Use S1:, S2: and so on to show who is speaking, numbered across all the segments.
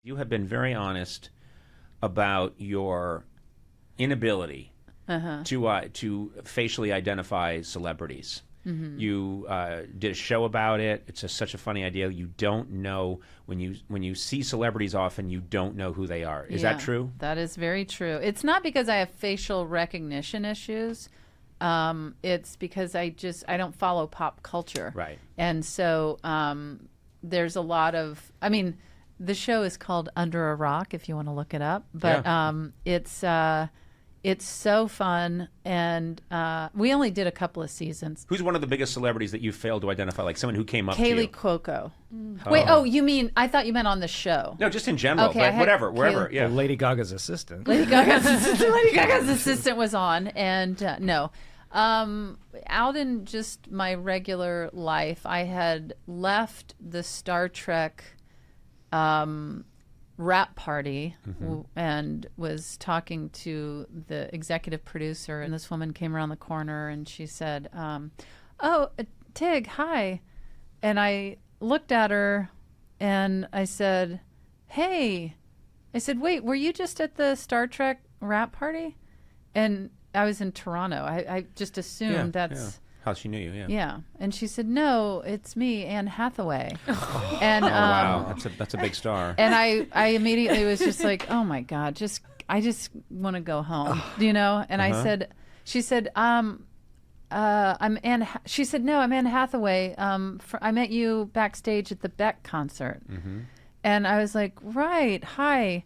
S1: You have been very honest about your inability to facially identify celebrities. You did a show about it. It's such a funny idea. You don't know when you see celebrities often, you don't know who they are. Is that true?
S2: That is very true. It's not because I have facial recognition issues. It's because I don't follow pop culture.
S1: Right.
S2: And so there's a lot of, the show is called Under a Rock, if you want to look it up. But it's so fun, and we only did a couple of seasons.
S1: Who's one of the biggest celebrities that you failed to identify, like someone who came up to you?
S2: Kaylee Cuoco. Wait, you mean, I thought you meant on the show.
S1: No, just in general, but whatever, wherever. Yeah.
S3: Well, Lady Gaga's assistant.
S2: Lady Gaga's assistant was on, and no. Out in just my regular life, I had left the Star Trek wrap party and was talking to the executive producer, and this woman came around the corner and she said, Tig, hi. And I looked at her and I said, hey. I said, wait, were you just at the Star Trek wrap party? And I was in Toronto. I just assumed that's...
S1: Yeah. How she knew you, yeah.
S2: Yeah. And she said, no, it's me, Anne Hathaway. And,
S1: wow. That's a big star.
S2: And I immediately was just like, oh, my God, I just want to go home, you know? And she said, I'm Anne. She said, no, I'm Anne Hathaway. I met you backstage at the Beck concert. And I was like, right, hi.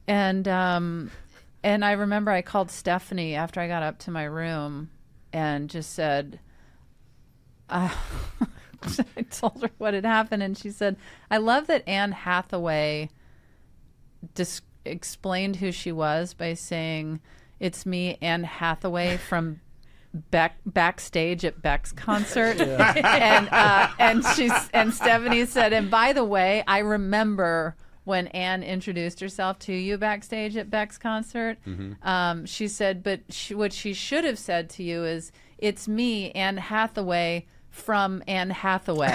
S2: And I remember I called Stephanie after I got up to my room and just said, I told her what had happened, and she said, I love that Anne Hathaway explained who she was by saying, it's me, Anne Hathaway, from backstage at Beck's concert. And Stephanie said, and by the way, I remember when Anne introduced herself to you backstage at Beck's concert. She said, but what she should have said to you is, it's me, Anne Hathaway, from Anne Hathaway.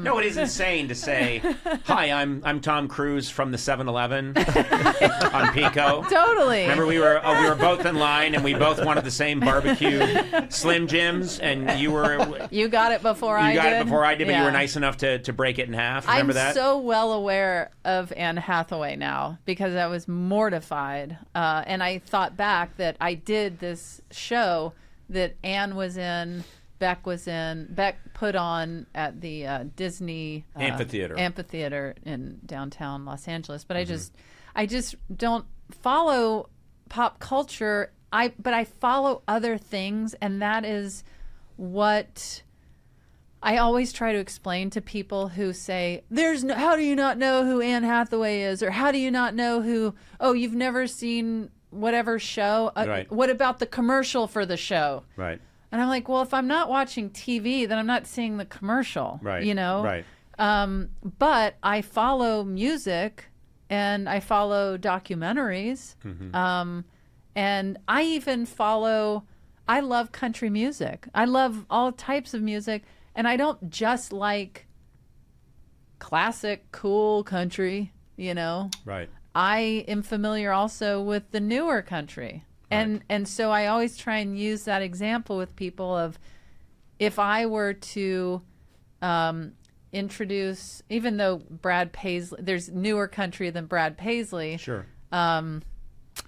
S1: No, it is insane to say, hi, I'm Tom Cruise from the 7-Eleven on Pico.
S2: Totally.
S1: Remember, we were both in line, and we both wanted the same barbecue Slim Jims, and
S2: you got it before I did.
S1: You got it before I did, but you were nice enough to break it in half. Remember that?
S2: I'm so well aware of Anne Hathaway now because I was mortified, and I thought back that I did this show that Anne was in, Beck was in. Beck put on at the Disney amphitheater in downtown Los Angeles. But I just don't follow pop culture. But I follow other things, and that is what I always try to explain to people who say, how do you not know who Anne Hathaway is? Or how do you not know who, you've never seen whatever show?
S1: Right.
S2: What about the commercial for the show?
S1: Right.
S2: And I'm like, well, if I'm not watching TV, then I'm not seeing the commercial.
S1: Right.
S2: You know?
S1: Right.
S2: But I follow music and I follow documentaries. And I even I love country music. I love all types of music. And I don't just like classic, cool country, you know?
S1: Right.
S2: I am familiar also with the newer country.
S1: Right.
S2: And so I always try and use that example with people of if I were to introduce, even though Brad Paisley, there's newer country than Brad Paisley.
S1: Sure.
S2: I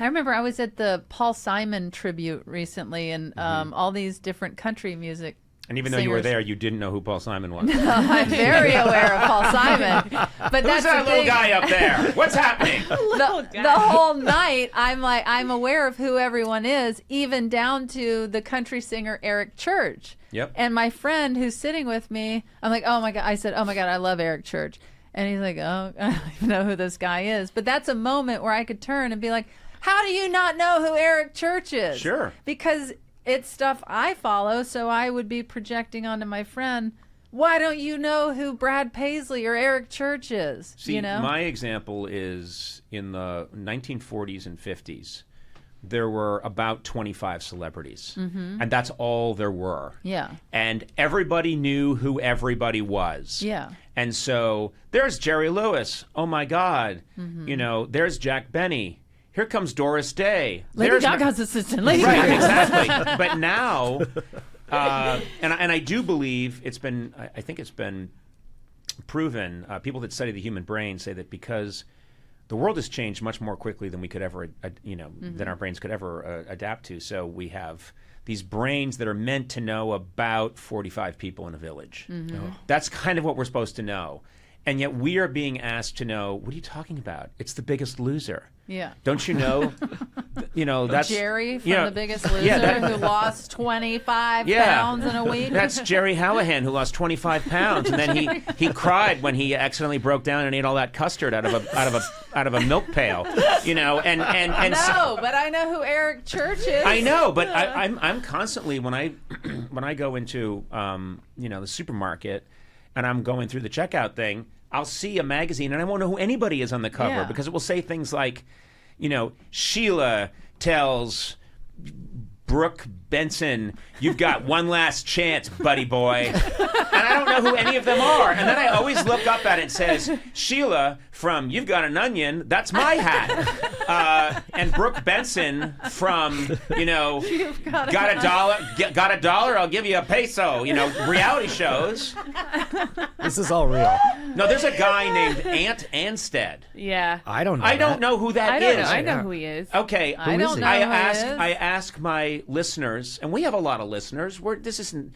S2: remember I was at the Paul Simon tribute recently, and all these different country music.
S1: And even though you were there, you didn't know who Paul Simon was.
S2: I'm very aware of Paul Simon. But
S1: who's that little guy up there? What's happening?
S2: The whole night, I'm aware of who everyone is, even down to the country singer Eric Church.
S1: Yep.
S2: And my friend who's sitting with me, I'm like, oh my God. I said, oh my God, I love Eric Church. And he's like, oh, I don't even know who this guy is. But that's a moment where I could turn and be like, how do you not know who Eric Church is?
S1: Sure.
S2: Because it's stuff I follow, so I would be projecting onto my friend, why don't you know who Brad Paisley or Eric Church is?
S1: See,
S2: you know?
S1: My example is in the 1940s and 50s, there were about 25 celebrities. And that's all there were.
S2: Yeah.
S1: And everybody knew who everybody was.
S2: Yeah.
S1: And so there's Jerry Lewis. Oh my God. You know, there's Jack Benny. Here comes Doris Day.
S2: Lady Gaga's assistant. Lady
S1: Right,
S2: Gaga.
S1: exactly. But now, and I do believe it's been, I think it's been proven, people that study the human brain say that because the world has changed much more quickly than we could ever, than our brains could ever adapt to. So we have these brains that are meant to know about 45 people in a village. That's kind of what we're supposed to know. And yet we are being asked to know, what are you talking about? It's The Biggest Loser.
S2: Yeah.
S1: Don't you know? That's
S2: Jerry from The Biggest Loser who lost 25 pounds in a week.
S1: That's Jerry Hallahan who lost 25 pounds, and then he cried when he accidentally broke down and ate all that custard out of a milk pail. And
S2: no, but I know who Eric Church is.
S1: I know, but I'm constantly when I go into the supermarket and I'm going through the checkout thing, I'll see a magazine and I won't know who anybody is on the cover because it will say things like, Sheila tells Brooke Benson, you've got one last chance, buddy boy. And I don't know who any of them are. And then I always look up at it and says, Sheila from You've Got an Onion, that's my hat. And Brooke Benson from, got a dollar, I'll give you a peso. Reality shows.
S3: This is all real.
S1: No, there's a guy named Ant Anstead.
S4: Yeah.
S3: I don't know.
S1: I don't know who that is.
S4: I know who he is.
S1: Okay,
S2: I don't know
S1: I ask my listeners, and we have a lot of listeners. This isn't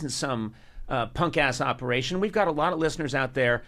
S1: some punk ass operation. We've got a lot of listeners out there.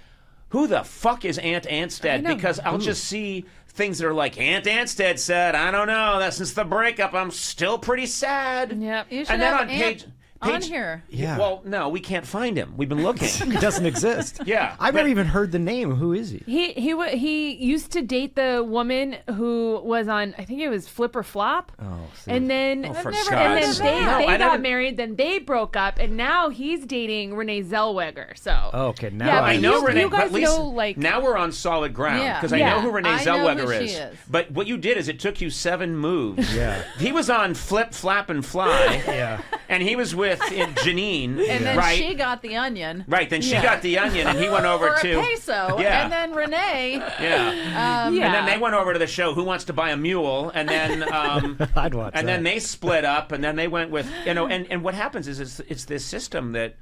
S1: Who the fuck is Ant Anstead? Because I'll just see things that are like, Ant Anstead said, I don't know, that since the breakup, I'm still pretty sad.
S4: Yep.
S2: You should
S1: And then
S2: have
S1: on page
S2: on here.
S3: Yeah.
S1: Well, no, we can't find him. We've been looking.
S3: He doesn't exist.
S1: Yeah.
S3: I've never even heard the name. Who is he?
S4: He used to date the woman who was on, I think it was Flip or Flop.
S3: Oh, see.
S4: And then,
S1: for
S4: they
S1: God's sake. No, I
S4: got
S1: don't-
S4: married, then they broke up, and now he's dating Renee Zellweger. So
S3: Okay, now
S4: Yeah,
S1: I know Renee.
S4: you
S1: but
S4: guys
S1: at least
S4: know, like-
S1: now we're on solid ground
S2: Yeah.
S1: because I
S4: Yeah.
S1: know who Renee
S2: I know
S1: Zellweger
S2: who
S1: is.
S2: she is.
S1: But what you did is it took you 7 moves.
S3: Yeah.
S1: He was on Flip, Flap, and Fly.
S3: Yeah.
S1: And he was with Janine.
S2: And then
S1: right?
S2: she got the onion.
S1: Right. Then she got the onion, and he went over
S2: For
S1: to
S2: a peso.
S1: Yeah.
S2: And then Renee.
S1: Yeah. And then they went over to the show Who Wants to Buy a Mule, and then
S3: I'd watch
S1: and
S3: that.
S1: then they split up, and then they went with and what happens is it's this system that,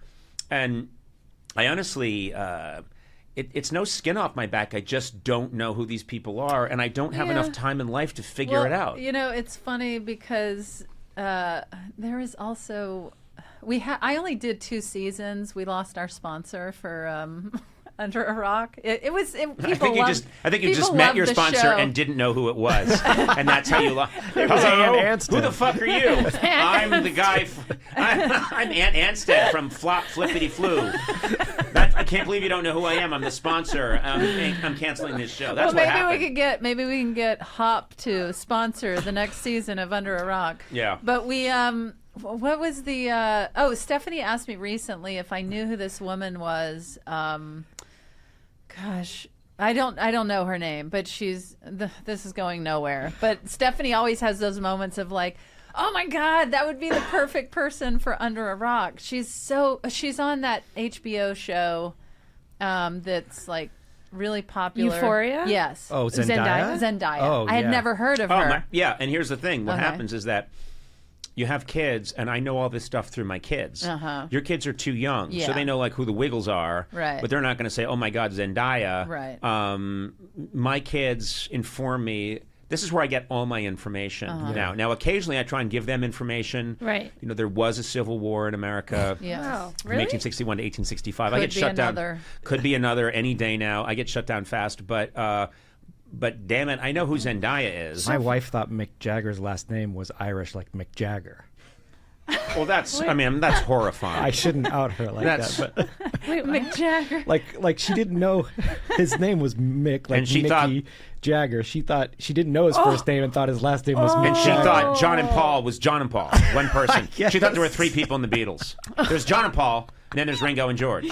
S1: and I honestly. It's no skin off my back. I just don't know who these people are, and I don't have enough time in life to figure it out.
S2: It's funny because there is also I only did 2 seasons. We lost our sponsor for Under a Rock. People
S1: I think you just
S2: people
S1: met
S2: love
S1: your
S2: the
S1: sponsor
S2: show.
S1: and didn't know who it was, and that's how you lost.
S3: was Ant Anstead.
S1: Who the fuck are you? I'm the guy. I'm Ant Anstead from Flop Flippity Flu. I can't believe you don't know who I am. I'm the sponsor. I'm canceling this show. That's what happened.
S2: Maybe we can get Hop to sponsor the next season of Under a Rock.
S1: Yeah.
S2: But we what was the Stephanie asked me recently if I knew who this woman was. Gosh, I don't know her name, but this is going nowhere. But Stephanie always has those moments of like, oh my God, that would be the perfect person for Under a Rock. She's on that HBO show that's like really popular.
S4: Euphoria?
S2: Yes.
S3: Oh, Zendaya?
S2: Zendaya.
S3: Oh,
S2: I had
S3: yeah.
S2: never heard of her.
S1: And here's the thing. What
S2: Okay.
S1: happens is that you have kids, and I know all this stuff through my kids.
S2: Uh-huh.
S1: Your kids are too young,
S2: Yeah.
S1: so they know like who the Wiggles are,
S2: Right.
S1: but they're not going to say, "Oh my God, Zendaya."
S2: Right.
S1: My kids inform me. This is where I get all my information now. Now, occasionally, I try and give them information.
S4: Right.
S1: There was a civil war in America.
S2: Yes.
S4: Wow.
S1: From
S4: Really?
S1: 1861 to 1865. I
S2: Could
S1: get
S2: be
S1: shut
S2: another.
S1: down. Could be another any day now. I get shut down fast, but damn it, I know who Zendaya is.
S3: My wife thought Mick Jagger's last name was Irish, like Mick Jagger.
S1: Well, that's horrifying.
S3: I shouldn't out her like that, but
S4: Wait, Mick Jagger.
S3: like she didn't know his name was Mick, like
S1: And she
S3: Mickey Jagger. She thought she didn't know his first name and thought his last name was Mick
S1: And she
S3: Jagger.
S1: thought John and Paul was John and Paul, one person.
S3: Yes.
S1: She thought there were 3 people in the Beatles. There's John and Paul, and then there's Ringo and George.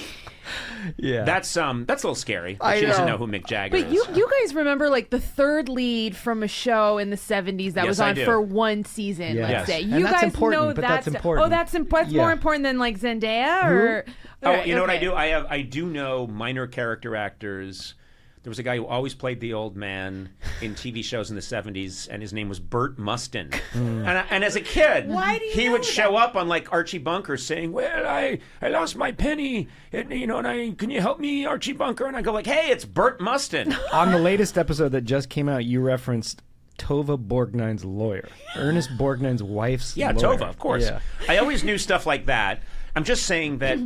S3: Yeah.
S1: That's a little scary. She doesn't know who Mick Jagger
S4: But
S1: is.
S4: you guys remember like the third lead from a show in the 70s that
S1: Yes,
S4: was
S1: I
S4: on
S1: do.
S4: for one season,
S3: Yes.
S4: let's
S3: Yes.
S4: say.
S3: And
S4: You
S3: that's
S4: guys
S3: important,
S4: know
S3: but
S4: that
S3: that's
S4: stuff.
S3: important.
S4: Oh, that's more important than like Zendaya or
S1: You know what I
S4: okay.
S1: do? I do know minor character actors. There was a guy who always played the old man in TV shows in the 70s, and his name was Burt Mustin. And as a kid,
S4: Why do you
S1: he
S4: know
S1: would
S4: that?
S1: show up on like Archie Bunker saying, "Well, I lost my penny, and can you help me, Archie Bunker?" And I go like, "Hey, it's Burt Mustin."
S3: On the latest episode that just came out, you referenced Tova Borgnine's lawyer, Ernest Borgnine's wife's
S1: Yeah,
S3: lawyer.
S1: Tova, of course.
S3: Yeah.
S1: I always knew stuff like that. I'm just saying that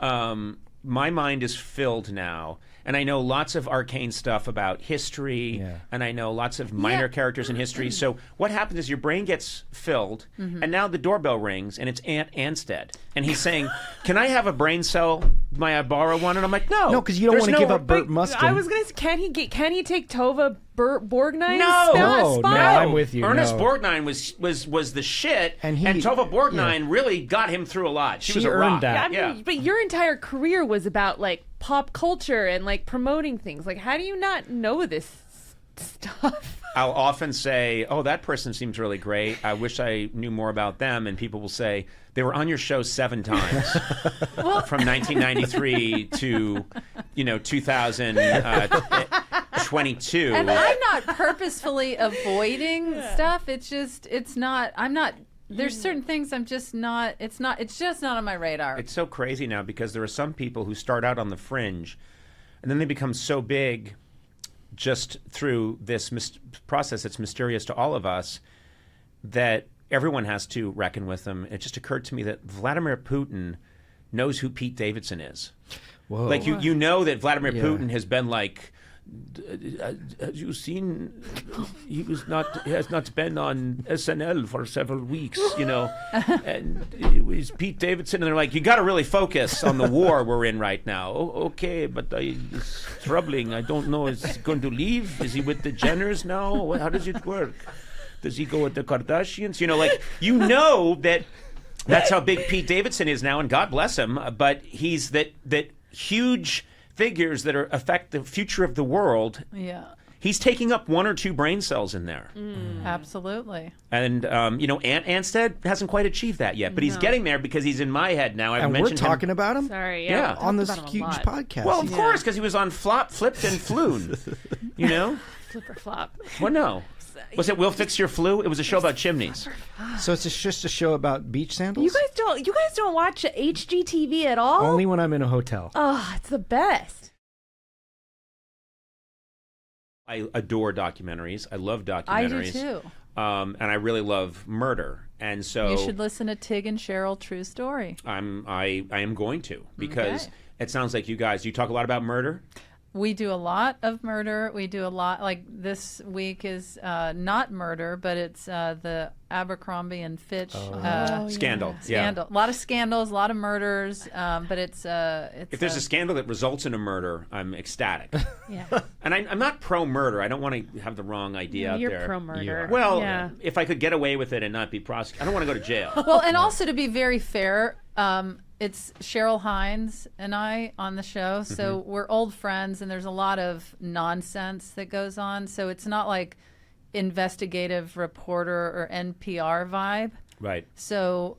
S1: my mind is filled now. And I know lots of arcane stuff about history, and I know lots of minor characters in history. So what happens is your brain gets filled, and now the doorbell rings, and it's Aunt Anstead. And he's saying, "Can I have a brain cell? May I borrow one?" And I'm like, "No.
S3: No, because you don't
S1: There's
S3: want to
S1: no-
S3: give up Burt Mustin.
S4: I was going to say, can he take Tova Borgnine's
S1: No.
S3: No,
S4: spot?
S3: no, I'm with you.
S1: Ernest
S3: no.
S1: Borgnine was the shit,
S3: And
S1: and
S3: he-
S1: Tova Borgnine really got him through a lot. She was a
S3: earned
S1: rock.
S3: that.
S4: I mean, but your entire career was about like pop culture and like promoting things. Like, how do you not know this stuff?
S1: I'll often say, "Oh, that person seems really great. I wish I knew more about them." And people will say, "They were on your show 7 times from 1993 to 2022."
S2: And I'm not purposefully avoiding stuff. It's not. I'm not. There's certain things I'm just not. It's just not on my radar.
S1: It's so crazy now because there are some people who start out on the fringe, and then they become so big just through this process that's mysterious to all of us that everyone has to reckon with them. It just occurred to me that Vladimir Putin knows who Pete Davidson is.
S3: Whoa.
S1: Like you know that Vladimir
S3: Yeah.
S1: Putin has been like, have you seen? He has not been on SNL for several weeks, and it was Pete Davidson, and they're like, you got to really focus on the war we're in right now. Oh, okay, but it's troubling. I don't know. Is he going to leave? Is he with the Jenners now? How does it work? Does he go with the Kardashians? That. That's how big Pete Davidson is now, and God bless him. But he's that huge figures that affect the future of the world.
S2: Yeah.
S1: He's taking up 1 or 2 brain cells in there.
S2: Absolutely.
S1: And, Aunt Anstead hasn't quite achieved that yet, but he's getting there because he's in my head now. I've
S3: And we're
S1: mentioned
S3: talking
S1: him.
S3: about him
S4: Sorry,
S1: Yeah.
S3: on
S4: we
S3: this
S4: talked about him a
S3: huge
S4: lot.
S3: podcast.
S1: Well, of course, because he was on Flop, Flipped, and Floon.
S4: Flip or flop.
S1: Well, no. Was it We'll Fix Your Flu? It was a show about chimneys.
S3: So it's just a show about beach sandals?
S4: You guys don't watch HGTV at all?
S3: Only when I'm in a hotel.
S4: Oh, it's the best.
S1: I adore documentaries. I love documentaries.
S2: I do too.
S1: And I really love murder. And so
S2: You should listen to Tig and Cheryl True Story.
S1: I am going to, because
S2: Okay.
S1: it sounds like you talk a lot about murder.
S2: We do a lot of murder. We do a lot, like this week is not murder, but it's the Abercrombie and Fitch
S1: Scandal. Yeah.
S2: scandal. A lot of scandals, a lot of murders, but it's
S1: If there's a scandal that results in a murder, I'm ecstatic.
S4: Yeah.
S1: And I'm not pro-murder. I don't want to have the wrong idea out
S4: You're
S1: there.
S4: pro-murder.
S1: Well,
S4: Yeah.
S1: if I could get away with it and not be prosecuted, I don't want to go to jail.
S2: Well, and also to be very fair, it's Cheryl Hines and I on the show, so we're old friends, and there's a lot of nonsense that goes on. So it's not like investigative reporter or NPR vibe.
S1: Right.
S2: So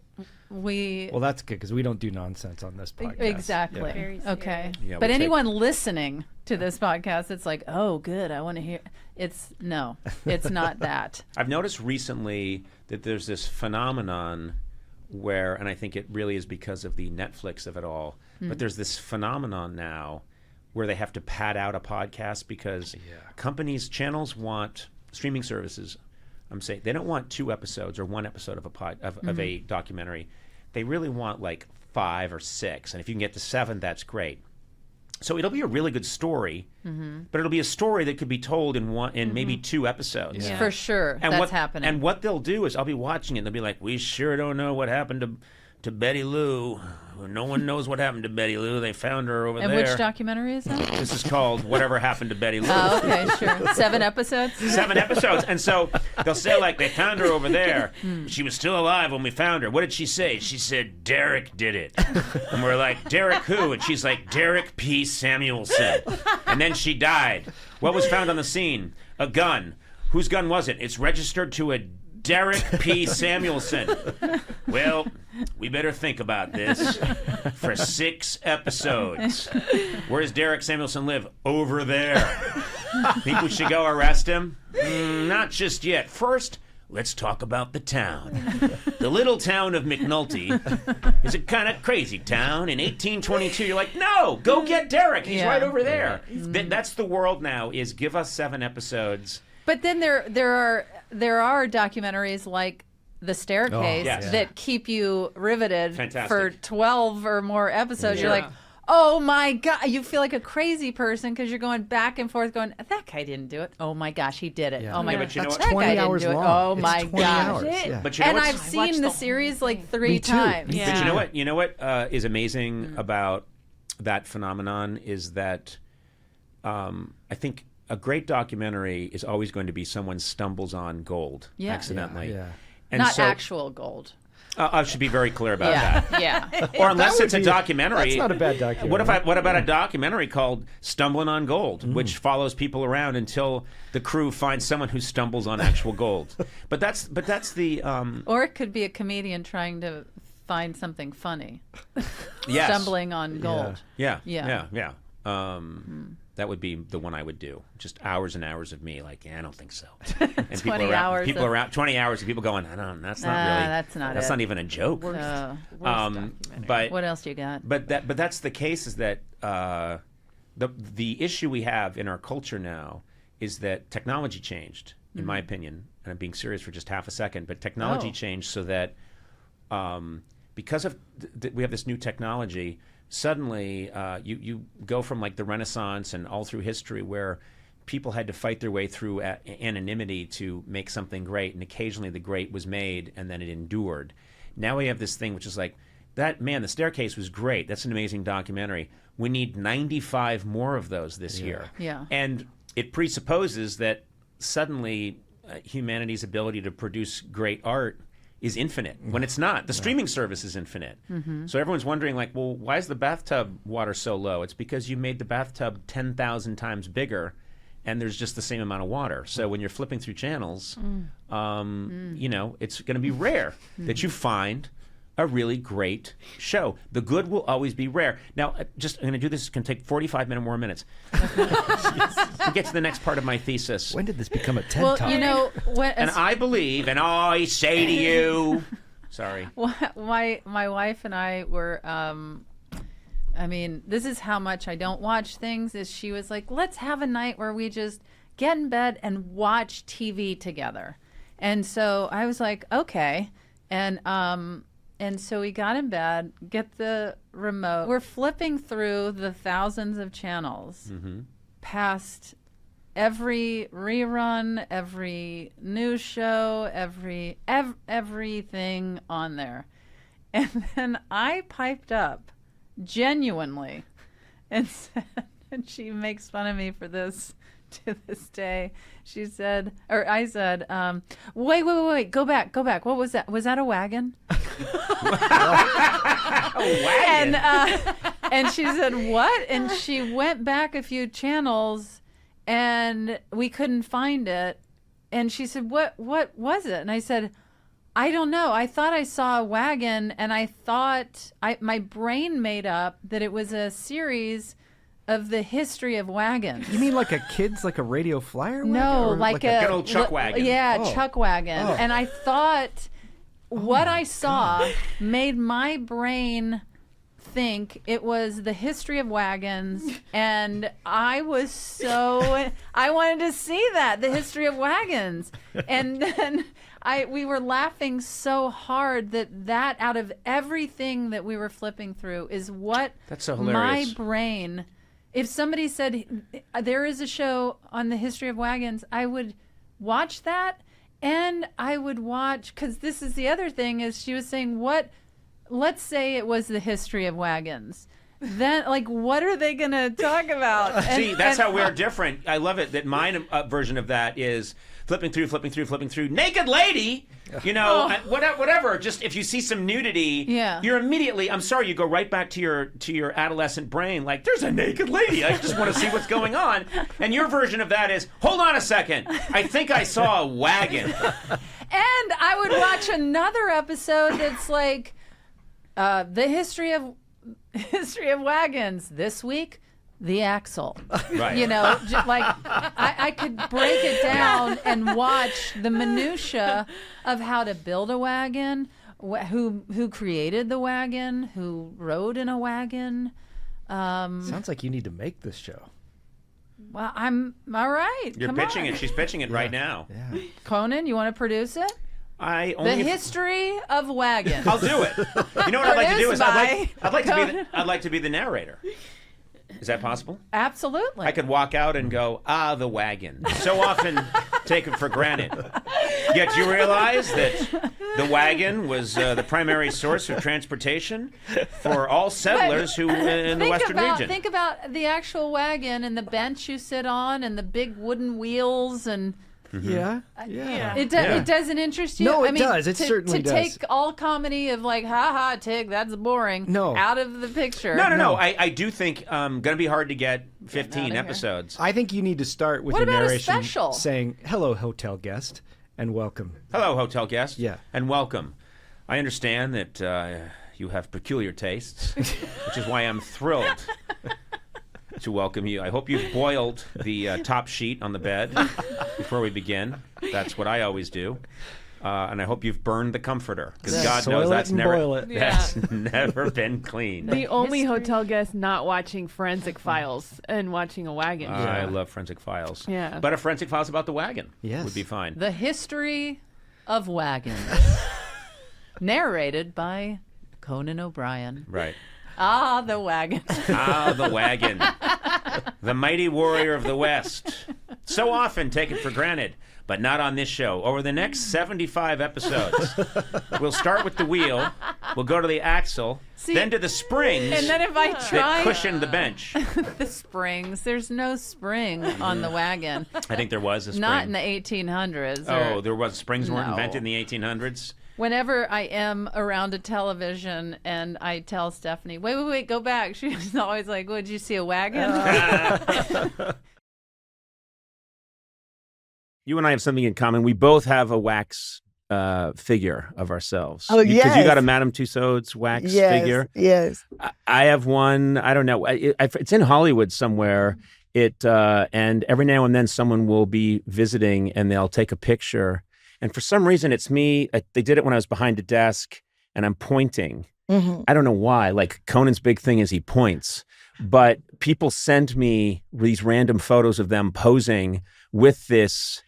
S2: we
S3: Well, that's good because we don't do nonsense on this podcast.
S2: exactly
S3: Yeah.
S4: Very
S2: okay.
S1: Yeah,
S2: But
S1: we'll
S2: anyone listening to this podcast, it's like, oh, good, I want to hear. It's not that.
S1: I've noticed recently that there's this phenomenon where, and I think it really is because of the Netflix of it all, but there's this phenomenon now where they have to pad out a podcast because companies, channels want, streaming services, I'm saying, they don't want 2 episodes or 1 episode of a documentary. They really want like 5 or 6, and if you can get to 7, that's great. So it'll be a really good story, but it'll be a story that could be told in maybe 2 episodes.
S2: For sure,
S1: And
S2: that's happening.
S1: And what they'll do is I'll be watching it and they'll be like, we sure don't know what happened to to Betty Lou. No one knows what happened to Betty Lou. They found her over
S2: And
S1: there.
S2: which documentary is that?
S1: This is called Whatever Happened to Betty Lou.
S2: Oh, okay, sure. 7 episodes?
S1: 7 episodes. And so they'll say, like, they found her over there. She was still alive when we found her. What did she say? She said, Derek did it. And we're like, Derek who? And she's like, Derek P. Samuelson. And then she died. What was found on the scene? A gun. Whose gun was it? It's registered to a Derek P. Samuelson. Well, we better think about this for 6 episodes. Where does Derek Samuelson live? Over there. Think we should go arrest him? Not just yet. First, let's talk about the town. The little town of McNulty is a kind of crazy town. In 1822, you're like, no, go get Derek. He's right over there. That's the world now, is give us 7 episodes.
S2: But then there are documentaries like The Staircase that keep you riveted for 12 or more episodes. You're like, oh my God. You feel like a crazy person because you're going back and forth going, that guy didn't do it. Oh my gosh, he did it. Oh my gosh,
S3: that's
S2: that
S3: 20
S2: guy
S3: hours
S2: didn't do it.
S3: long.
S2: Oh my
S3: It's 20
S2: gosh.
S3: hours. Yeah.
S1: But you know
S2: And
S1: what's-
S2: I've seen the series like 3 times.
S4: Yeah.
S1: But you know what is amazing about that phenomenon is that I think a great documentary is always going to be someone stumbles on gold accidentally.
S3: Yeah.
S1: And
S2: Not
S1: so,
S2: actual gold.
S1: I should be very clear about that.
S2: Yeah.
S1: Or unless
S3: That
S1: it's a
S3: would be-
S1: documentary.
S3: That's not a bad documentary.
S1: What about a documentary called Stumbling on Gold, which follows people around until the crew finds someone who stumbles on actual gold? But that's the
S2: Or it could be a comedian trying to find something funny.
S1: yes.
S2: Stumbling on gold.
S1: Yeah.
S2: Yeah.
S1: That would be the one I would do. Just hours and hours of me, like, I don't think so. And
S2: 20 hours
S1: people
S2: of-
S1: around 20 hours of people going, I don't. That's not really.
S2: that's not
S1: That's
S2: it.
S1: not even a joke. But
S2: What else you got?
S1: But that's the case. Is that the issue we have in our culture now is that technology changed, in my opinion, and I'm being serious for just half a second. But technology changed so that because of we have this new technology. Suddenly, you go from like the Renaissance and all through history where people had to fight their way through anonymity to make something great, and occasionally the great was made and then it endured. Now we have this thing which is like, The Staircase was great. That's an amazing documentary. We need 95 more of those this year.
S2: Yeah.
S1: And it presupposes that suddenly humanity's ability to produce great art is infinite when it's not. The streaming service is infinite. So everyone's wondering, like, well, why is the bathtub water so low? It's because you made the bathtub 10,000 times bigger and there's just the same amount of water. So when you're flipping through channels, it's going to be rare that you find a really great show. The good will always be rare. Now, I'm going to do this. It's going to take 45 more minutes. We'll get to the next part of my thesis.
S3: When did this become a TED Talk?
S1: And I believe, and I say to you, sorry.
S2: My wife and I were, this is how much I don't watch things, is she was like, let's have a night where we just get in bed and watch TV together. And so I was like, okay. And so we got in bed, get the remote. We're flipping through the thousands of channels past every rerun, every news show, everything on there. And then I piped up genuinely and said, and she makes fun of me for this to this day. She said, or I said, wait, go back. What was that? Was that a wagon?
S1: Wagon?
S2: And she said, what? And she went back a few channels and we couldn't find it. And she said, what was it? And I said, I don't know. I thought I saw a wagon and I thought my brain made up that it was a series of the history of wagons.
S3: You mean like a kid's, like a radio flyer wagon?
S2: No,
S3: Or
S2: like
S1: a good old chuck wagon.
S2: Yeah,
S3: Oh.
S2: chuck wagon.
S3: Oh.
S2: And I thought what I saw made my brain think it was the history of wagons, and I was I wanted to see that, the history of wagons. And then we were laughing so hard that out of everything that we were flipping through is what
S1: That's so
S2: my
S1: hilarious.
S2: brain, if somebody said there is a show on the history of wagons, I would watch that. And I would watch, because this is the other thing, is she was saying, what let's say it was the history of wagons. Then, like, what are they going to talk about?
S1: See, that's how we're different. I love it that my version of that is flipping through, naked lady. You know, whatever. Just if you see some nudity, you're immediately. I'm sorry, you go right back to your adolescent brain. Like, there's a naked lady. I just want to see what's going on. And your version of that is, hold on a second. I think I saw a wagon.
S2: And I would watch another episode that's like the history of wagons this week. The axle.
S1: Right.
S2: You know, like I could break it down and watch the minutia of how to build a wagon, who created the wagon, who rode in a wagon.
S3: Sounds like you need to make this show.
S2: Well, I'm all right.
S1: You're pitching it. She's pitching it right now.
S3: Yeah.
S2: Conan, you want to produce it?
S1: The
S2: history of wagons.
S1: I'll do it. You know what I'd like to do is I'd like to be the narrator. Is that possible?
S2: Absolutely.
S1: I could walk out and go, the wagon. So often taken for granted. Yet you realize that the wagon was the primary source of transportation for all settlers in the Western region.
S2: Think about the actual wagon and the bench you sit on and the big wooden wheels and...
S3: Yeah.
S2: It doesn't interest you?
S3: No, it does. It certainly does.
S2: To take all comedy of like, ha, Tig, that's boring, out of the picture.
S1: No. I do think going to be hard to get 15 episodes.
S3: I think you need to start with
S2: what
S3: your
S2: about
S3: narration
S2: a special?
S3: Saying, hello, hotel guest, and welcome.
S1: Hello, hotel guest.
S3: Yeah.
S1: And welcome. I understand that you have peculiar tastes, which is why I'm thrilled to welcome you. I hope you've boiled the top sheet on the bed before we begin. That's what I always do. And I hope you've burned the comforter, because God knows that's never been clean.
S4: The only hotel guest not watching Forensic Files and watching a wagon.
S1: I love Forensic Files.
S4: Yeah.
S1: But a Forensic Files about the wagon
S3: Yes.
S1: would be fine.
S2: The history of wagons. Narrated by Conan O'Brien.
S1: Right.
S2: The wagon.
S1: The wagon. The mighty warrior of the West. So often taken for granted, but not on this show. Over the next 75 episodes, we'll start with the wheel, we'll go to the axle, then to the springs
S2: and then if I try
S1: that cushion the bench.
S2: the springs, there's no spring on the wagon.
S1: I think there was a spring.
S2: Not in the 1800s.
S1: There was. Springs weren't invented in the 1800s.
S2: Whenever I am around a television and I tell Stephanie, wait, go back, she's always like, "Did you see a wagon?"
S1: You and I have something in common. We both have a wax figure of ourselves.
S5: Oh, yes.
S1: Because you got a Madame Tussauds wax figure.
S5: Yes.
S1: I have one. I don't know. It's in Hollywood somewhere. And every now and then someone will be visiting and they'll take a picture. And for some reason, it's me. They did it when I was behind a desk and I'm pointing.
S5: Mm-hmm.
S1: I don't know why. Like Conan's big thing is he points. But people send me these random photos of them posing with this.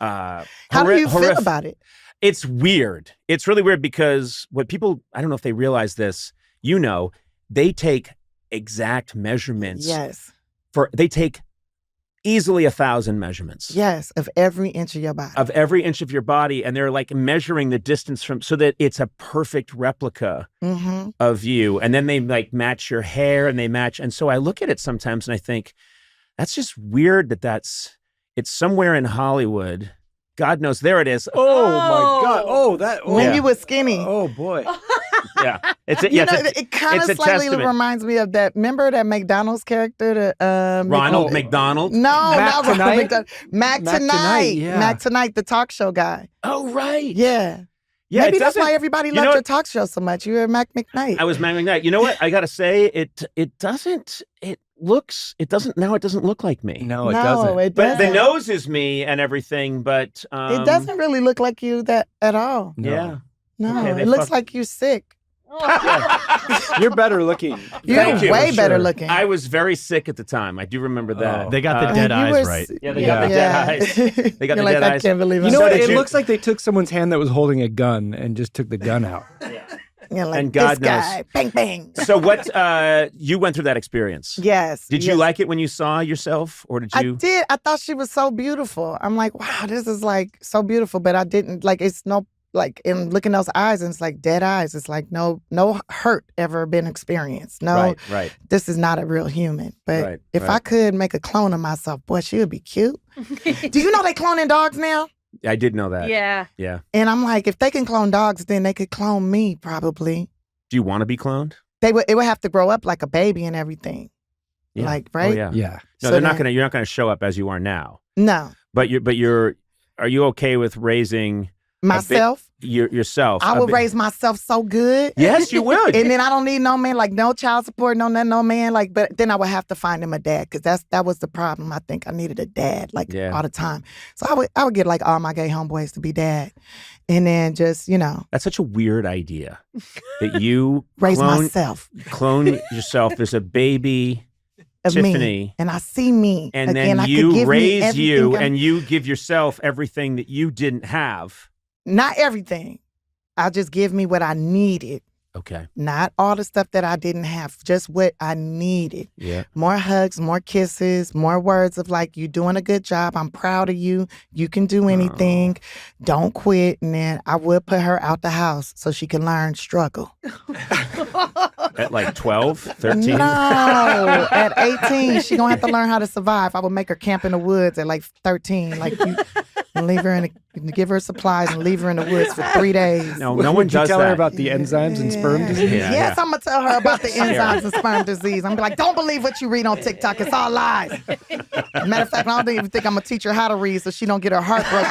S5: How do you feel about it?
S1: It's weird. It's really weird because what people, I don't know if they realize this, they take exact measurements.
S5: Yes.
S1: They take easily 1,000 measurements.
S5: Yes, of every inch of your body.
S1: Of every inch of your body. And they're like measuring the distance so that it's a perfect replica of you. And then they like match your hair and they match. And so I look at it sometimes and I think, that's just weird it's somewhere in Hollywood. God knows, there it is.
S3: Oh my God. Oh, that. Oh,
S5: when you were skinny.
S3: Oh boy.
S1: Yeah.
S5: It kind of slightly reminds me of that. Remember that McDonald's character?
S1: Ronald McDonald?
S5: No, not Ronald McDonald. Mac Tonight.
S3: Yeah.
S5: Mac Tonight, the talk show guy.
S1: Oh, right.
S5: Yeah.
S1: Yeah,
S5: maybe that's why everybody loved your talk show so much. You were Mac McKnight.
S1: I was Mac McKnight. You know what? I got to say, it doesn't look like me.
S3: No, it doesn't.
S5: It
S1: but
S5: doesn't.
S1: the nose is me and everything, but
S5: it doesn't really look like you that at all.
S3: No.
S1: Yeah.
S5: No,
S1: Okay,
S5: it looks like you're sick.
S3: You're better looking.
S5: You're way better looking.
S1: I was very sick at the time. I do remember that.
S3: Oh.
S6: They got the dead eyes right.
S1: Yeah, they got the dead eyes. They got the dead eyes.
S5: I can't believe it.
S3: You know what? It looks like they took someone's hand that was holding a gun and just took the gun out.
S5: Yeah, like
S1: and God
S5: this guy.
S1: knows.
S5: Bang, bang.
S1: So what, you went through that experience.
S5: Yes.
S1: Did you like it when you saw yourself, or did you?
S5: I did. I thought she was so beautiful. I'm like, wow, this is like so beautiful, but I didn't, like, it's no like, and look in those eyes, and it's like dead eyes. It's like no hurt ever been experienced. No,
S1: right.
S5: This is not a real human. But if I could make a clone of myself, boy, she would be cute. Do you know they cloning dogs now?
S1: I did know that.
S4: Yeah.
S5: And I'm like, if they can clone dogs, then they could clone me probably.
S1: Do you want to be cloned?
S5: It would have to grow up like a baby and everything.
S1: Yeah.
S5: Like, right?
S1: Oh, yeah.
S3: Yeah.
S1: No,
S5: So
S1: you're not gonna show up as you are now.
S5: No.
S1: But are you okay with raising
S5: Myself?
S1: Yourself?
S5: I would raise myself so good.
S1: Yes, you would.
S5: And then I don't need no man, like no child support, no man, like. But then I would have to find him a dad, because that was the problem. I think I needed a dad, like all the time. So I would get like all my gay homeboys to be dad, and then just
S1: That's such a weird idea that you
S5: raise myself,
S1: clone yourself as a baby.
S5: Of
S1: Tiffany,
S5: me, and I see me,
S1: and
S5: again,
S1: then
S5: I
S1: you
S5: could give
S1: raise
S5: me
S1: you,
S5: everything
S1: and you give yourself everything that you didn't have.
S5: Not everything. I just give me what I needed.
S1: Okay.
S5: Not all the stuff that I didn't have, just what I needed.
S1: Yeah.
S5: More hugs, more kisses, more words of like, you're doing a good job. I'm proud of you. You can do anything. Don't quit. And then I would put her out the house so she can learn struggle.
S1: At like 12, 13?
S5: No, at 18, she gonna have to learn how to survive. I would make her camp in the woods at like 13. Like and leave her give her supplies and leave her in the woods for 3 days.
S1: No one does that.
S3: Tell her about the enzymes and sperm disease?
S5: Yes, I'm going to tell her about the enzymes and sperm disease. I'm going to be like, don't believe what you read on TikTok. It's all lies. Matter of fact, I don't even think I'm going to teach her how to read so she don't get her heart broken.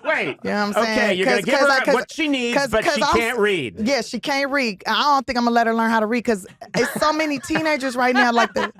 S1: Wait.
S5: You know what I'm saying?
S1: Okay, you're going to give her what she needs, but she can't read.
S5: Yeah, she can't read. I don't think I'm going to let her learn how to read, because it's so many teenagers right now. Like the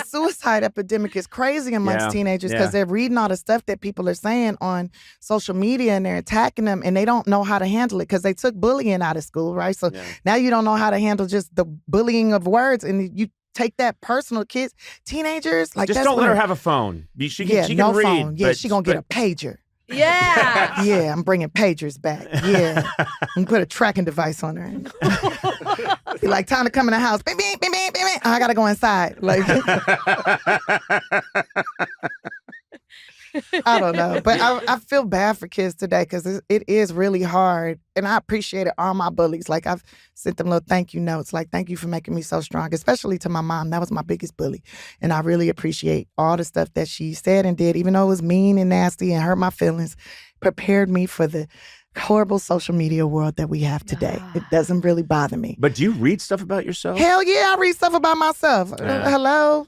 S5: suicide epidemic is crazy amongst teenagers, because they're reading all the stuff that people are saying on social media, and they're attacking them, and they don't know how to handle it, because they took bullying out of school, right? So now you don't know how to handle just the bullying of words, and you take that personal. Kids, teenagers, like,
S1: just don't let her have a phone. She can
S5: no
S1: read.
S5: Phone. Yeah, she gonna get a pager.
S4: Yeah.
S5: Yeah, I'm bringing pagers back. Yeah. I'm gonna put a tracking device on her. Be like, time to come in the house. Bing, bing, bing, bing, bing, bing. I gotta go inside. Like, I don't know. But I feel bad for kids today, because it is really hard. And I appreciated all my bullies. Like, I've sent them little thank you notes. Like, thank you for making me so strong, especially to my mom. That was my biggest bully. And I really appreciate all the stuff that she said and did, even though it was mean and nasty and hurt my feelings, prepared me for the horrible social media world that we have today. It doesn't really bother me.
S1: But do you read stuff about yourself?
S5: Hell yeah, I read stuff about myself. Hello?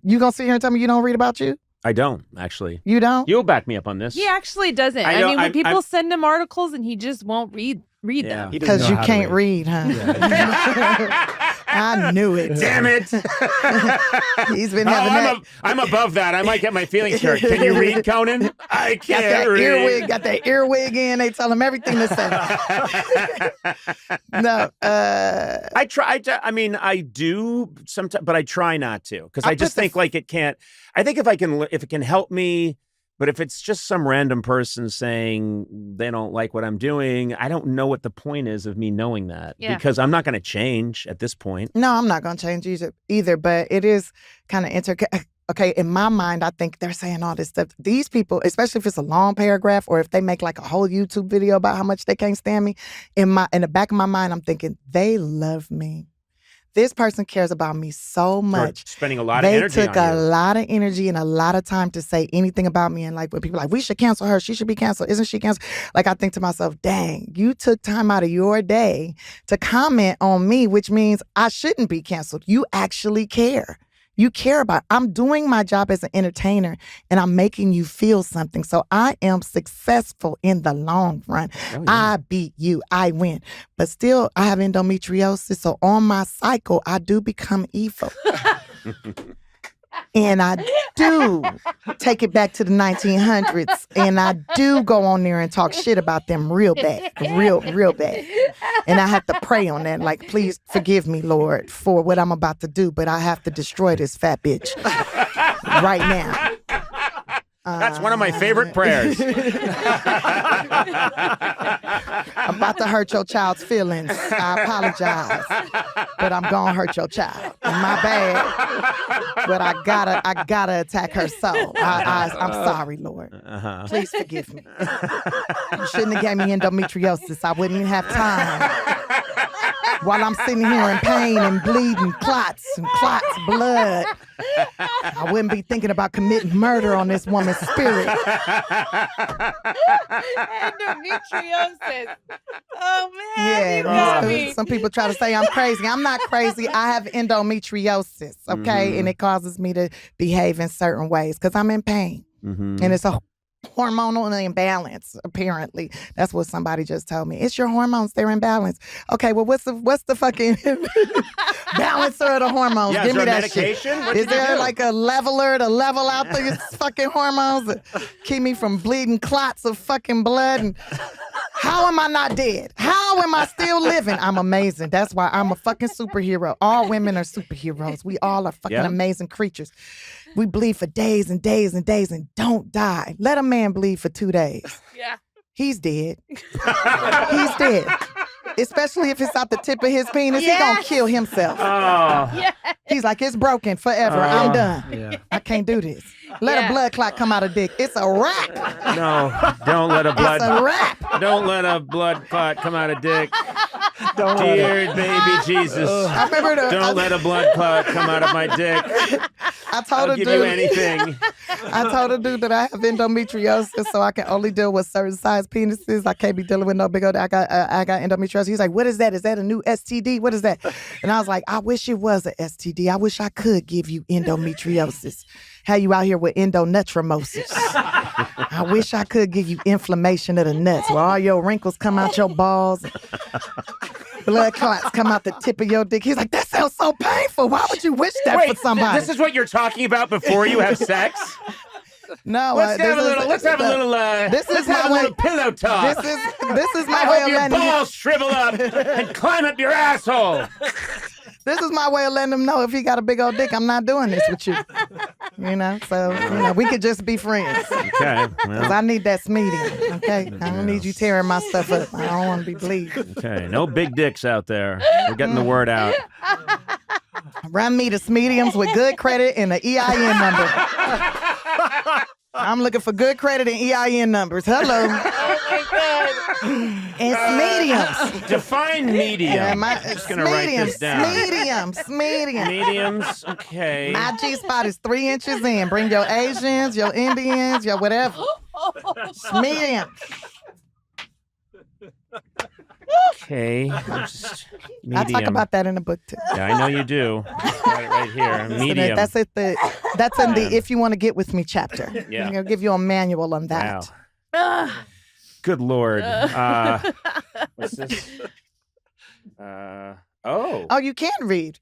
S5: You gonna sit here and tell me you don't read about you?
S1: I don't, actually.
S5: You don't?
S1: You'll back me up on this.
S4: He actually doesn't. I mean, when people send him articles and he just won't read them.
S5: Because you can't read, huh? Yeah. I knew it.
S1: Damn it.
S5: He's been having that.
S1: I'm above that. I might get my feelings hurt. Can you read, Conan? I can't read.
S5: Got that earwig in. They tell him everything to say. No.
S1: I try. I do sometimes, but I try not to, because I just think like it can't. I think if it can help me. But if it's just some random person saying they don't like what I'm doing, I don't know what the point is of me knowing that, because I'm not going to change at this point.
S5: No, I'm not going to change either. But it is kind of okay, in my mind, I think they're saying all this stuff. These people, especially if it's a long paragraph, or if they make like a whole YouTube video about how much they can't stand me, in the back of my mind, I'm thinking, they love me. This person cares about me so much.
S1: Spending a lot of energy on you.
S5: They took a lot of energy and a lot of time to say anything about me. And like, when people are like, we should cancel her. She should be canceled. Isn't she canceled? Like, I think to myself, dang, you took time out of your day to comment on me, which means I shouldn't be canceled. You actually care. You care about it. I'm doing my job as an entertainer, and I'm making you feel something. So I am successful in the long run. Oh, yeah. I beat you. I win. But still, I have endometriosis. So on my cycle, I do become evil. And I do take it back to the 1900s. And I do go on there and talk shit about them real bad. Real bad. And I have to pray on that. Like, please forgive me, Lord, for what I'm about to do. But I have to destroy this fat bitch right now.
S1: That's one of my favorite prayers.
S5: I'm about to hurt your child's feelings. I apologize, but I'm gonna hurt your child. My bad, but I gotta attack her soul. I'm sorry, Lord. Please forgive me. You shouldn't have gave me endometriosis. I wouldn't even have time. While I'm sitting here in pain and bleeding, clots, blood, I wouldn't be thinking about committing murder on this woman's spirit.
S4: Endometriosis. Oh man.
S5: Yeah, some people try to say I'm crazy. I'm not crazy. I have endometriosis, okay? And it causes me to behave in certain ways because I'm in pain. And it's a hormonal imbalance, apparently. That's what somebody just told me. It's your hormones, they're in balance. Okay, well, what's the fucking balancer of the hormones?
S1: Yeah,
S5: Give me that
S1: medication?
S5: shit. Is there like a leveler to level out these fucking hormones that keep me from bleeding clots of fucking blood? And how am I not dead? How am I still living? I'm amazing. That's why I'm a fucking superhero. All women are superheroes. We all are fucking amazing creatures. We bleed for days and days and days and don't die. Let a man bleed for 2 days.
S4: Yeah.
S5: He's dead. He's dead. Especially if it's out the tip of his penis, he gonna kill himself.
S4: Yeah.
S5: He's like, it's broken forever. I'm done.
S3: Yeah.
S5: I can't do this. Let a blood clot come out of dick. It's a wrap.
S1: No, don't let a
S5: It's a wrap.
S1: don't let a blood clot come out of dick.
S3: Don't
S1: Dear baby Jesus,
S5: I remember
S1: don't let a blood clot come out of my dick.
S5: I told
S1: I'll
S5: a
S1: give
S5: dude.
S1: you anything.
S5: I told a dude that I have endometriosis, so I can only deal with certain size penises. I can't be dealing with no big old. I got endometriosis. He's like, "What is that? Is that a new STD? What is that?" And I was like, "I wish it was a STD. I wish I could give you endometriosis. Have you out here with endonetromosis? I wish I could give you inflammation of the nuts, where all your wrinkles come out your balls." Blood clots come out the tip of your dick. He's like, that sounds so painful. Why would you wish that for somebody?
S1: This is what you're talking about before you have sex?
S5: No,
S1: Let's have a little pillow talk.
S5: This is my
S1: I
S5: way
S1: hope
S5: of
S1: your
S5: letting
S1: balls shrivel up and climb up your asshole.
S5: This is my way of letting him know if he got a big old dick, I'm not doing this with you. You know, so we could just be friends.
S1: Okay.
S5: Because I need that medium. Okay, I don't need you tearing my stuff up. I don't want to be bleeding.
S1: Okay. No big dicks out there. We're getting the word out.
S5: Run me to mediums with good credit and an EIN number. I'm looking for good credit and EIN numbers. Hello.
S4: Oh my God.
S5: It's mediums.
S1: Define medium. I'm just going to write this down.
S5: Mediums.
S1: Mediums. Okay.
S5: My G-spot is 3 inches in. Bring your Asians, your Indians, your whatever. It's medium.
S1: Okay. Medium.
S5: I talk about that in the book too.
S1: Yeah, I know you do. Got it right here. Medium.
S5: That's in the If You Want to Get With Me chapter.
S1: Yeah.
S5: I'm going to give you a manual on that.
S1: Wow. Good Lord. What's this?
S5: Oh, you can read.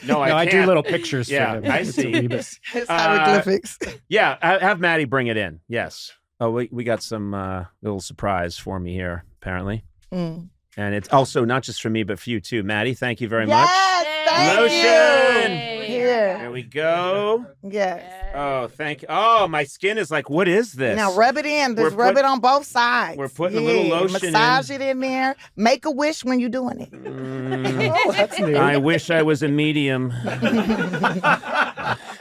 S1: No,
S3: I do
S1: can't.
S3: little pictures for
S1: Yeah,
S3: him.
S1: I
S3: It's
S1: see.
S3: a rebus.
S5: It's hieroglyphics.
S1: Yeah, have Maddie bring it in. Yes. Oh, we got some little surprise for me here, apparently.
S5: Mm.
S1: And it's also not just for me, but for you too. Maddie, thank you very much.
S5: Thank
S1: Lotion.
S5: you. Here.
S1: There we go.
S5: Yes.
S1: Oh, thank you. Oh, my skin is like, what is this?
S5: Now rub it in. Just rub it on both sides.
S1: We're putting a little lotion
S5: Massage it in there. Make a wish when you're doing it.
S3: Oh, that's new.
S1: I wish I was a medium.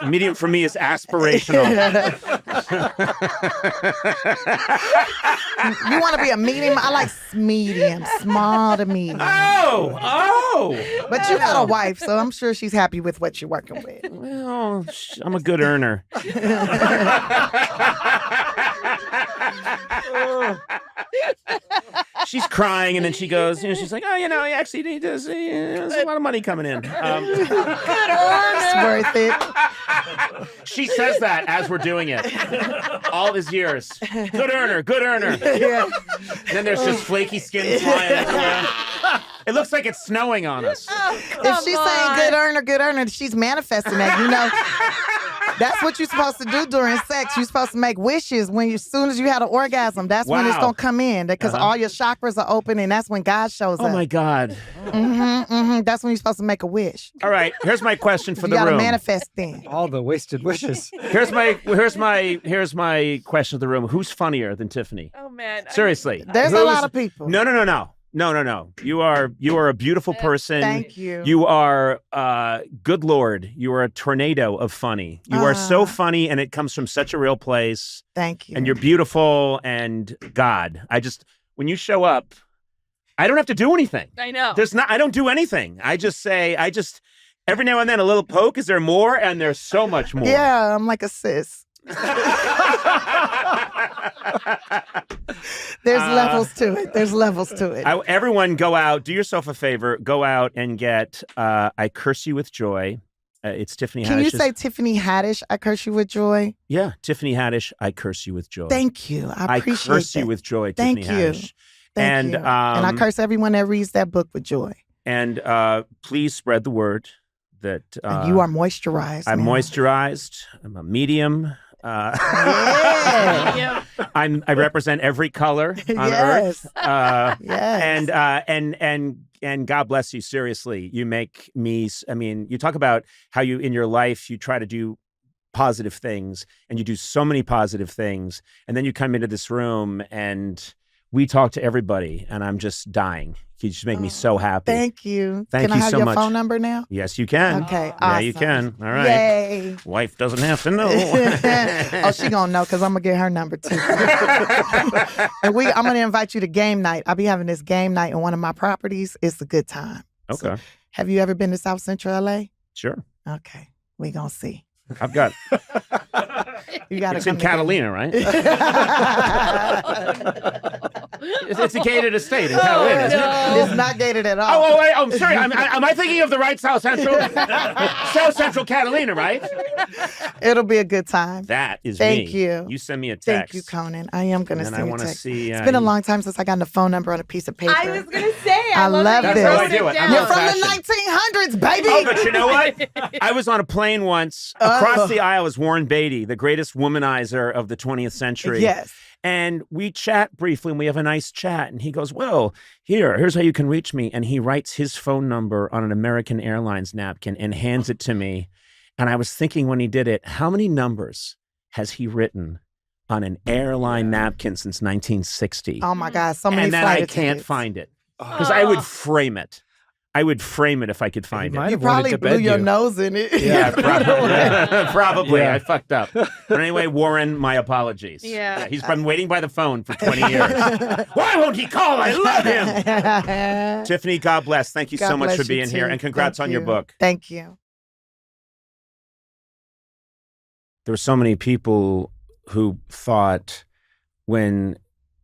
S1: Medium for me is aspirational.
S5: You want to be a medium? I like medium, small to medium.
S1: Oh!
S5: But you got a wife, so I'm sure she's happy with what you're working with.
S1: Well, I'm a good earner. She's crying, and then she goes, she's like, I actually need to see, there's a lot of money coming in.
S5: It's worth it.
S1: She says that as we're doing it. All these years. Good earner, good earner.
S5: Yeah.
S1: Then there's just flaky skin flying everywhere. It looks like it's snowing on us.
S5: If she's saying good earner, she's manifesting that. You know, that's what you're supposed to do during sex. You're supposed to make wishes as soon as you had an orgasm. That's when it's gonna come in, because all your chakras are open, and that's when God shows up.
S1: Oh my God.
S5: That's when you're supposed to make a wish.
S1: All right, here's my question for the room.
S5: You gotta manifest then.
S3: All the wasted wishes.
S1: Here's my question to the room. Who's funnier than Tiffany?
S4: Oh man.
S1: Seriously.
S5: There's a lot of people.
S1: No. You are a beautiful person.
S5: Thank you.
S1: You are, good Lord, you are a tornado of funny. You are so funny, and it comes from such a real place.
S5: Thank you.
S1: And you're beautiful, and God, when you show up, I don't have to do anything.
S4: I know.
S1: I don't do anything. I just every now and then a little poke. Is there more? And there's so much more.
S5: Yeah, I'm like a sis. There's levels to it.
S1: Everyone go out, do yourself a favor, go out and get I Curse You With Joy. It's Tiffany Haddish.
S5: Can you say Tiffany Haddish, I Curse You With Joy?
S1: Yeah, Tiffany Haddish, I Curse You With Joy.
S5: Thank you. I appreciate that.
S1: I Curse You With Joy, Tiffany Haddish.
S5: Thank you. And I curse everyone that reads that book with joy.
S1: And please spread the word that
S5: and you are moisturized.
S1: I'm
S5: now.
S1: moisturized. I'm a medium.
S5: Yeah.
S1: I represent every color on earth.
S5: Yes.
S1: And God bless you. Seriously, you make me. I mean, you talk about how you in your life you try to do positive things, and you do so many positive things, and then you come into this room and we talk to everybody, and I'm just dying. You just make me so happy.
S5: Thank you.
S1: Thank
S5: you
S1: you
S5: have
S1: so
S5: your
S1: much.
S5: phone number now?
S1: Yes, you can.
S5: Okay,
S1: Yeah,
S5: awesome.
S1: you can. All right.
S5: Yay.
S1: Wife doesn't have to know.
S5: Oh, she gonna know, because I'm gonna get her number too. And I'm gonna invite you to game night. I'll be having this game night on one of my properties. It's a good time.
S1: Okay.
S5: So, have you ever been to South Central LA?
S1: Sure.
S5: Okay, we gonna see.
S1: I've got.
S5: You gotta.
S1: It's in Catalina, right? It's a gated estate in Catalina, isn't it?
S5: It's not gated at all.
S1: Oh, wait, I'm sorry. Am I thinking of the right South Central? South Central Catalina, right?
S5: It'll be a good time.
S1: That is
S5: Thank
S1: me.
S5: you.
S1: You send me a text.
S5: Thank you, Conan. I am going to send you a text.
S1: See,
S5: it's been a long time since I got a phone number on a piece of paper.
S4: I was going to say, I love
S5: this.
S1: That's how I do it. I'm
S5: You're from
S1: old-fashioned.
S5: the 1900s, baby.
S1: Oh, but you know what? I was on a plane once. Across the aisle is Warren Beatty, the greatest womanizer of the 20th century.
S5: Yes.
S1: And we chat briefly, and we have a nice chat. And he goes, well, here's how you can reach me. And he writes his phone number on an American Airlines napkin and hands it to me. And I was thinking when he did it, how many numbers has he written on an airline napkin since 1960?
S5: Oh, my God. So many
S1: and then
S5: flight
S1: I can't
S5: attendants.
S1: find it. Because I would frame it. I would frame it if I could find it.
S5: You probably blew your nose in it.
S1: Yeah, probably. Probably.
S3: Yeah.
S1: I fucked up. But anyway, Warren, my apologies.
S4: Yeah.
S1: He's been waiting by the phone for 20 years. Why won't he call? I love him. Tiffany, God bless. Thank you
S5: God
S1: so much
S5: bless
S1: for
S5: you
S1: being here.
S5: too.
S1: And congrats
S5: Thank
S1: on your
S5: you.
S1: book.
S5: Thank you.
S1: There were so many people who thought when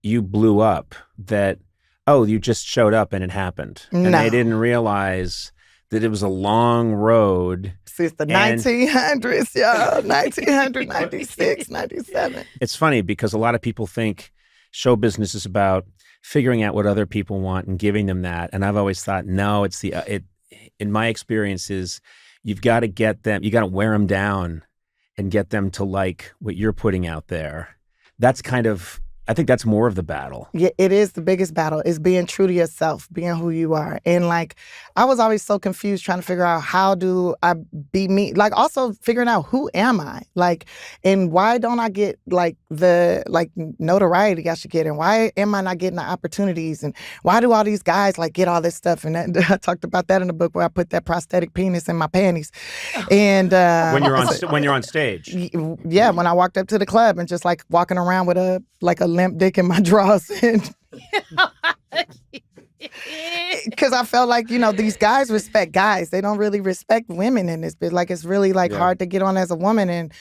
S1: you blew up that, oh, you just showed up and it happened. And
S5: No.
S1: they didn't realize that it was a long road.
S5: Since the 1900s, y'all. 1996, 97.
S1: It's funny because a lot of people think show business is about figuring out what other people want and giving them that. And I've always thought, no, it's in my experiences, you've got to get them, you got to wear them down and get them to like what you're putting out there. That's I think that's more of the battle.
S5: Yeah, it is the biggest battle, is being true to yourself, being who you are. And like, I was always so confused trying to figure out how do I be me? Like also figuring out who am I? Like, and why don't I get like the notoriety I should get? And why am I not getting the opportunities? And why do all these guys like get all this stuff? And I talked about that in the book where I put that prosthetic penis in my panties. And
S1: When you're on stage.
S5: yeah, when I walked up to the club and just like walking around with a limp dick in my drawers, and because I felt like, these guys respect guys. They don't really respect women in this bit. Like, it's really hard to get on as a woman.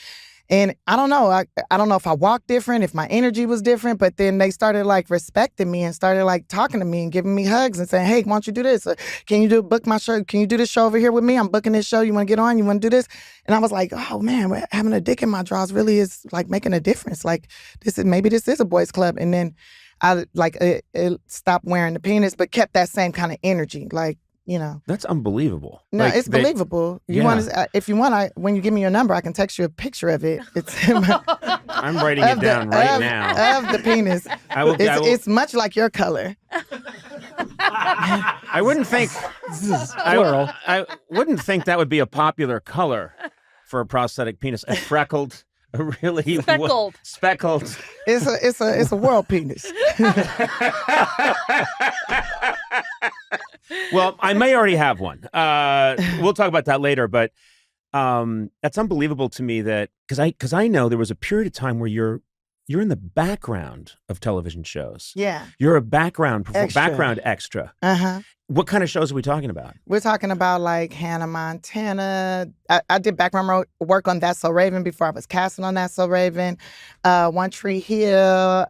S5: And I don't know. I don't know if I walked different, if my energy was different, but then they started like respecting me and started like talking to me and giving me hugs and saying, hey, why don't you do this? Can you book my show? Can you do this show over here with me? I'm booking this show. You want to get on? You want to do this? And I was like, oh man, having a dick in my drawers really is like making a difference. Like maybe this is a boys club. And then I like it stopped wearing the penis, but kept that same kind of energy. Like, you know.
S1: That's unbelievable.
S5: No,
S1: Like,
S5: it's believable. You want to, if you want, when you give me your number, I can text you a picture of it. It's
S1: I'm writing it down right now.
S5: Of the penis. It's much like your color.
S1: I wouldn't think I wouldn't think that would be a popular color for a prosthetic penis. A freckled, a really speckled.
S5: It's a world penis.
S1: Well, I may already have one. We'll talk about that later, but that's unbelievable to me that because I know there was a period of time where you're in the background of television shows.
S5: Yeah.
S1: You're a background
S5: extra.
S1: What kind of shows are we talking about?
S5: We're talking about like Hannah Montana. I did background work on That's So Raven before I was casting on That's So Raven. One Tree Hill.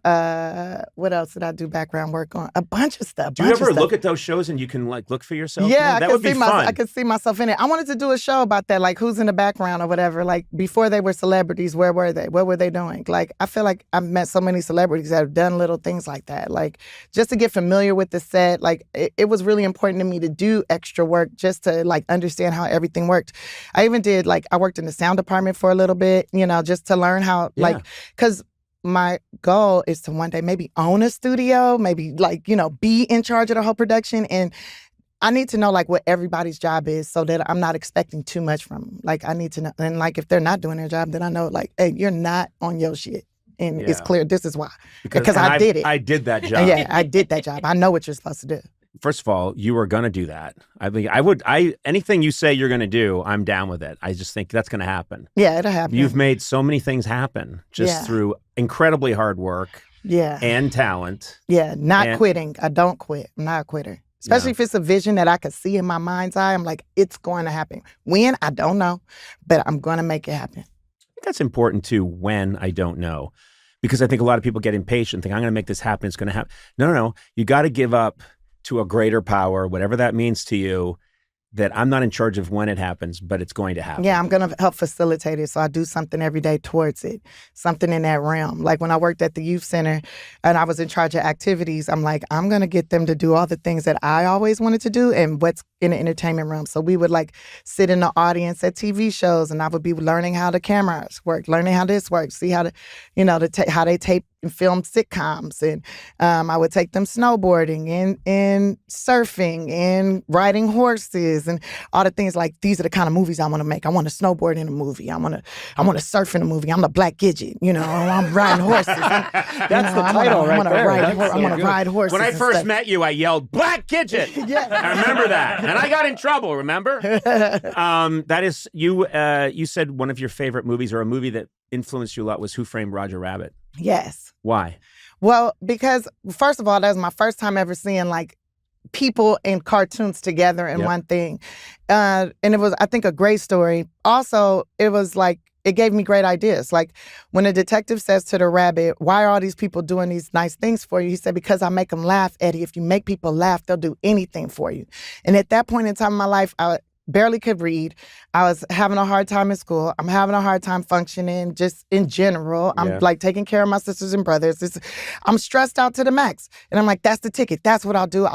S5: What else did I do background work on? A bunch of stuff.
S1: Do you ever look at those shows and you can like look for yourself?
S5: Yeah,
S1: that would be fun.
S5: I could see myself in it. I wanted to do a show about that, like who's in the background or whatever. Like before they were celebrities, where were they? What were they doing? Like I feel like I've met so many celebrities that have done little things like that. Like just to get familiar with the set. Like it was really important to me to do extra work just to like understand how everything worked. I even did I worked in the sound department for a little bit, just to learn how because my goal is to one day maybe own a studio, maybe be in charge of the whole production. And I need to know what everybody's job is so that I'm not expecting too much from them. Like I need to know. And if they're not doing their job, then I know hey, you're not on your shit. And it's clear this is why. Because I did it.
S1: I did that job.
S5: Yeah, I did that job. I know what you're supposed to do.
S1: First of all, you are going to do that. I mean, anything you say you're going to do, I'm down with it. I just think that's going to happen.
S5: Yeah, it'll happen.
S1: You've made so many things happen just through incredibly hard work.
S5: Yeah.
S1: And talent.
S5: Yeah, not quitting. I don't quit. I'm not a quitter. Especially if it's a vision that I could see in my mind's eye. I'm like, it's going to happen. When? I don't know, but I'm going to make it happen.
S1: I think that's important too, when I don't know. Because I think a lot of people get impatient, think I'm going to make this happen, it's going to happen. No. You got to give up to a greater power, whatever that means to you, that I'm not in charge of when it happens, but it's going to happen.
S5: Yeah, I'm going to help facilitate it. So I do something every day towards it, something in that realm. Like when I worked at the youth center and I was in charge of activities, I'm like, I'm going to get them to do all the things that I always wanted to do and what's in the entertainment room. So we would sit in the audience at TV shows and I would be learning how the cameras work, learning how this works, see how how they tape and film sitcoms. And I would take them snowboarding and surfing and riding horses and all the things these are the kind of movies I want to make. I want to snowboard in a movie. I want to surf in a movie. I'm the Black Gidget, I'm riding horses.
S3: That's the title right there.
S5: I want to ride horses.
S1: When I first met you, I yelled, Black Gidget!
S5: Yeah.
S1: I remember that. And I got in trouble, remember? That is, you said one of your favorite movies or a movie that influenced you a lot was Who Framed Roger Rabbit.
S5: Yes.
S1: Why?
S5: Well, because first of all, that was my first time ever seeing people and cartoons together in one thing. And it was, I think, a great story. Also, it was it gave me great ideas. When a detective says to the rabbit, why are all these people doing these nice things for you? He said, because I make them laugh, Eddie. If you make people laugh, they'll do anything for you. And at that point in time in my life, I barely could read. I was having a hard time in school. I'm having a hard time functioning just in general. I'm taking care of my sisters and brothers. I'm stressed out to the max. And I'm like, that's the ticket. That's what I'll do.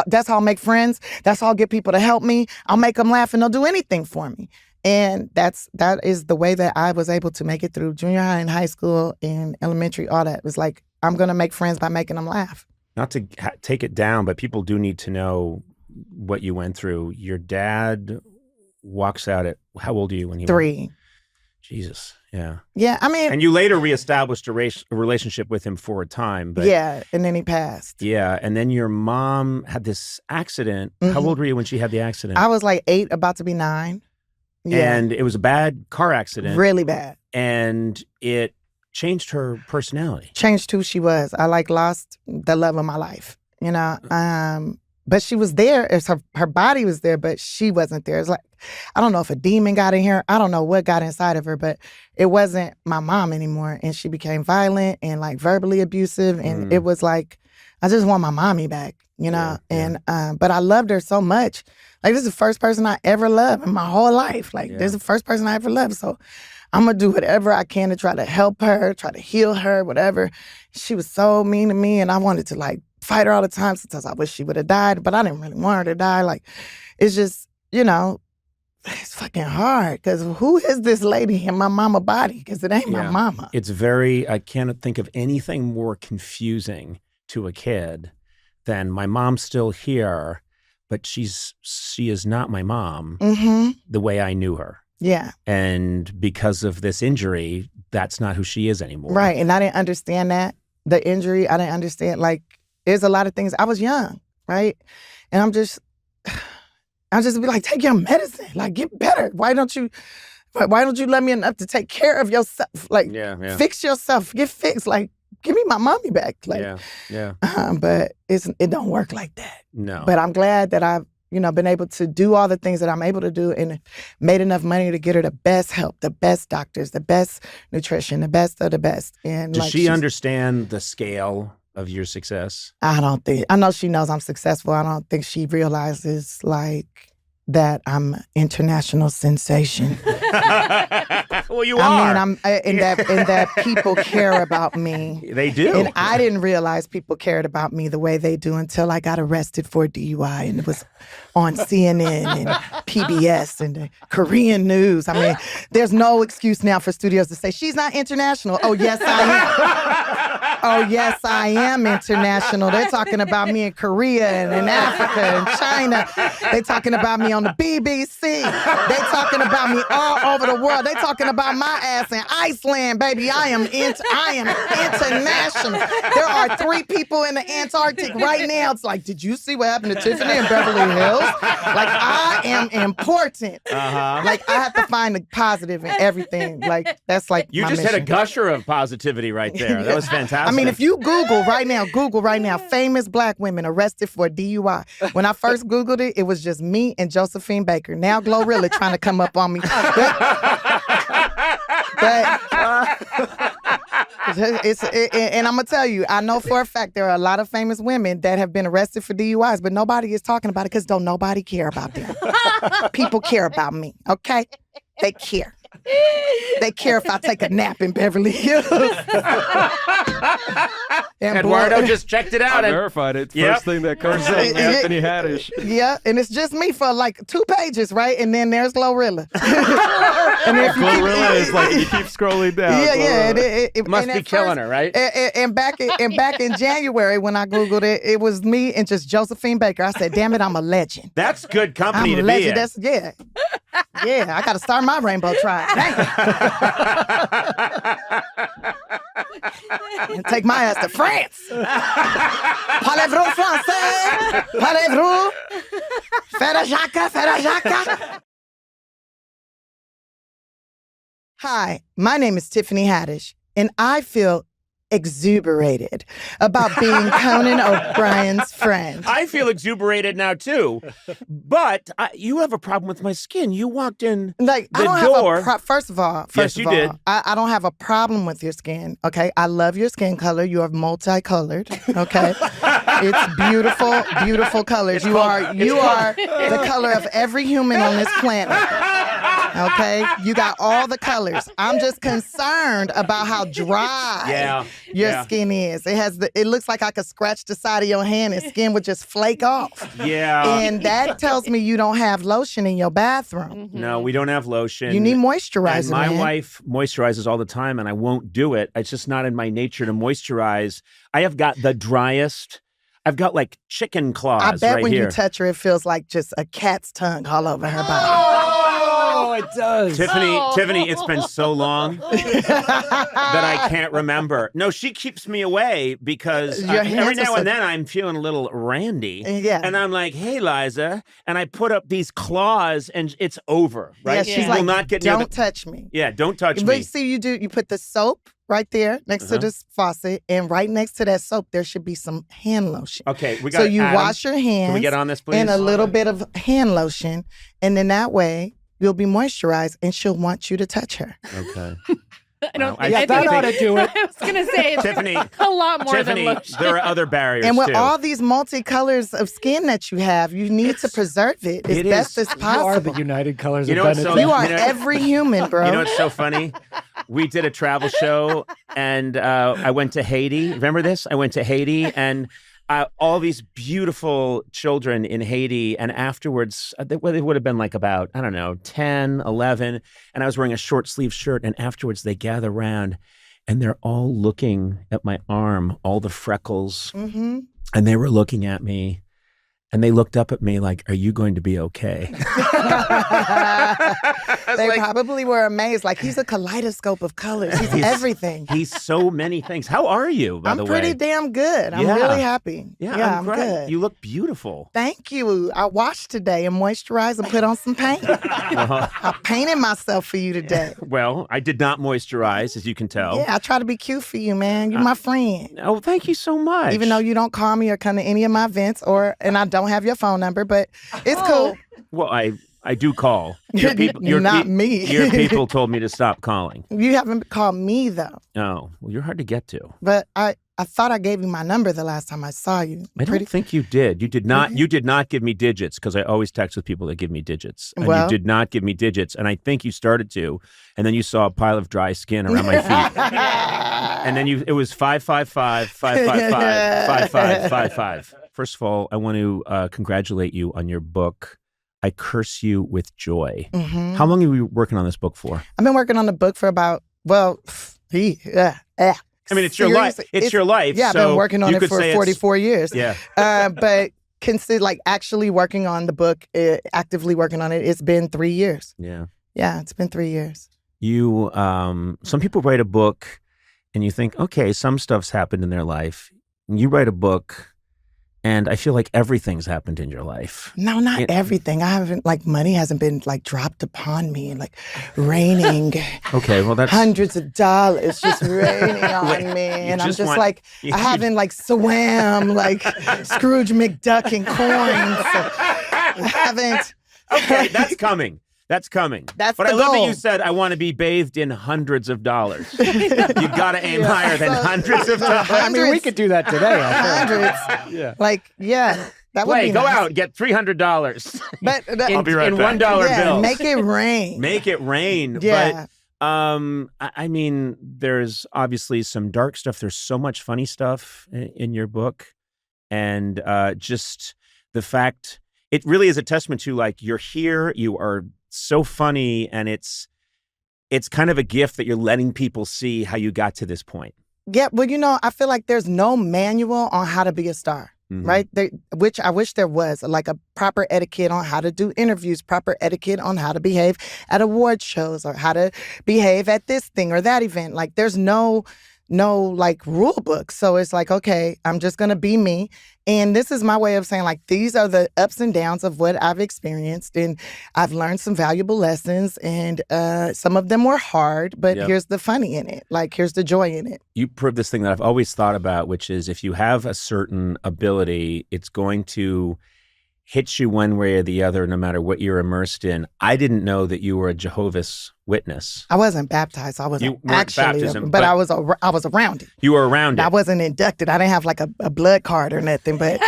S5: That's how I'll make friends. That's how I'll get people to help me. I'll make them laugh and they'll do anything for me. And that is the way that I was able to make it through junior high and high school and elementary, all that. It was I'm going to make friends by making them laugh.
S1: Not to take it down, but people do need to know what you went through. Your dad walks out at, how old are you when he
S5: 3?
S1: went? Jesus. Yeah.
S5: Yeah, I mean.
S1: And you later reestablished a relationship with him for a time. But
S5: yeah, and then he passed.
S1: Yeah, and then your mom had this accident. Mm-hmm. How old were you when she had the accident?
S5: I was 8, about to be 9. Yeah.
S1: And it was a bad car accident.
S5: Really bad.
S1: And it changed her personality.
S5: Changed who she was. I lost the love of my life, But she was there. Her body was there, but she wasn't there. It's I don't know if a demon got in here. I don't know what got inside of her, but it wasn't my mom anymore. And she became violent and verbally abusive. And it was I just want my mommy back, you know?
S1: Yeah.
S5: And, but I loved her so much. Like, this is the first person I ever loved in my whole life. Like, this is the first person I ever loved. So I'm going to do whatever I can to try to help her, try to heal her, whatever. She was so mean to me, and I wanted to, like, fight her all the time. Sometimes I wish she would have died, but I didn't really want her to die. Like, it's just, you know, it's fucking hard, because who is this lady in my mama body? Because it ain't my mama.
S1: It's I can't think of anything more confusing to a kid than my mom's still here, but she is not my mom the way I knew her.
S5: Yeah.
S1: And because of this injury, that's not who she is anymore.
S5: Right. And I didn't understand that. The injury, I didn't understand. Like, there's a lot of things. I was young, right? And I'll just be like, take your medicine. Like, get better. Why don't you love me enough to take care of yourself? Like, fix yourself. Get fixed. Like, give me my mommy back. Like, but it don't work like that.
S1: No.
S5: But I'm glad that I've, you know, been able to do all the things that I'm able to do and made enough money to get her the best help, the best doctors, the best nutrition, the best of the best. And
S1: does she understand the scale of your success?
S5: I know she knows I'm successful. I don't think she realizes, like, that I'm an international sensation.
S1: Well, you are.
S5: I mean, and that people care about me.
S1: They do.
S5: And I didn't realize people cared about me the way they do until I got arrested for DUI, and it was on CNN and PBS and the Korean news. I mean, there's no excuse now for studios to say, she's not international. Oh, yes, I am. Oh, yes, I am international. They're talking about me in Korea and in Africa and China. They're talking about me on the BBC. They're talking about me all over the world. They're talking about my ass in Iceland, baby. I am international. There are 3 people in the Antarctic right now. It's like, did you see what happened to Tiffany in Beverly Hills? Like, I am important. Like, I have to find the positive in everything. Like, that's like
S1: you
S5: my
S1: just
S5: mission.
S1: had a gusher of positivity right there. That was fantastic.
S5: I mean, if you Google right now, famous black women arrested for DUI. When I first Googled it, it was just me and Josephine Baker. Now Glorilla trying to come up on me. But and I'm going to tell you, I know for a fact there are a lot of famous women that have been arrested for DUIs, but nobody is talking about it because don't nobody care about them. People care about me, okay? They care. They care if I take a nap in Beverly Hills.
S1: Eduardo just checked it out.
S3: I verified it. First thing that comes up, Anthony Haddish.
S5: Yeah, and it's just me for like 2 pages, right? And then there's Glorilla. And if
S3: Glorilla is like, you keep scrolling down.
S5: It
S1: must be killing her, right?
S5: And back in January when I Googled it, it was me and just Josephine Baker. I said, damn it, I'm a legend.
S1: That's good company
S5: I'm a
S1: to
S5: legend.
S1: be in.
S5: Yeah, I got to start my Rainbow Tribe. And take my ass to France. Parlez-vous français? Parlez-vous? Ferajaka. Hi, my name is Tiffany Haddish, and I feel exuberated about being Conan O'Brien's friend.
S1: I feel exuberated now too, but you have a problem with my skin. You walked in
S5: like
S1: the
S5: I don't
S1: door.
S5: Have first of all,
S1: did.
S5: I don't have a problem with your skin. Okay, I love your skin color. You are multicolored. Okay, it's beautiful, beautiful colors. You are the color of every human on this planet. Okay, you got all the colors. I'm just concerned about how dry your skin is. It looks like I could scratch the side of your hand and skin would just flake off.
S1: Yeah.
S5: And that tells me you don't have lotion in your bathroom.
S1: No, we don't have lotion.
S5: You need moisturizer.
S1: And my wife moisturizes all the time, and I won't do it. It's just not in my nature to moisturize. I have got the driest. I've got like chicken claws
S5: I bet
S1: right
S5: when
S1: here.
S5: you touch her, it feels like just a cat's tongue all over her body.
S3: Oh, it does.
S1: Tiffany, it's been so long that I can't remember. No, she keeps me away because every now and then I'm feeling a little randy.
S5: Yeah.
S1: And I'm like, hey, Liza. And I put up these claws and it's over, right?
S5: Yeah,
S1: She
S5: she's
S1: will
S5: like,
S1: not get
S5: don't touch me.
S1: Yeah, don't touch
S5: But
S1: me.
S5: see, you put the soap right there next to this faucet, and right next to that soap, there should be some hand lotion.
S1: Okay, we got
S5: So you
S1: Adam,
S5: wash your hands.
S1: Can we get on this, please?
S5: And a little bit of hand lotion, and then that way you'll be moisturized, and she'll want you to touch her.
S1: Okay.
S4: I don't
S1: Wow.
S4: think
S1: I
S3: that
S1: think-
S3: ought to do it.
S4: I was gonna say it's
S1: Tiffany,
S4: a lot more
S1: Tiffany,
S4: than lotion.
S1: there are other barriers
S5: And with
S1: too.
S5: all these multicolors of skin that you have, you need to preserve it as
S1: It
S5: best
S1: is.
S5: as
S3: You are the
S5: possible.
S3: United Colors
S1: You
S3: of
S1: know what's so-
S3: Benetton.
S5: You are
S1: You know-
S5: every human, bro.
S1: You know what's so funny? We did a travel show, and I went to Haiti. Remember this? I went to Haiti, and all these beautiful children in Haiti, and afterwards, they would have been like about, I don't know, 10, 11, and I was wearing a short sleeve shirt, and afterwards they gather around, and they're all looking at my arm, all the freckles,
S5: Mm-hmm.
S1: and they were looking at me, and they looked up at me like, are you going to be okay?
S5: They probably were amazed. Like, he's a kaleidoscope of colors. He's everything.
S1: He's so many things. How are you, by the
S5: I'm
S1: way?
S5: pretty damn good. I'm
S1: Yeah.
S5: really happy.
S1: Yeah,
S5: I'm
S1: great.
S5: good.
S1: You look beautiful.
S5: Thank you. I washed today and moisturized and put on some paint. I painted myself for you today.
S1: Well, I did not moisturize, as you can tell.
S5: Yeah, I try to be cute for you, man. You're my friend.
S1: Oh, thank you so much.
S5: Even though you don't call me or come to any of my events, and I don't have your phone number, but it's cool.
S1: Well, I do call. Your
S5: Not me.
S1: Your people told me to stop calling.
S5: You haven't called me though.
S1: Oh, well, you're hard to get to.
S5: But I thought I gave you my number the last time I saw you.
S1: I don't think you did. You did not. You did not give me digits, because I always text with people that give me digits. And
S5: Well-
S1: you did not give me digits, and I think you started to, and then you saw a pile of dry skin around my feet, and then it was 555 555 5555. First of all, I want to congratulate you on your book, I Curse You with Joy.
S5: Mhm.
S1: How long have you been working on this book for?
S5: I've been working on the book for about,
S1: I mean, it's your life. It's your life.
S5: Yeah, I've
S1: so
S5: been working on
S1: you
S5: it
S1: could
S5: for
S1: say it's-
S5: 44 years.
S1: Yeah.
S5: But consider actually working on the book, actively working on it, it's been 3 years.
S1: Yeah.
S5: Yeah, it's been 3 years.
S1: You, some people write a book and you think, okay, some stuff's happened in their life. You write a book and I feel like everything's happened in your life.
S5: No, not
S1: It-
S5: everything. I haven't, money hasn't been, dropped upon me and, raining.
S1: Okay, well, that's...
S5: Hundreds of dollars just raining on me. And I'm
S1: just
S5: just
S1: want-
S5: I
S1: you-
S5: haven't, swam Scrooge McDuck in coins. I haven't.
S1: Okay, that's coming. That's coming.
S5: That's
S1: but
S5: the
S1: I love that
S5: goal.
S1: you said, I want to be bathed in hundreds of dollars. You got to aim higher than hundreds of dollars.
S3: I mean, we could do that today. I think.
S5: Hundreds.
S3: Yeah.
S5: That would
S1: Wait,
S5: be
S1: go
S5: nice.
S1: out, get $300.
S5: But
S1: I'll be right
S5: in
S1: back.
S5: $1
S1: Yeah,
S5: bills.
S1: make
S5: Make it rain.
S1: Make it rain.
S5: Yeah.
S1: But I mean, there's obviously some dark stuff. There's so much funny stuff in your book. And just the fact, it really is a testament to you're here, you are so funny, and it's kind of a gift that you're letting people see how you got to this point.
S5: Yeah, well, I feel like there's no manual on how to be a star,
S1: Mhm.
S5: right? Which I wish there was, a proper etiquette on how to do interviews, proper etiquette on how to behave at award shows or how to behave at this thing or that event. There's no rule book. So it's okay, I'm just going to be me. And this is my way of saying these are the ups and downs of what I've experienced. And I've learned some valuable lessons, and some of them were hard, but
S1: Yep.
S5: here's the funny in it. Here's the joy in it.
S1: You proved this thing that I've always thought about, which is if you have a certain ability, it's going to hit you one way or the other, no matter what you're immersed in. I didn't know that you were a Jehovah's Witness.
S5: I wasn't baptized. I
S1: You
S5: wasn't
S1: weren't
S5: actually,
S1: baptism,
S5: but
S1: but-
S5: I was around it.
S1: You were around
S5: I
S1: it.
S5: wasn't inducted. I didn't have a blood card or nothing, but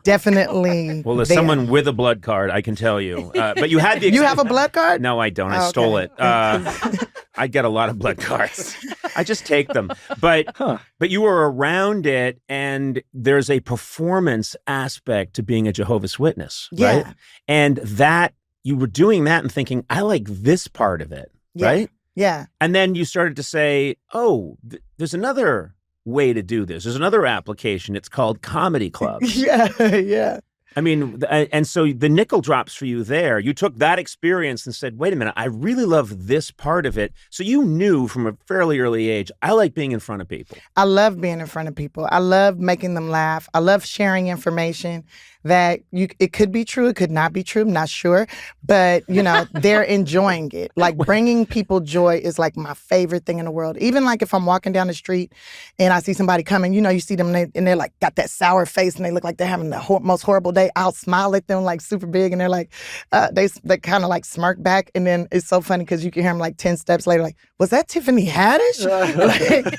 S5: definitely.
S1: Well, as
S5: there.
S1: someone with a blood card, I can tell you. But you had the...
S5: You have a blood card?
S1: No, I don't. I
S5: Oh,
S1: stole
S5: okay.
S1: it. I get a lot of blood cards. I just take them. But you were around it, and there's a performance aspect to being a Jehovah's Witness, right?
S5: Yeah.
S1: And that you were doing that and thinking, I like this part of it,
S5: Yeah.
S1: right?
S5: Yeah.
S1: And then you started to say, oh, there's another way to do this. There's another application. It's called comedy clubs.
S5: Yeah. Yeah.
S1: I mean, and so the nickel drops for you there. You took that experience and said, wait a minute, I really love this part of it. So you knew from a fairly early age, I like being in front of people.
S5: I love being in front of people. I love making them laugh. I love sharing information that it could be true, it could not be true, I'm not sure. But, they're enjoying it. Bringing people joy is my favorite thing in the world. Even if I'm walking down the street and I see somebody coming, you see them and they're got that sour face and they look like they're having the most horrible day. I'll smile at them like super big, and they're like, they kind of like smirk back, and then it's so funny because you can hear them like 10 steps later, like, was that Tiffany Haddish?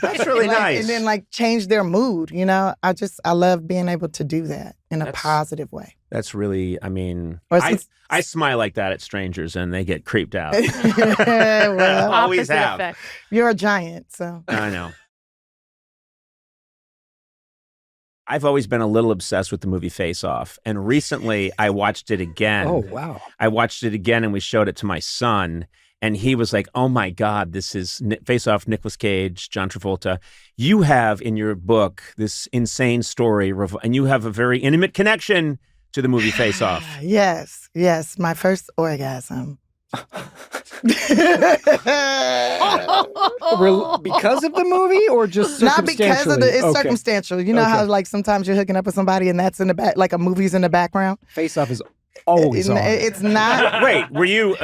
S1: That's really nice.
S5: And then like change their mood. You know, I love being able to do that in a positive way.
S1: That's really, I mean,
S5: Or
S1: I smile like that at strangers and they get creeped out.
S5: Well,
S1: Always
S4: Opposite
S1: have.
S4: effect.
S5: you're a giant, so.
S1: I know. I've always been a little obsessed with the movie Face Off. And recently I watched it again.
S3: Oh, wow.
S1: I watched it again and we showed it to my son. And he was like, oh my God, this is Face Off, Nicolas Cage, John Travolta. You have in your book this insane story, and you have a very intimate connection to the movie Face Off.
S5: Yes, my first orgasm.
S3: Because of the movie or just
S5: Not because of
S3: circumstantially?
S5: it's circumstantial. You know how like sometimes you're hooking up with somebody and that's in the back, like a movie's in the background.
S3: Face Off is always on.
S5: It's not.
S1: Wait, were you,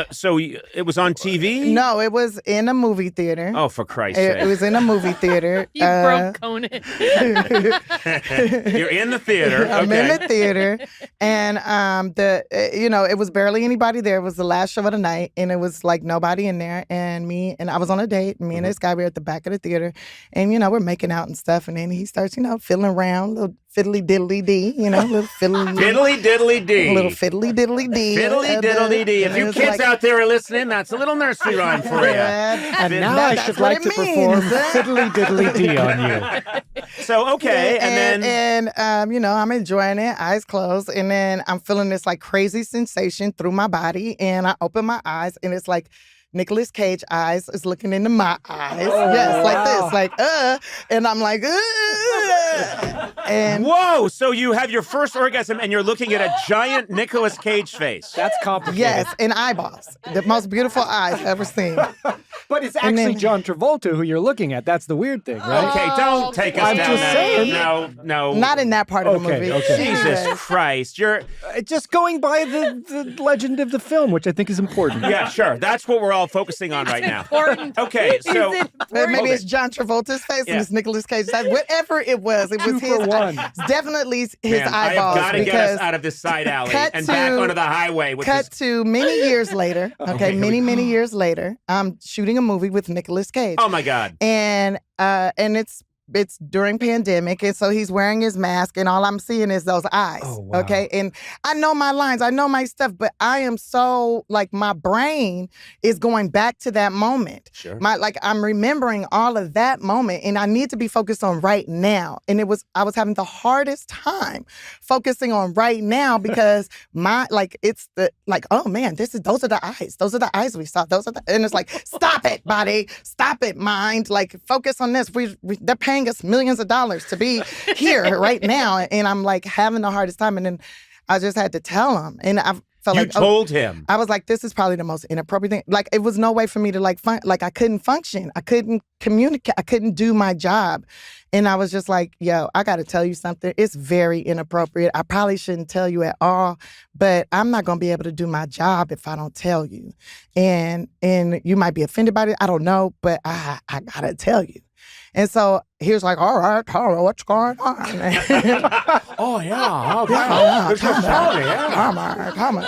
S1: it was on TV?
S5: No, it was in a movie theater.
S1: Oh, for Christ's
S5: It
S1: sake.
S5: was in a movie theater.
S4: You broke Conan.
S1: You're in the theater.
S5: I'm
S1: Okay.
S5: in the theater, and it was barely anybody there. It was the last show of the night, and it was like nobody in there. And I was on a date. Me and this guy were at the back of the theater, and we're making out and stuff. And then he starts, fiddling around, little fiddly diddly dee, little fiddly
S1: Diddly diddly dee.
S5: little fiddly diddly dee.
S1: Fiddly diddly dee. If you kids out there are listening, that's a little nursery rhyme for you.
S3: And now I
S5: That's
S3: should
S5: what
S3: like
S5: it
S3: to
S5: means.
S3: perform Fiddly Diddly Dee on you.
S1: So, okay, and then...
S5: I'm enjoying it, eyes closed, and then I'm feeling this like crazy sensation through my body, and I open my eyes, and it's like Nicolas Cage eyes is looking into my eyes. Yes, like this, like, and I'm like, and
S1: Whoa! So you have your first orgasm and you're looking at a giant Nicolas Cage face.
S3: That's complicated.
S5: yes, and eyeballs, the most beautiful eyes I've ever seen.
S3: But it's
S5: And
S3: actually
S5: then-
S3: John Travolta who you're looking at. That's the weird thing, right?
S1: Okay, don't take us
S3: I'm
S1: down
S3: just
S1: that.
S3: saying.
S1: No.
S5: Not in that part of the
S3: Okay,
S5: movie.
S3: okay.
S1: Jesus Christ. You're...
S3: Just going by the legend of the film, which I think is important.
S1: Yeah, sure. That's what we're all focusing on right now. Okay, so...
S5: Maybe it's John Travolta's face
S1: Yeah.
S5: and it's Nicolas Cage's eyes. Whatever it was
S3: Two
S5: his.
S3: for one.
S5: It's definitely his
S1: Man, I have
S5: eyeballs.
S1: got to get
S5: because
S1: us out of this side alley
S5: cut
S1: and back
S5: to-
S1: onto the highway with
S5: cut
S1: this...
S5: to many years later. Okay,
S1: here we
S5: many years later. I'm shooting a movie with Nicolas Cage.
S1: Oh, my God.
S5: And it's during pandemic, and so he's wearing his mask, and all I'm seeing is those eyes.
S3: Oh, wow.
S5: Okay, and I know my lines, I know my stuff, but I am so like my brain is going back to that moment.
S1: Sure.
S5: I'm remembering all of that moment, and I need to be focused on right now. And I was having the hardest time focusing on right now because oh man, those are the eyes we saw. And it's like, stop it, body, stop it, mind. Like, focus on this. They're paying us millions of dollars to be here right now, and I'm like having the hardest time. And then I just had to tell him, and I felt
S1: You
S5: like
S1: told him.
S5: I was like, this is probably the most inappropriate thing. Like, it was no way for me to I couldn't function. I couldn't communicate. I couldn't do my job. And I was just like, yo, I got to tell you something. It's very inappropriate. I probably shouldn't tell you at all, but I'm not going to be able to do my job if I don't tell you. And you might be offended by it. I don't know, but I got to tell you. And so he was like, all right, tell me what's going on.
S1: Oh, yeah.
S5: Come on.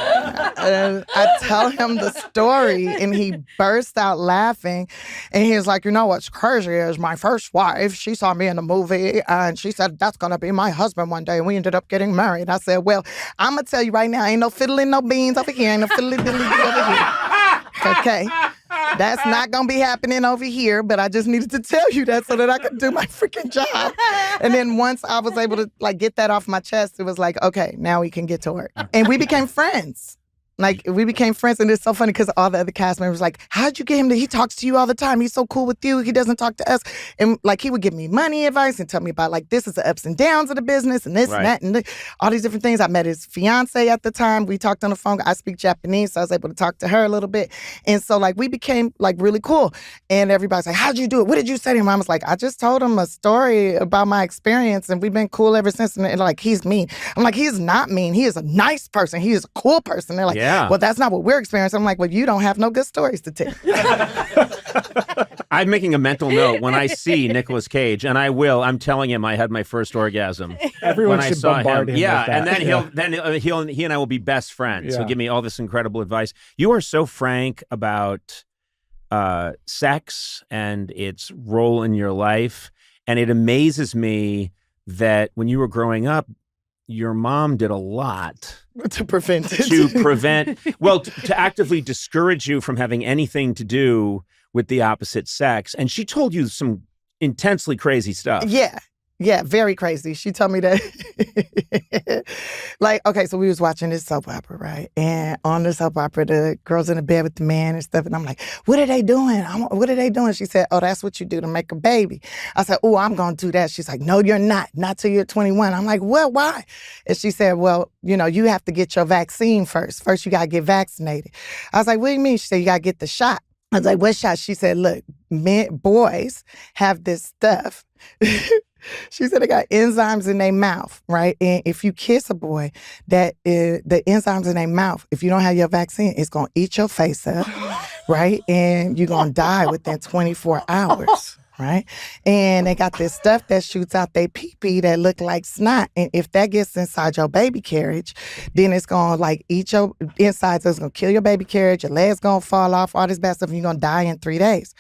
S5: And I tell him the story, and he burst out laughing. And he was like, what's crazy is my first wife, she saw me in the movie, and she said, that's going to be my husband one day. And we ended up getting married. I said, well, I'm going to tell you right now, ain't no fiddling no beans over here. Ain't no fiddly diddly over here. Okay? That's not going to be happening over here, but I just needed to tell you that so that I could do my freaking job. And then once I was able to get that off my chest, it was like, okay, now we can get to work. And we became friends. And it's so funny because all the other cast members were like, how'd you get him he talks to you all the time. He's so cool with you. He doesn't talk to us. And he would give me money advice and tell me about this is the ups and downs of the business and this
S1: Right.
S5: and that and all these different things. I met his fiance at the time. We talked on the phone. I speak Japanese, so I was able to talk to her a little bit. And so we became really cool. And everybody's like, how'd you do it? What did you say to him? I was like, I just told him a story about my experience, and we've been cool ever since. And he's mean. I'm like, he's not mean. He is a nice person. He is a cool person. They're like,
S1: Yeah.
S5: well, that's not what we're experiencing. I'm like, well, you don't have no good stories to tell.
S1: I'm making a mental note when I see Nicolas Cage, and I will. I'm telling him I had my first orgasm.
S3: Everyone
S1: when
S3: should
S1: I saw
S3: bombard him.
S1: Yeah,
S3: with that.
S1: and then he and I will be best friends.
S3: Yeah.
S1: He'll give me all this incredible advice. You are so frank about sex and its role in your life, and it amazes me that when you were growing up, your mom did a lot
S5: to prevent it.
S1: To actively discourage you from having anything to do with the opposite sex. And she told you some intensely crazy stuff.
S5: Yeah, very crazy. She told me that, okay, so we was watching this soap opera, right? And on the soap opera, the girl's in the bed with the man and stuff. And I'm like, what are they doing? What are they doing? She said, oh, that's what you do to make a baby. I said, oh, I'm going to do that. She's like, no, you're not. Not till you're 21. I'm like, well, why? And she said, well, you have to get your vaccine first. First, you got to get vaccinated. I was like, what do you mean? She said, you got to get the shot. I was like, what shot? She said, look, boys have this stuff. She said they got enzymes in their mouth, right? And if you kiss a boy, the enzymes in their mouth, if you don't have your vaccine, it's going to eat your face up, right? And you're going to die within 24 hours, right? And they got this stuff that shoots out their pee-pee that look like snot. And if that gets inside your baby carriage, then it's going to eat your insides. It's going to kill your baby carriage. Your legs going to fall off, all this bad stuff, and you're going to die in 3 days.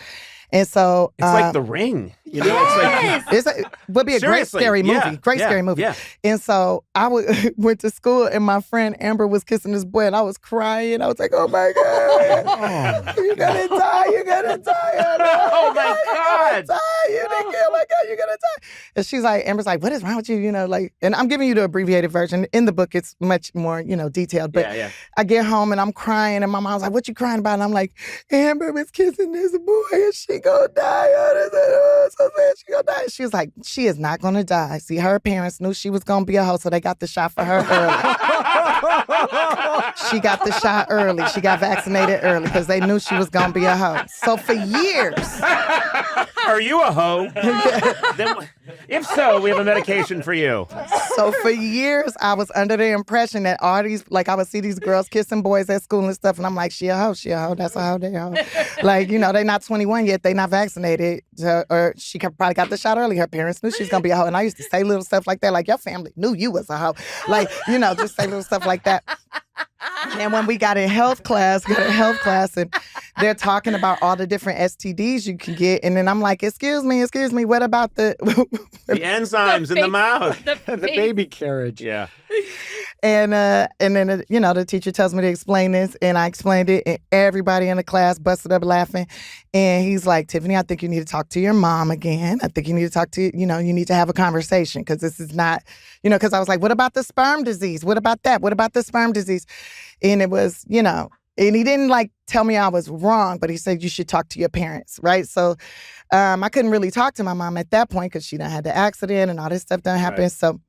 S5: And so
S1: it's like The Ring,
S5: It's would be a great scary movie. Scary movie.
S1: Yeah.
S5: And so I went to school, and my friend Amber was kissing this boy, and I was crying. I was like, "Oh my God, you're gonna die! You're gonna die!
S1: Oh my God,
S5: you didn't kill my God! You're gonna die!" And she's like, Amber's like, "What is wrong with you?" And I'm giving you the abbreviated version. In the book, it's much more, detailed. But I get home and I'm crying, and my mom's like, "What you crying about?" And I'm like, "Amber was kissing this boy, and she gonna die. Oh, so sad, she gonna die." She was like, she is not gonna die. See, her parents knew she was gonna be a hoe, so they got the shot for her early. She got the shot early. She got vaccinated early because they knew she was gonna be a hoe. So for years.
S1: Are you a hoe? If so, we have a medication for you.
S5: So for years, I was under the impression that all these, I would see these girls kissing boys at school and stuff, and I'm like, she a hoe, that's a hoe, they a hoe. They not 21 yet, they not vaccinated, or she probably got the shot early. Her parents knew she was gonna be a hoe, and I used to say little stuff like that, like, your family knew you was a hoe. Just say little stuff like that. And when we got in health class, and they're talking about all the different STDs you can get, and then I'm like, excuse me, what about the
S1: enzymes in the mouth,
S3: the baby carriage?
S1: Yeah.
S5: And then the teacher tells me to explain this, and I explained it, and everybody in the class busted up laughing. And he's like, Tiffany, I think you need to talk to your mom again. I think you need to talk to, you need to have a conversation, because this is not, because I was like, what about the sperm disease? What about that? What about the sperm disease? And it was, and he didn't tell me I was wrong, but he said you should talk to your parents, right? So I couldn't really talk to my mom at that point because she done had the accident and all this stuff done happened. Right. So,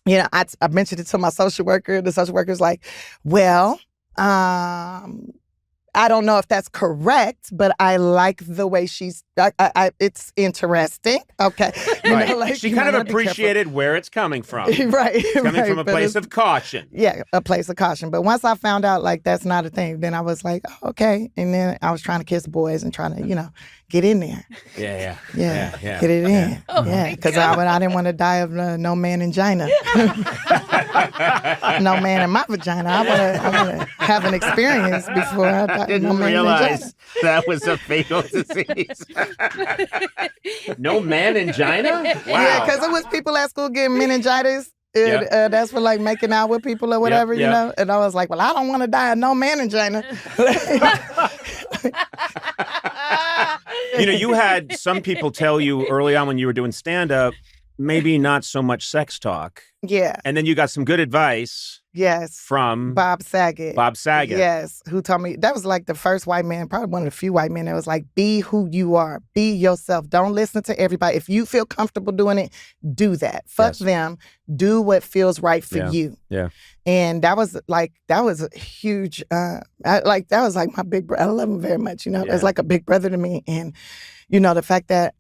S5: I mentioned it to my social worker. The social worker's like, well, I don't know if that's correct, but I like the way she's, it's interesting. Okay.
S1: She kind of appreciated where it's coming from.
S5: Right.
S1: It's coming from a place of caution.
S5: Yeah, a place of caution. But once I found out that's not a thing, then I was like, oh, okay. And then I was trying to kiss boys and trying to, get in there.
S1: Yeah.
S5: Get it in. Yeah. Because I didn't want to die of no man in China. No man in my vagina. I want to have an experience before I die.
S1: I didn't realize that was a fatal disease. No manangina? Wow.
S5: Yeah, because it was people at school getting meningitis. That's for making out with people or whatever, you know? And I was like, well, I don't want to die of no manangina.
S1: You had some people tell you early on when you were doing stand-up, maybe not so much sex talk.
S5: Yeah.
S1: And then you got some good advice.
S5: Yes.
S1: From
S5: Bob Saget.
S1: Yes.
S5: Who told me, that was the first white man, probably one of the few white men that was like, be who you are. Be yourself. Don't listen to everybody. If you feel comfortable doing it, do that. Fuck them. Do what feels right for you.
S1: Yeah.
S5: And that was a huge, that was my big brother. I love him very much. That's like a big brother to me. And, the fact that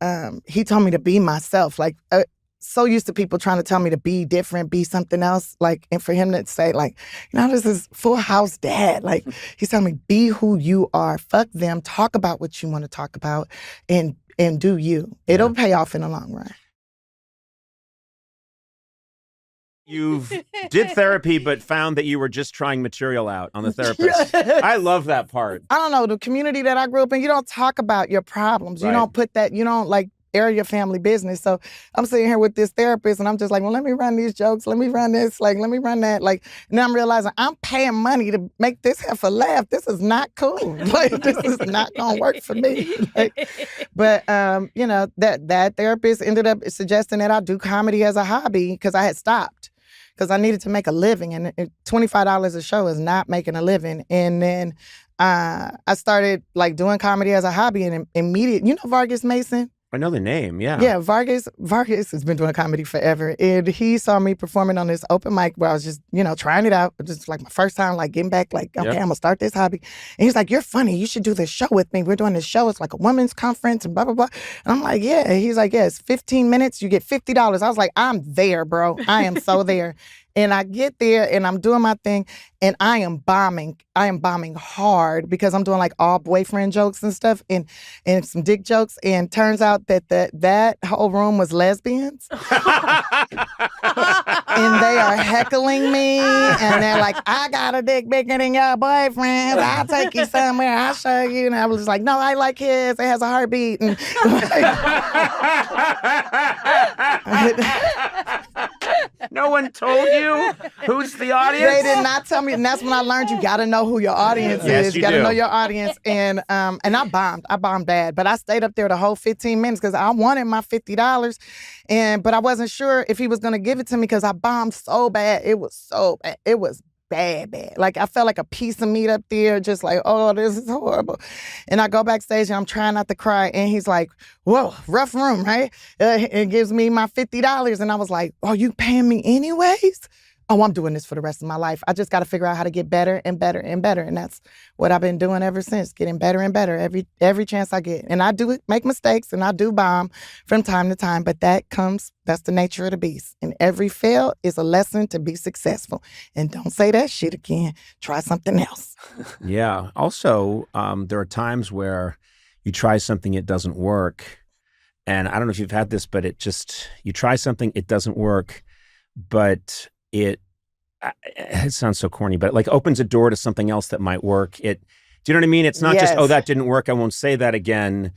S5: he told me to be myself. so used to people trying to tell me to be different, be something else. Like, and for him to say, like, this is Full House dad. Like, he's telling me, be who you are. Fuck them. Talk about what you want to talk about and do you. It'll pay off in the long run.
S1: You've did therapy, but found that you were just trying material out on the therapist.
S5: Yes.
S1: I love that part.
S5: I don't know, the community that I grew up in, you don't talk about your problems. You don't put that, you don't like air your family business. So I'm sitting here with this therapist and I'm just like, well, let me run these jokes. Let me run this. Like, let me run that. Like, now I'm realizing I'm paying money to make this heifer laugh. This is not cool. Like, this is not going to work for me. Like, but, that therapist ended up suggesting that I do comedy as a hobby because I had stopped. Because I needed to make a living, and $25 a show is not making a living. And then I started like doing comedy as a hobby, and immediately, Vargas Mason?
S1: I know the name, yeah.
S5: Yeah, Vargas has been doing comedy forever. And he saw me performing on this open mic where I was just, trying it out. Just like my first time, like getting back, like, okay, I'm going to start this hobby. And he's like, you're funny. You should do this show with me. We're doing this show. It's like a women's conference and blah, blah, blah. And I'm like, yeah. And he's like, yeah, it's 15 minutes. You get $50. I was like, I'm there, bro. I am so there. And I get there and I'm doing my thing and I am bombing. I am bombing hard because I'm doing like all boyfriend jokes and stuff and some dick jokes. And turns out that that whole room was lesbians. And they are heckling me. And they're like, I got a dick bigger than your boyfriend. I'll take you somewhere. I'll show you. And I was like, no, I like his. It has a heartbeat. And
S1: no one told you who's the audience?
S5: They did not tell me, and that's when I learned you got to know who your audience
S1: yes,
S5: is.
S1: You
S5: got to
S1: do.
S5: know your audience, and I bombed. I bombed bad, but I stayed up there the whole 15 minutes because I wanted my $50, but I wasn't sure if he was gonna give it to me because I bombed so bad. It was so bad. It was bad. Like I felt like a piece of meat up there, just like, oh, this is horrible. And I go backstage and I'm trying not to cry, and he's like, whoa, rough room, right? It gives me my $50, and I was like, oh, you paying me anyways? Oh, I'm doing this for the rest of my life. I just got to figure out how to get better and better and better. And that's what I've been doing ever since, getting better and better every chance I get. And I do make mistakes and I do bomb from time to time, but that's the nature of the beast. And every fail is a lesson to be successful. And don't say that shit again. Try something else.
S1: Yeah. Also, there are times where you try something, it doesn't work. And I don't know if you've had this, but you try something, it doesn't work, but it sounds so corny, but it like opens a door to something else that might work. Do you know what I mean? It's not
S5: Yes.
S1: just, oh, that didn't work, I won't say that again.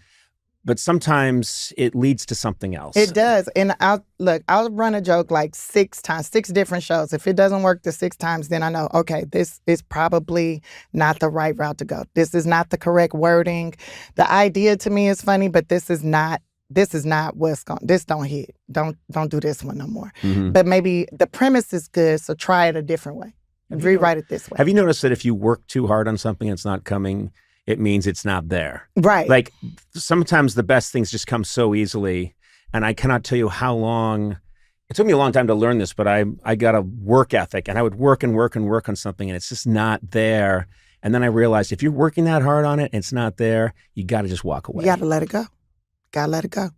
S1: But sometimes it leads to something else.
S5: It does. And I'll run a joke like 6 times, 6 different shows. If it doesn't work the 6 times, then I know, okay, this is probably not the right route to go. This is not the correct wording. The idea to me is funny, but this is not this don't hit. Don't do this one no more.
S1: Mm-hmm.
S5: But maybe the premise is good, so try it a different way. Rewrite it this way.
S1: Have you noticed that if you work too hard on something and it's not coming, it means it's not there?
S5: Right.
S1: Like sometimes the best things just come so easily, and I cannot tell you how long. It took me a long time to learn this, but I got a work ethic, and I would work and work and work on something, and it's just not there. And then I realized if you're working that hard on it and it's not there, you got to just walk away.
S5: You got to let it go. Gotta let it go.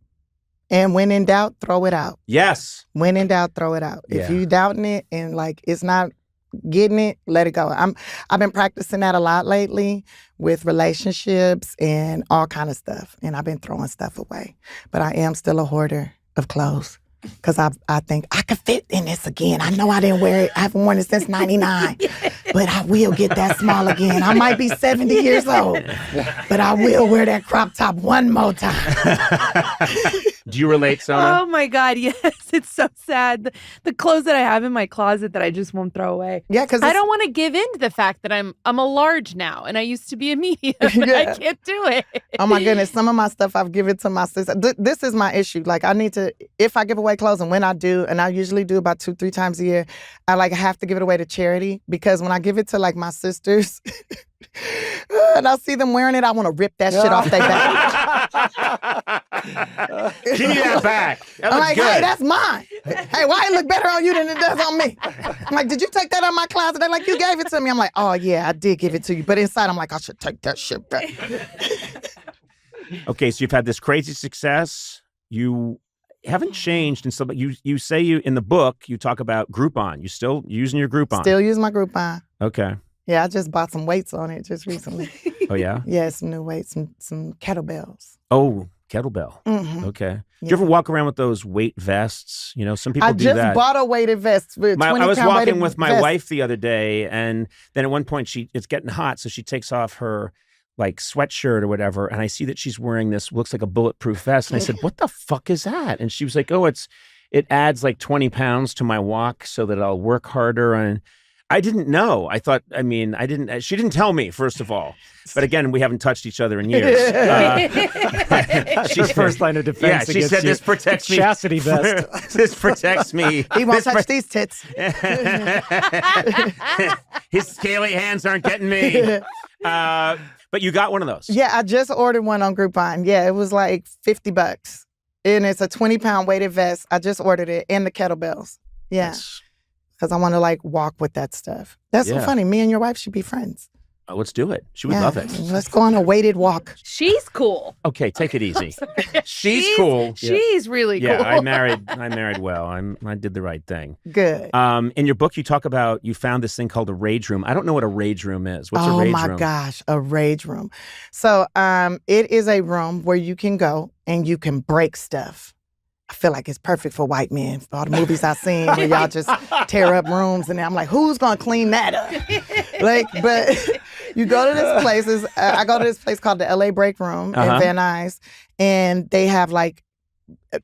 S5: And when in doubt, throw it out.
S1: Yes.
S5: When in doubt, throw it out.
S1: Yeah.
S5: If you doubting it and like it's not getting it, let it go. I've been practicing that a lot lately with relationships and all kind of stuff. And I've been throwing stuff away. But I am still a hoarder of clothes. Because I think I could fit in this again. I know I didn't wear it. I haven't worn it since 99. But I will get that small again. I might be 70 years old. But I will wear that crop top one more time.
S1: Do you relate, Sona?
S4: Oh my God, yes. It's so sad. The clothes that I have in my closet that I just won't throw away.
S5: Yeah, because
S4: I don't want to give in to the fact that I'm a large now and I used to be a medium. I can't do it.
S5: Oh my goodness. Some of my stuff I've given to my sister. This is my issue. Like I need to, if I give away clothes, and when I do, and I usually do about 2-3 times a year, I have to give it away to charity, because when I give it to like my sisters and I see them wearing it, I want to rip that shit off their back.
S1: Give me that back. That
S5: I'm
S1: looks
S5: like,
S1: good.
S5: hey, that's mine. Hey, why it look better on you than it does on me? I'm like, did you take that out of my closet? They're like, you gave it to me. I'm like, oh yeah, I did give it to you. But inside, I'm like, I should take that shit back.
S1: Okay, so you've had this crazy success. haven't changed and stuff. But you say in the book you talk about Groupon. You still using your Groupon?
S5: Still use my Groupon.
S1: Okay.
S5: Yeah, I just bought some weights on it just recently.
S1: Oh yeah.
S5: Yeah, some new weights, some kettlebells.
S1: Oh, kettlebell.
S5: Mm-hmm.
S1: Okay.
S5: Yeah.
S1: Do you ever walk around with those weight vests? You know, some people do that.
S5: I just bought a weighted vest. With
S1: I was walking with my
S5: vest.
S1: wife the other day, and then at one point it's getting hot, so she takes off her like sweatshirt or whatever, and I see that she's wearing this looks like a bulletproof vest, and I said, "What the fuck is that?" And she was like, "Oh, it adds like 20 pounds to my walk so that I'll work harder." And I didn't know. I thought, I didn't. She didn't tell me, first of all. But again, we haven't touched each other in years.
S3: That's her first line of defense.
S1: Yeah, she said this protects me.
S3: Chastity vest.
S1: This protects me.
S5: He won't touch these tits.
S1: His scaly hands aren't getting me. But you got one of those.
S5: Yeah, I just ordered one on Groupon. Yeah, it was like $50. And it's a 20-pound weighted vest. I just ordered it and the kettlebells. Yeah. Because I want to like walk with that stuff. That's so funny. Me and your wife should be friends.
S1: Let's do it. She would love it.
S5: Let's go on a weighted walk.
S4: She's cool.
S1: Okay, take it easy. She's cool.
S4: She's really cool.
S1: Yeah, I married well. I did the right thing.
S5: Good.
S1: In your book, you talk about you found this thing called a rage room. I don't know what a rage room is. What's a rage room? Oh
S5: my gosh, a rage room. So it is a room where you can go and you can break stuff. I feel like it's perfect for white men. For all the movies I've seen where y'all just tear up rooms, and I'm like, who's gonna clean that up? But you go to this places. I go to this place called the LA Break Room in Van Nuys, and they have like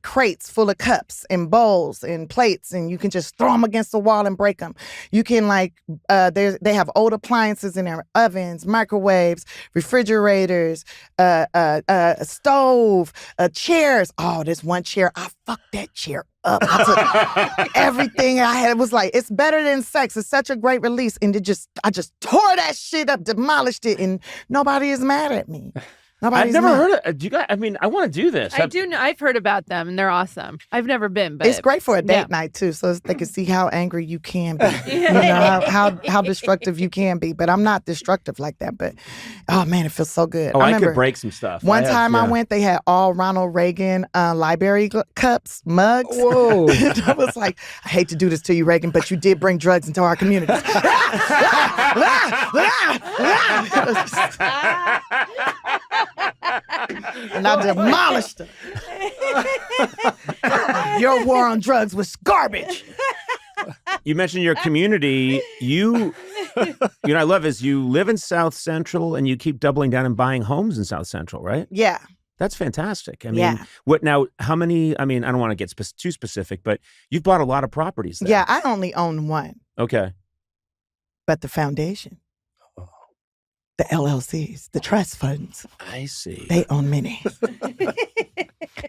S5: crates full of cups and bowls and plates, and you can just throw them against the wall and break them. You can like, they have old appliances in there, ovens, microwaves, refrigerators, stove, chairs. Oh, this one chair, I fucked that chair up. I took everything I had. It was like, it's better than sex. It's such a great release. And I just tore that shit up, demolished it, and nobody is mad at me.
S1: I've never heard of. Do you guys? I mean, I want to do this.
S4: I do know. I've heard about them, and they're awesome. I've never been, but
S5: it's great for a date night too, so they can see how angry you can be. You know how destructive you can be. But I'm not destructive like that. But oh man, it feels so good.
S1: Oh, I could break some stuff.
S5: One time I went, they had all Ronald Reagan library cups, mugs.
S3: Whoa!
S5: I was like, I hate to do this to you, Reagan, but you did bring drugs into our community. And I demolished them. Your war on drugs was garbage.
S1: You mentioned your community. You know, I love is you live in South Central and you keep doubling down and buying homes in South Central, right?
S5: Yeah.
S1: That's fantastic. I mean, what now? How many? I mean, I don't want to get too specific, but you've bought a lot of properties there.
S5: Yeah, I only own one.
S1: Okay.
S5: But the foundation, the LLCs, the trust funds.
S1: I see.
S5: They own many.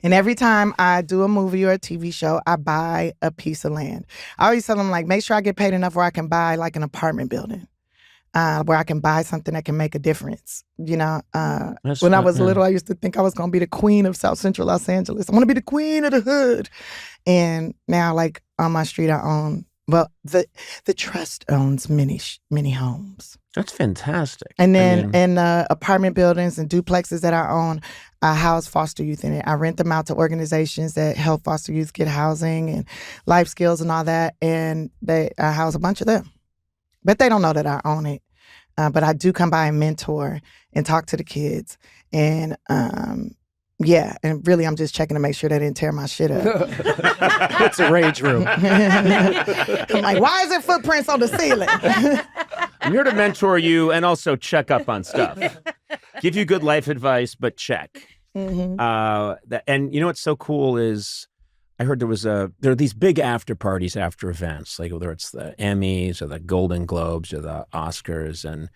S5: And every time I do a movie or a TV show, I buy a piece of land. I always tell them, like, make sure I get paid enough where I can buy, like, an apartment building, where I can buy something that can make a difference. You know, when I was little, I used to think I was going to be the queen of South Central Los Angeles. I want to be the queen of the hood. And now, like, on my street, I own, well, the trust owns many homes.
S1: That's fantastic.
S5: And then in apartment buildings and duplexes that I own, I house foster youth in it. I rent them out to organizations that help foster youth get housing and life skills and all that. And I house a bunch of them. But they don't know that I own it. But I do come by and mentor and talk to the kids. And yeah, and really I'm just checking to make sure they didn't tear my shit up.
S3: It's a rage room.
S5: I'm like, why is there footprints on the ceiling?
S1: I'm here to mentor you and also check up on stuff. Give you good life advice, but check. Mm-hmm. And you know what's so cool is I heard there are these big after parties after events, like whether it's the Emmys or the Golden Globes or the Oscars,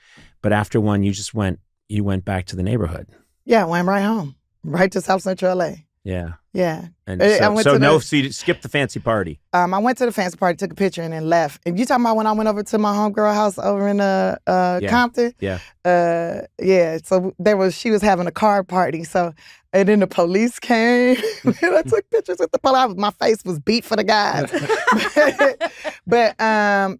S1: but after one you went back to the neighborhood.
S5: Yeah, I went right home. Right to South Central LA.
S1: Yeah.
S5: Yeah.
S1: And so you skipped the fancy party.
S5: I went to the fancy party, took a picture, and then left. And you talking about when I went over to my homegirl house over in Compton?
S1: Yeah.
S5: Yeah. So she was having a card party. So, and then the police came. And I took pictures with the police. My face was beat for the guys. but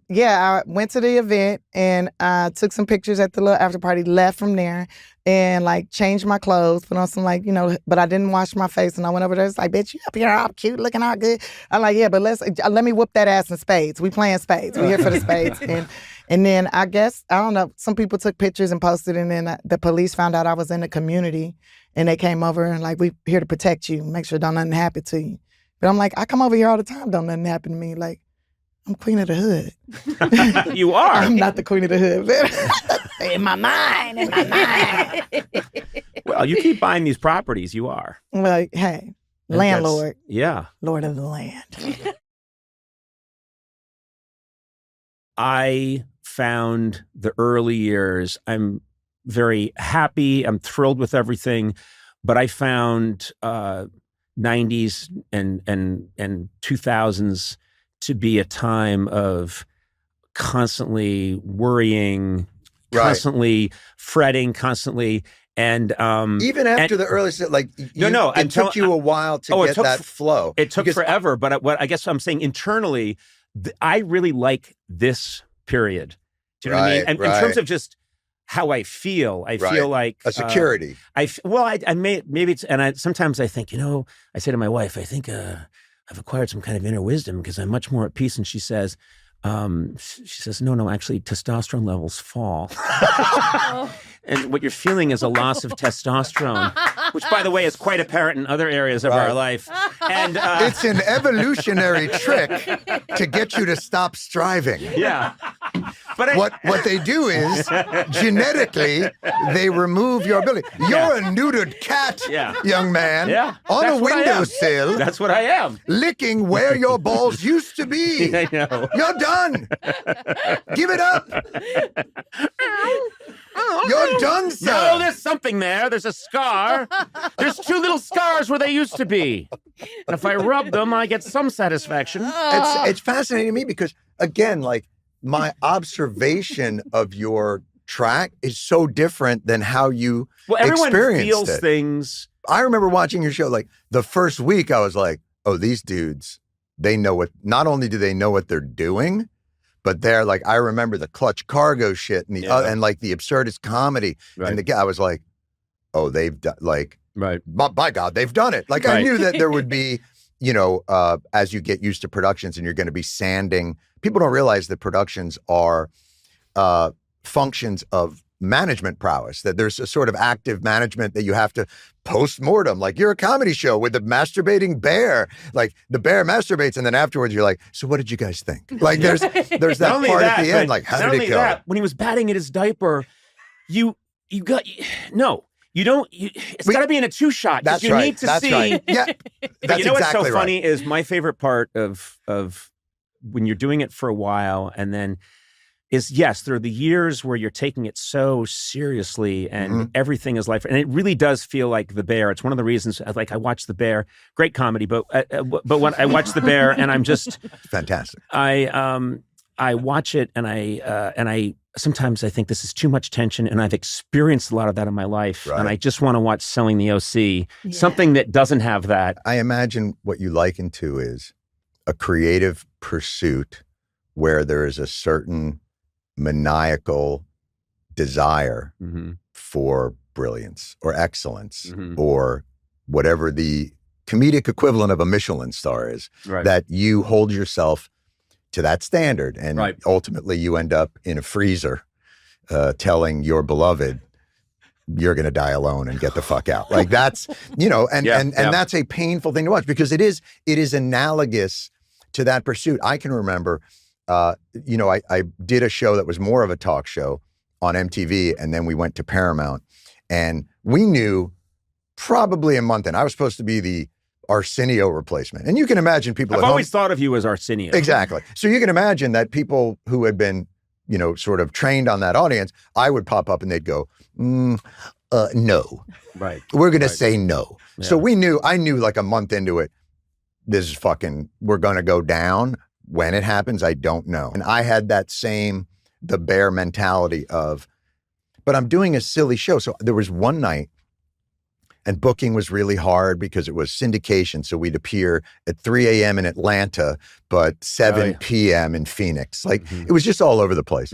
S5: yeah, I went to the event and took some pictures at the little after party, left from there. and like changed my clothes, put on some like, but I didn't wash my face. And I went over there. It's like, bitch, you up here all cute, looking all good. I'm like, yeah, but let me whoop that ass in spades. We playing spades. We here for the spades. And then I guess, I don't know, some people took pictures and posted, and then the police found out I was in the community, and they came over and like, we here to protect you, make sure don't nothing happen to you. But I'm like, I come over here all the time, don't nothing happen to me. Like, I'm queen of the hood.
S1: You are.
S5: I'm not the queen of the hood, but in my mind.
S1: Well, you keep buying these properties, you are.
S5: Like, hey, landlord.
S1: Yeah.
S5: Lord of the land.
S1: I found the early years, I'm very happy, I'm thrilled with everything, but I found 90s and 2000s to be a time of constantly worrying, constantly fretting, constantly, and
S6: even after the early, like it took you a while to get that flow.
S1: It took forever, but what I guess I'm saying internally, I really like this period. Do you know what I mean? And in terms of just how I feel, I feel like
S6: a security.
S1: Maybe it's, and sometimes I think, I say to my wife, I think I've acquired some kind of inner wisdom because I'm much more at peace. And she says, no, actually testosterone levels fall. And what you're feeling is a loss of testosterone, which, by the way, is quite apparent in other areas of our life. And
S6: it's an evolutionary trick to get you to stop striving.
S1: Yeah. But
S6: what they do is, genetically, they remove your ability. You're a neutered cat, young man, on a windowsill.
S1: That's what I am.
S6: Licking where your balls used to be.
S1: I know.
S6: You're done. Give it up. You're done, sir.
S1: No, there's something there. There's a scar. There's 2 little scars where they used to be. And if I rub them, I get some satisfaction.
S6: It's fascinating to me because, again, like, my observation of your track is so different than how you
S1: everyone
S6: experienced
S1: feels
S6: it.
S1: Things.
S6: I remember watching your show, like, the first week, I was like, oh, these dudes, they know what, not only do they know what they're doing, but they're like, I remember the Clutch Cargo shit and and like the absurdist comedy. Right. And I was like, oh, they've done, like, by God, they've done it. Like, I knew that there would be, as you get used to productions and you're going to be sanding. People don't realize that productions are functions of management prowess, that there's a sort of active management that you have to post-mortem. Like, you're a comedy show with a masturbating bear. Like, the bear masturbates, and then afterwards you're like, so what did you guys think? Like, there's that part at the end. Like, how did it go?
S1: When he was batting at his diaper, it's got to be in a 2-shot.
S6: That's
S1: you
S6: right.
S1: need to
S6: That's
S1: see.
S6: Right. Yeah, that's
S1: you know what's
S6: exactly
S1: so funny is my favorite part of when you're doing it for a while, and then there are the years where you're taking it so seriously and everything is life. And it really does feel like The Bear. It's one of the reasons, like, I watch The Bear, great comedy, but when I watch The Bear and I'm just
S6: fantastic.
S1: I watch it and I sometimes I think this is too much tension, and I've experienced a lot of that in my life. And I just want to watch Selling the OC, something that doesn't have that.
S6: I imagine what you liken to is a creative pursuit where there is a certain maniacal desire for brilliance or excellence or whatever the comedic equivalent of a Michelin star is, that you hold yourself to that standard. And ultimately you end up in a freezer telling your beloved, you're going to die alone and get the fuck out. Like, that's, and that's a painful thing to watch because it is analogous to that pursuit. I can remember, I did a show that was more of a talk show on MTV, and then we went to Paramount, and we knew probably a month in, I was supposed to be the Arsenio replacement. And you can imagine people
S1: I've always thought of you as Arsenio.
S6: Exactly. So you can imagine that people who had been, sort of trained on that audience, I would pop up and they'd go, no.
S1: Right.
S6: We're going to say no. Yeah. So I knew like a month into it, this is we're going to go down. When it happens, I don't know. And I had that same, The Bear mentality of, but I'm doing a silly show. So there was one night and booking was really hard because it was syndication. So we'd appear at 3 a.m. in Atlanta, but 7 p.m. in Phoenix. Like it was just all over the place.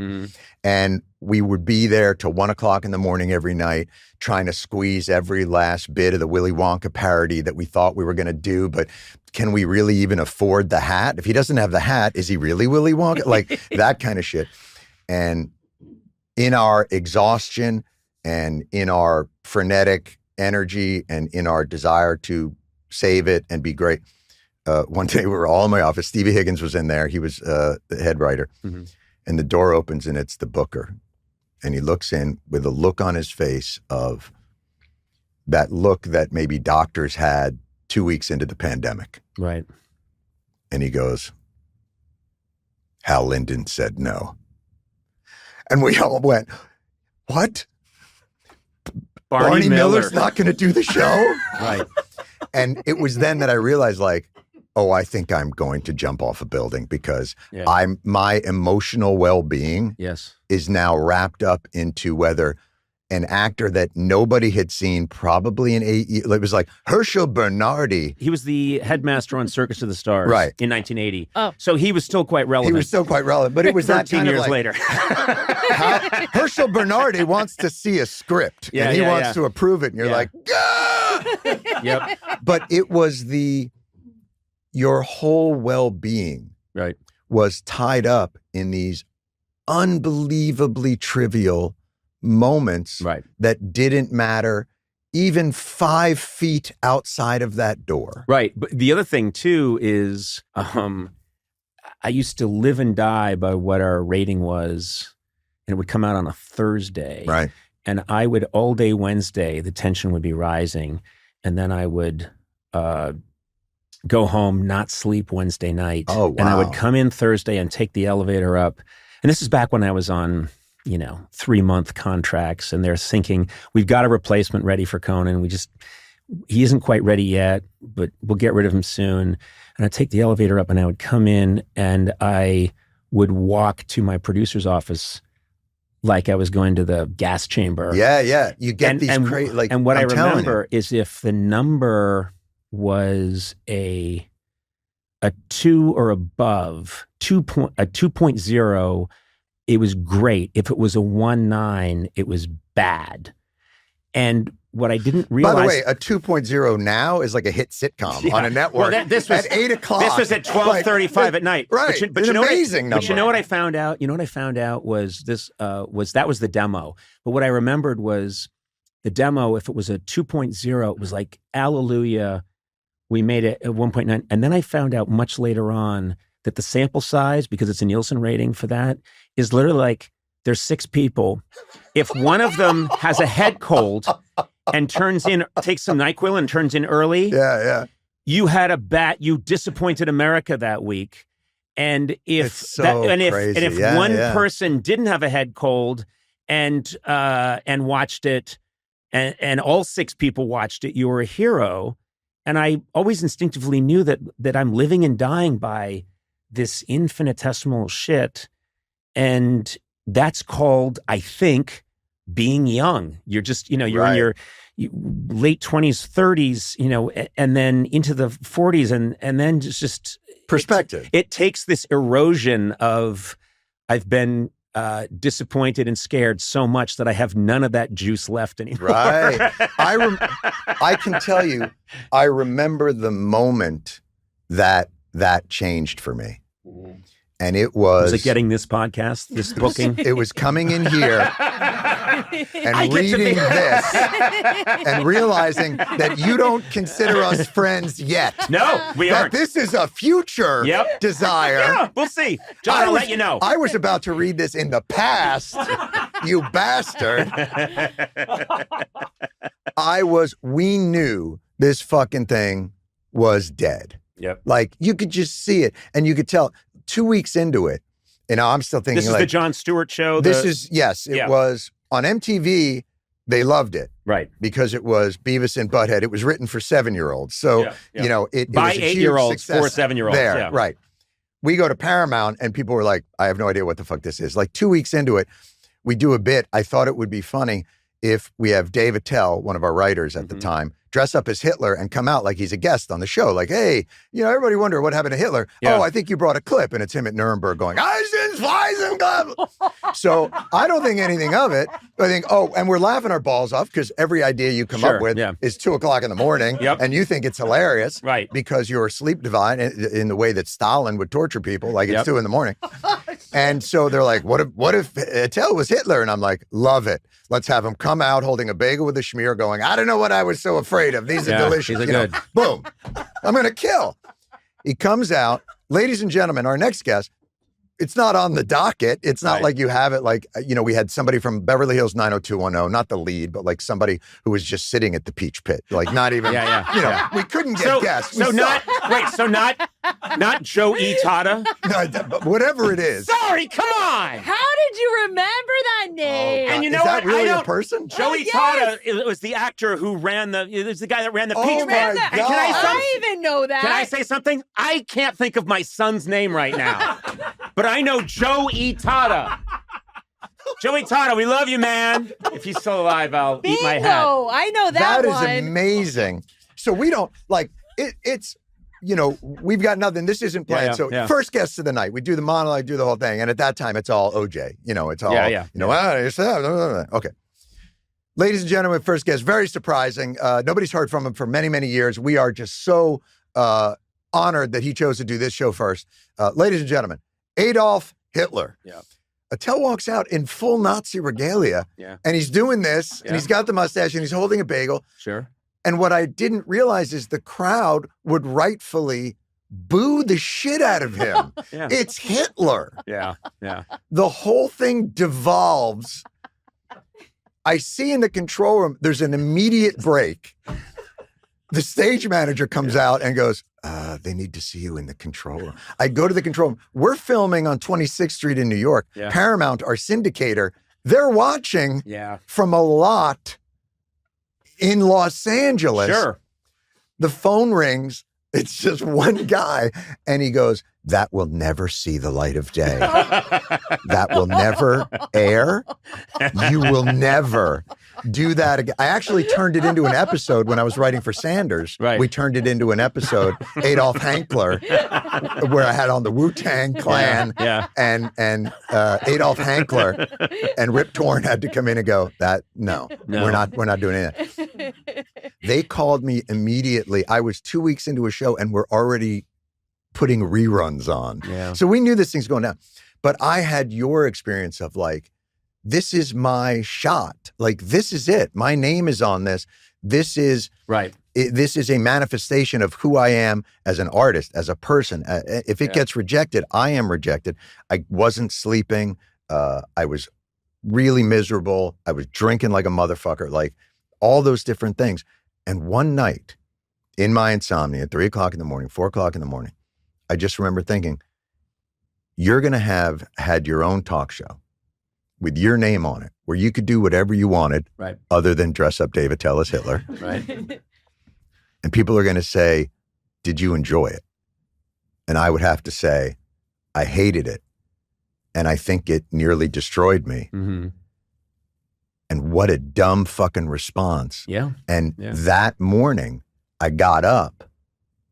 S6: And we would be there till 1 o'clock in the morning every night, trying to squeeze every last bit of the Willy Wonka parody that we thought we were going to do. But can we really even afford the hat? If he doesn't have the hat, is he really Willy Wonka? Like that kind of shit. And in our exhaustion and in our frenetic energy and in our desire to save it and be great, one day we were all in my office. Stevie Higgins was in there. He was the head writer. And the door opens and it's the booker. And he looks in with a look on his face of that look that maybe doctors had 2 weeks into the pandemic.
S1: Right.
S6: And he goes, Hal Linden said no. And we all went, what? Barney Miller's not going to do the show?
S1: Right.
S6: And it was then that I realized, like, oh, I think I'm going to jump off a building because my emotional well-being is now wrapped up into whether an actor that nobody had seen probably in 8 years. It was like Herschel Bernardi.
S1: He was the headmaster on Circus of the Stars in 1980.
S4: Oh.
S1: So he was still quite relevant.
S6: He was still quite relevant, but it was
S1: 13 years
S6: like,
S1: later.
S6: Herschel Bernardi wants to see a script and he wants to approve it. And you're like,
S1: Yep.
S6: But it was your whole well-being was tied up in these unbelievably trivial moments that didn't matter even 5 feet outside of that door.
S1: Right. But the other thing too is I used to live and die by what our rating was, and it would come out on a Thursday.
S6: Right.
S1: And I would all day Wednesday, the tension would be rising. And then I would go home, not sleep Wednesday night.
S6: Oh, wow.
S1: And I would come in Thursday and take the elevator up. And this is back when I was on, 3-month contracts, and they're thinking, we've got a replacement ready for Conan. He isn't quite ready yet, but we'll get rid of him soon. And I'd take the elevator up and I would come in and I would walk to my producer's office like I was going to the gas chamber.
S6: Yeah. You get
S1: and what I remember is if the number was a 2 or above, a 2.0, it was great. If it was a 1.9, it was bad. And what I didn't realize...
S6: By the way, a 2.0 now is like a hit sitcom on a network.
S1: Well, this was
S6: at 8 o'clock.
S1: This was at 12:35 at night.
S6: Right.
S1: But
S6: it's an amazing number.
S1: But you know what I found out? Was that was the demo. But what I remembered was the demo, if it was a 2.0, it was like, hallelujah, we made it at 1.9. And then I found out much later on that the sample size, because it's a Nielsen rating for that, is literally like, there's 6 people. If one of them has a head cold and takes some NyQuil and turns in early, you had you disappointed America that week. And if one person didn't have a head cold and watched it, and all 6 people watched it, you were a hero. And I always instinctively knew that I'm living and dying by this infinitesimal shit. And that's called, I think, being young. You're just, you're in your late 20s, 30s, and then into the 40s, and then just
S6: perspective.
S1: It takes this erosion of, I've been disappointed and scared so much that I have none of that juice left anymore.
S6: Right. I can tell you, I remember the moment that changed for me. And it was...
S1: Was it getting this podcast, this booking?
S6: It was coming in here and reading this and realizing that you don't consider us friends yet.
S1: No, we aren't.
S6: That this is a future desire.
S1: Yeah, we'll see. John, I'll let you know.
S6: I was about to read this in the past, you bastard. We knew this fucking thing was dead.
S1: Yep.
S6: Like, you could just see it, and you could tell 2 weeks into it, I'm still thinking,
S1: this is the Jon Stewart show?
S6: It was on MTV. They loved it.
S1: Right.
S6: Because it was Beavis and Butthead. It was written for 7-year-olds. So, it
S1: by
S6: was a
S1: 8-year-olds,
S6: huge success
S1: 4 7-year-olds.
S6: there.
S1: Yeah.
S6: Right. We go to Paramount, and people were like, I have no idea what the fuck this is. Like, 2 weeks into it, we do a bit. I thought it would be funny. if we have Dave Attell, one of our writers at the time, dress up as Hitler and come out like he's a guest on the show. Like, hey, everybody wonder what happened to Hitler.
S1: Yeah.
S6: Oh, I think you brought a clip, and it's him at Nuremberg going, so I don't think anything of it. I think, and we're laughing our balls off because every idea you come up with is 2:00 in the morning, and you think it's hilarious,
S1: right?
S6: Because you're sleep deprived in the way that Stalin would torture people, like it's 2 a.m. And so they're like, what if Attell was Hitler? And I'm like, love it. Let's have him come out holding a bagel with a schmear going, I don't know what I was so afraid of. These are delicious.
S1: These are good.
S6: Boom. I'm going to kill. He comes out. Ladies and gentlemen, our next guest, it's not on the docket. It's not like you have it like, we had somebody from Beverly Hills 90210, not the lead, but like somebody who was just sitting at the Peach Pit. Like not even, we couldn't get guests.
S1: So not Joe E. Tata?
S6: No, whatever it is.
S1: Sorry, come on.
S4: How did you remember that name?
S1: And you know
S6: is
S1: what?
S6: that really a person?
S1: Joey Tata was the actor who ran it was the guy that ran the Peach Pit.
S6: My God.
S1: And
S4: I even know that.
S1: Can I say something? I can't think of my son's name right now. But I know Joe E. Tata. Joey Tata, we love you, man. If he's still alive, I'll eat my hat.
S4: I know that one.
S6: That is amazing. So we don't, it's, we've got nothing. This isn't planned. First guest of the night, we do the monologue, do the whole thing. And at that time, it's all OJ. It's all, okay. Ladies and gentlemen, first guest, very surprising. Nobody's heard from him for many, many years. We are just so honored that he chose to do this show first. Ladies and gentlemen, Adolf Hitler.
S1: Yeah.
S6: Attell walks out in full Nazi regalia, and he's doing this, and he's got the mustache, and he's holding a bagel.
S1: Sure.
S6: And what I didn't realize is the crowd would rightfully boo the shit out of him. It's Hitler.
S1: Yeah.
S6: The whole thing devolves. I see in the control room, there's an immediate break. The stage manager comes out and goes, they need to see you in the control room. I go to the control room. We're filming on 26th Street in New York.
S1: Yeah.
S6: Paramount, our syndicator, they're watching from a lot in Los Angeles.
S1: Sure.
S6: The phone rings. It's just one guy. And he goes, that will never see the light of day. That will never air. You will never do that again. I actually turned it into an episode when I was writing for Sanders.
S1: Right.
S6: We turned it into an episode, Adolf Hankler, where I had on the Wu-Tang Clan and Adolf Hankler, and Rip Torn had to come in and go, no. we're not doing it. They called me immediately. I was 2 weeks into a show and we're already putting reruns on.
S1: Yeah.
S6: So we knew this thing's going down. But I had your experience of this is my shot. This is it. My name is on this. This is this is a manifestation of who I am as an artist, as a person. If it gets rejected, I am rejected. I wasn't sleeping. I was really miserable. I was drinking like a motherfucker, all those different things. And one night in my insomnia at 3:00 in the morning, 4:00 in the morning, I just remember thinking, you're going to have had your own talk show with your name on it, where you could do whatever you wanted, other than dress up Dave Attell as Hitler.
S1: Right.
S6: And people are going to say, did you enjoy it? And I would have to say, I hated it. And I think it nearly destroyed me.
S1: Mm-hmm.
S6: And what a dumb fucking response.
S1: Yeah.
S6: And that morning, I got up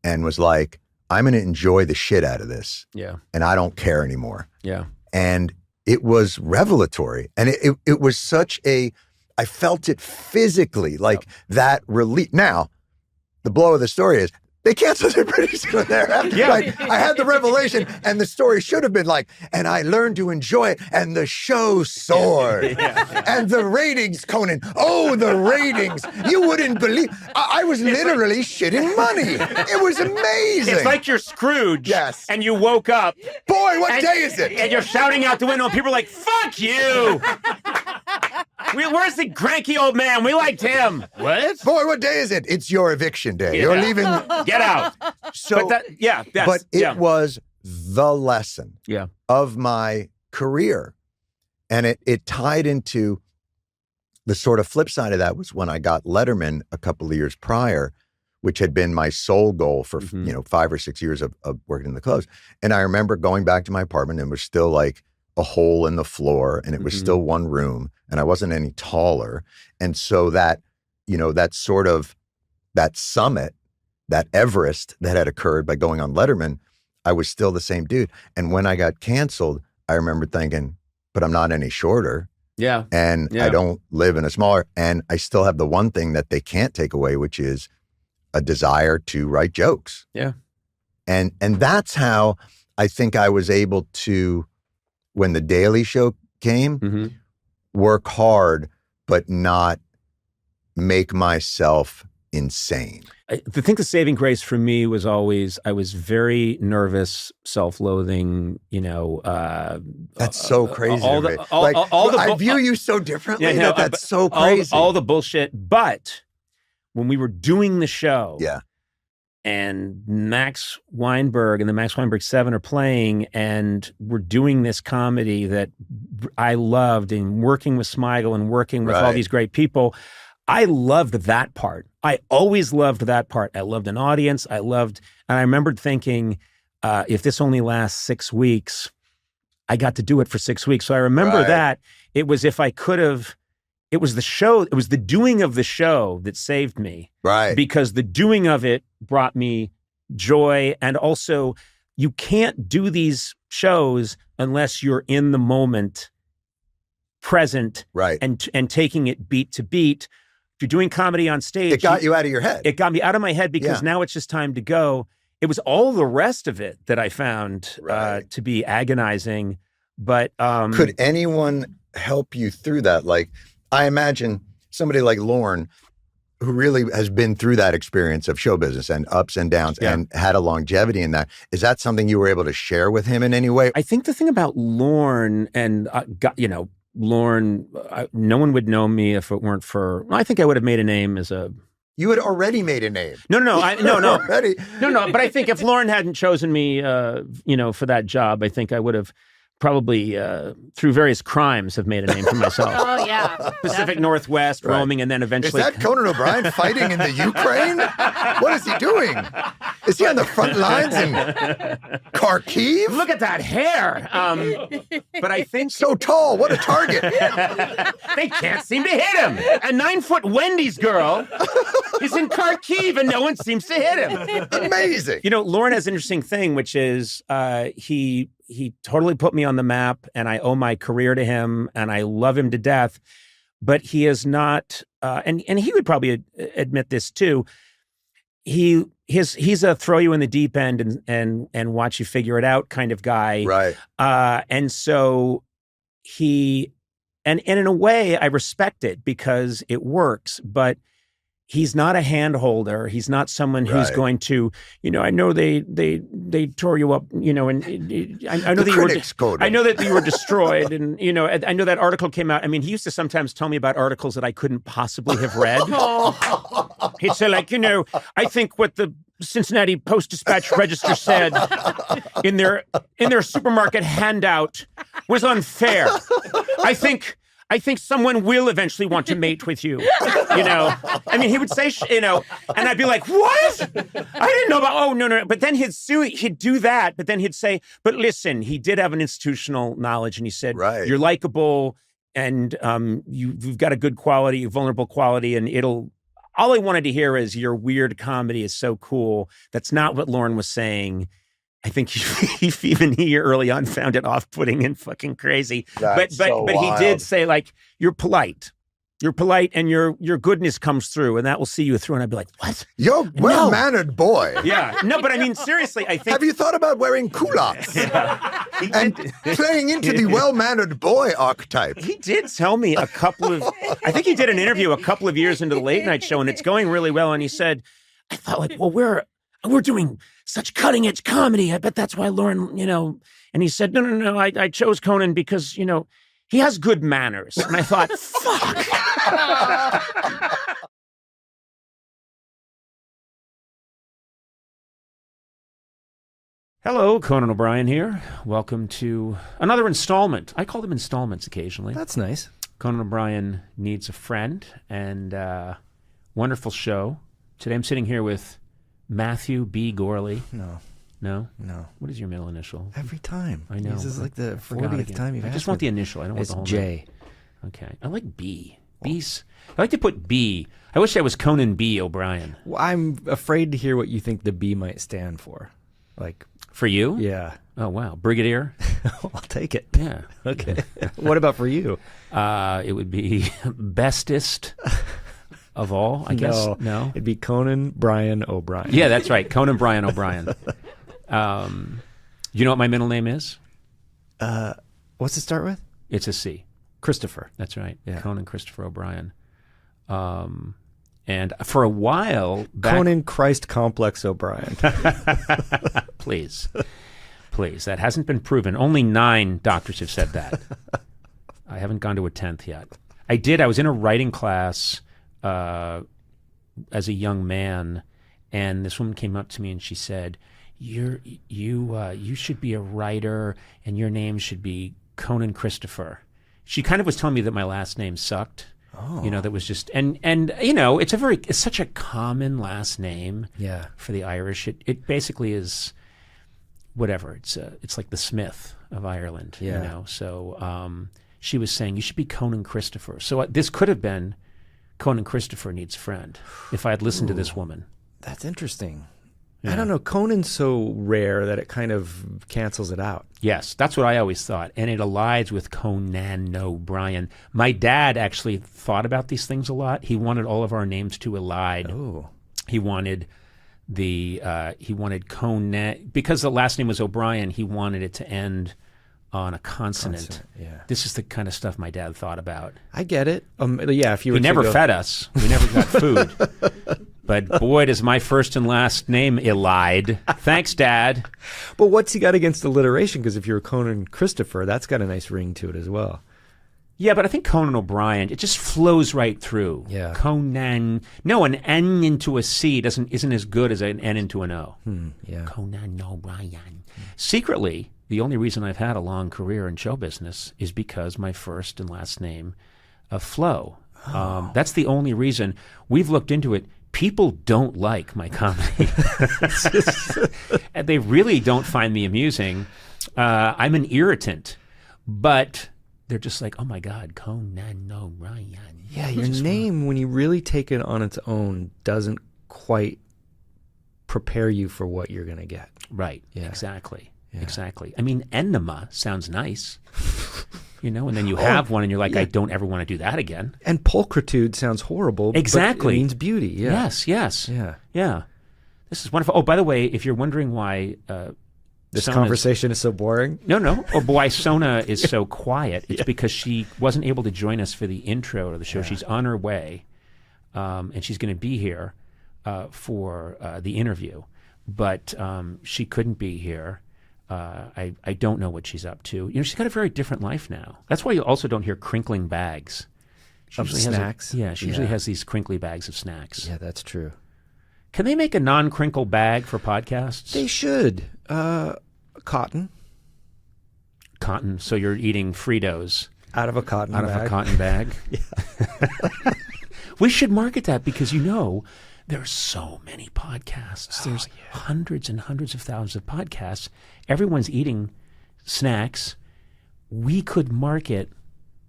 S6: and was like, I'm going to enjoy the shit out of this.
S1: Yeah.
S6: And I don't care anymore.
S1: Yeah.
S6: And it was revelatory. And it was such I felt it physically, that relief. Now, the blow of the story is, they canceled it pretty soon thereafter.
S1: Yeah.
S6: I had the revelation, and the story should have been and I learned to enjoy it, and the show soared. And the ratings, Conan, the ratings. You wouldn't believe. I was literally shitting money. It was amazing.
S1: It's like you're Scrooge.
S6: Yes.
S1: And you woke up.
S6: Boy, what day is it?
S1: And you're shouting out the window, and people are like, fuck you. Where's the cranky old man? We liked him. What?
S6: Boy, what day is it? It's your eviction day. You're leaving.
S1: Get out.
S6: So,
S1: but it
S6: was the lesson of my career. And it tied into the sort of flip side of that was when I got Letterman a couple of years prior, which had been my sole goal for 5 or 6 years of working in the clubs. And I remember going back to my apartment and was still a hole in the floor, and it was still one room, and I wasn't any taller. And so that, that sort of, that summit, that Everest that had occurred by going on Letterman, I was still the same dude. And when I got canceled, I remember thinking, but I'm not any shorter.
S1: Yeah.
S6: And I don't live in a smaller, and I still have the one thing that they can't take away, which is a desire to write jokes.
S1: Yeah.
S6: And that's how I think I was able to, when the Daily Show came, work hard, but not make myself insane.
S1: I think the saving grace for me was always, I was very nervous, self-loathing,
S6: That's so crazy to me. I view you so differently. That's so crazy.
S1: All the bullshit. But when we were doing the show, and Max Weinberg and the Max Weinberg 7 are playing, and we're doing this comedy that I loved, and working with Smigel and working with all these great people, I loved that part. I always loved that part. I loved an audience. And I remembered thinking, if this only lasts 6 weeks, I got to do it for 6 weeks. So I remember that it was, if I could have, it was the show, it was the doing of the show that saved me.
S6: Right.
S1: Because the doing of it brought me joy. And also, you can't do these shows unless you're in the moment, present, and taking it beat to beat. If you're doing comedy on stage,
S6: it got you out of your head.
S1: It got me out of my head, because now it's just time to go. It was all the rest of it that I found to be agonizing. But
S6: could anyone help you through that? Like, I imagine somebody like Lorne, who really has been through that experience of show business and ups and downs and had a longevity in that. Is that something you were able to share with him in any way?
S1: I think the thing about Lorne and, Lorne, no one would know me if it weren't for, I think I would have made a name as a...
S6: You had already made a name.
S1: No.
S6: Already.
S1: No. But I think if Lorne hadn't chosen me, for that job, I think I would have probably, through various crimes, have made a name for myself.
S2: Oh, yeah.
S1: Pacific
S2: Definitely.
S1: Northwest, roaming, and then eventually...
S6: Is that Conan O'Brien fighting in the Ukraine? What is he doing? Is he on the front lines in Kharkiv?
S1: Look at that hair. But I think...
S6: So tall. What a target.
S1: They can't seem to hit him. A 9-foot Wendy's girl is in Kharkiv, and no one seems to hit him.
S6: Amazing.
S1: Lorne has an interesting thing, which is he totally put me on the map, and I owe my career to him, and I love him to death. But he is not, and he would probably admit this too. He's a throw you in the deep end and watch you figure it out kind of guy,
S6: right?
S1: And so and in a way, I respect it because it works, but he's not a hand holder. He's not someone who's going to, I know they tore you up, and I know that you were destroyed, and I know that article came out. I mean, he used to sometimes tell me about articles that I couldn't possibly have read. He'd say, like, I think what the Cincinnati Post-Dispatch Register said in their supermarket handout was unfair. I think someone will eventually want to mate with you, I mean, he would say, and I'd be like, what? I didn't know about, oh, no. But then he'd do that, but then he'd say, but listen, he did have an institutional knowledge, and he said, you're likable, and you've got a good quality, vulnerable quality, and all I wanted to hear is your weird comedy is so cool. That's not what Lorne was saying. I think even he early on found it off-putting and fucking crazy. But he did say, like, you're polite, and your goodness comes through, and that will see you through. And I'd be like, what?
S6: You're a well-mannered boy.
S1: Yeah. No, but I mean, seriously, I think...
S6: Have you thought about wearing culottes? And playing into the well-mannered boy archetype?
S1: He did tell me I think he did an interview a couple of years into the late night show, and it's going really well. And he said, I thought, like, well, we're doing such cutting edge comedy. I bet that's why Lorne, and he said, no. I chose Conan because, he has good manners. And I thought, fuck. Hello, Conan O'Brien here. Welcome to another installment. I call them installments occasionally.
S3: That's nice.
S1: Conan O'Brien Needs a Friend, and wonderful show. Today I'm sitting here with Matthew B. Gourley.
S3: No.
S1: No?
S3: No.
S1: What is your middle initial?
S3: Every time.
S1: I know.
S3: This is like the
S1: forgot
S3: 40th
S1: again.
S3: time you've
S1: I
S3: asked
S1: just want
S3: me.
S1: the initial. I don't want
S3: It's
S1: the whole
S3: J.
S1: name. Okay. I like B. B's. I like to put B. I wish I was Conan B. O'Brien.
S3: Well, I'm afraid to hear what you think the B might stand for. Like,
S1: For you?
S3: yeah.
S1: Oh, wow. Brigadier?
S3: I'll take it.
S1: Yeah.
S3: Okay. What about for you?
S1: It would be bestest of all, I guess. No?
S3: It'd be Conan Brian O'Brien.
S1: Yeah, that's right. Conan Brian O'Brien. You know what my middle name is?
S3: What's it start with?
S1: It's a C.
S3: Christopher.
S1: That's right.
S3: Yeah.
S1: Conan Christopher O'Brien. And for a while...
S3: Conan Christ Complex O'Brien.
S1: Please. Please. That hasn't been proven. Only 9 doctors have said that. I haven't gone to a 10th yet. I was in a writing class as a young man, and this woman came up to me and she said, you should be a writer, and your name should be Conan Christopher. She kind of was telling me that my last name sucked.
S3: Oh.
S1: You know, that was just, and you know, it's such a common last name.
S3: Yeah.
S1: For the Irish. It basically is whatever. It's like the Smith of Ireland.
S3: Yeah.
S1: You know. So she was saying you should be Conan Christopher. So this could have been Conan Christopher Needs a Friend if I had listened to this woman.
S3: That's interesting.
S1: Yeah.
S3: I don't know. Conan's so rare that it kind of cancels it out.
S1: Yes, that's what I always thought. And it aligns with Conan O'Brien. My dad actually thought about these things a lot. He wanted all of our names to elide.
S3: Oh.
S1: He wanted Conan, because the last name was O'Brien, he wanted it to end on a consonant.
S3: Yeah.
S1: This is the kind of stuff my dad thought about.
S3: I get it. Yeah, if you were
S1: He never fed us. We never got food. But boy, does my first and last name elide. Thanks, Dad.
S3: But what's he got against alliteration? Because if you're Conan Christopher, that's got a nice ring to it as well.
S1: Yeah, but I think Conan O'Brien, it just flows right through.
S3: Yeah.
S1: Conan. No, an N into a C isn't as good as an N into an O.
S3: Yeah.
S1: Conan O'Brien. Secretly, the only reason I've had a long career in show business is because my first and last name flow. That's the only reason. We've looked into it. People don't like my comedy. And they really don't find me amusing. I'm an irritant, but they're just like, oh my God, Conan O'Brien.
S3: Yeah, your name, when you really take it on its own, doesn't quite prepare you for what you're going to get.
S1: Right,
S3: Yeah.
S1: Exactly.
S3: Yeah.
S1: Exactly. I mean, enema sounds nice. You know, and then you have one and you're like, I don't ever want to do that again.
S3: And pulchritude sounds horrible.
S1: Exactly.
S3: But it means beauty. Yeah.
S1: Yes.
S3: Yeah.
S1: Yeah. This is wonderful. Oh, by the way, if you're wondering why
S3: This
S1: Sona's-
S3: conversation is so boring.
S1: No. Or why Sona is so quiet, it's because she wasn't able to join us for the intro to the show. She's on her way, and she's going to be here for the interview. But she couldn't be here. I don't know what she's up to. You know, she's got a very different life now. That's why you also don't hear crinkling bags. She
S3: Of
S1: usually
S3: snacks?
S1: She usually
S3: Yeah.
S1: has these crinkly bags of snacks.
S3: Yeah, that's true.
S1: Can they make a non-crinkle bag for podcasts?
S3: They should. Cotton.
S1: Cotton. So you're eating Fritos
S3: Out of a cotton
S1: out
S3: bag.
S1: of a cotton bag? We should market that because, you know, there's so many podcasts. There's hundreds and hundreds of thousands of podcasts. Everyone's eating snacks. We could market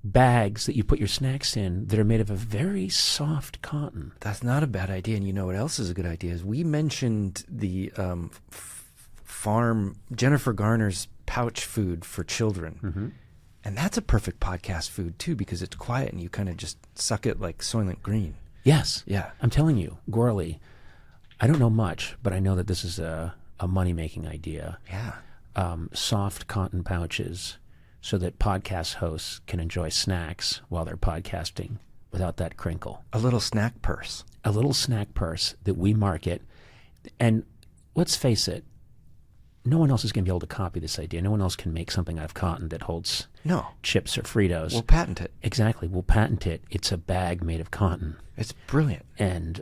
S1: bags that you put your snacks in that are made of a very soft cotton.
S3: That's not a bad idea. And you know what else is a good idea? Is we mentioned the farm, Jennifer Garner's pouch food for children.
S1: Mm-hmm.
S3: And that's a perfect podcast food, too, because it's quiet and you kind of just suck it like Soylent Green.
S1: Yes.
S3: Yeah.
S1: I'm telling you, Gourley, I don't know much, but I know that this is a money-making idea.
S3: Yeah.
S1: Soft cotton pouches so that podcast hosts can enjoy snacks while they're podcasting without that crinkle.
S3: A little snack purse.
S1: A little snack purse that we market. And let's face it, no one else is going to be able to copy this idea. No one else can make something out of cotton that holds
S3: No.
S1: chips or Fritos.
S3: We'll patent it.
S1: Exactly. We'll patent it. It's a bag made of cotton.
S3: It's brilliant.
S1: And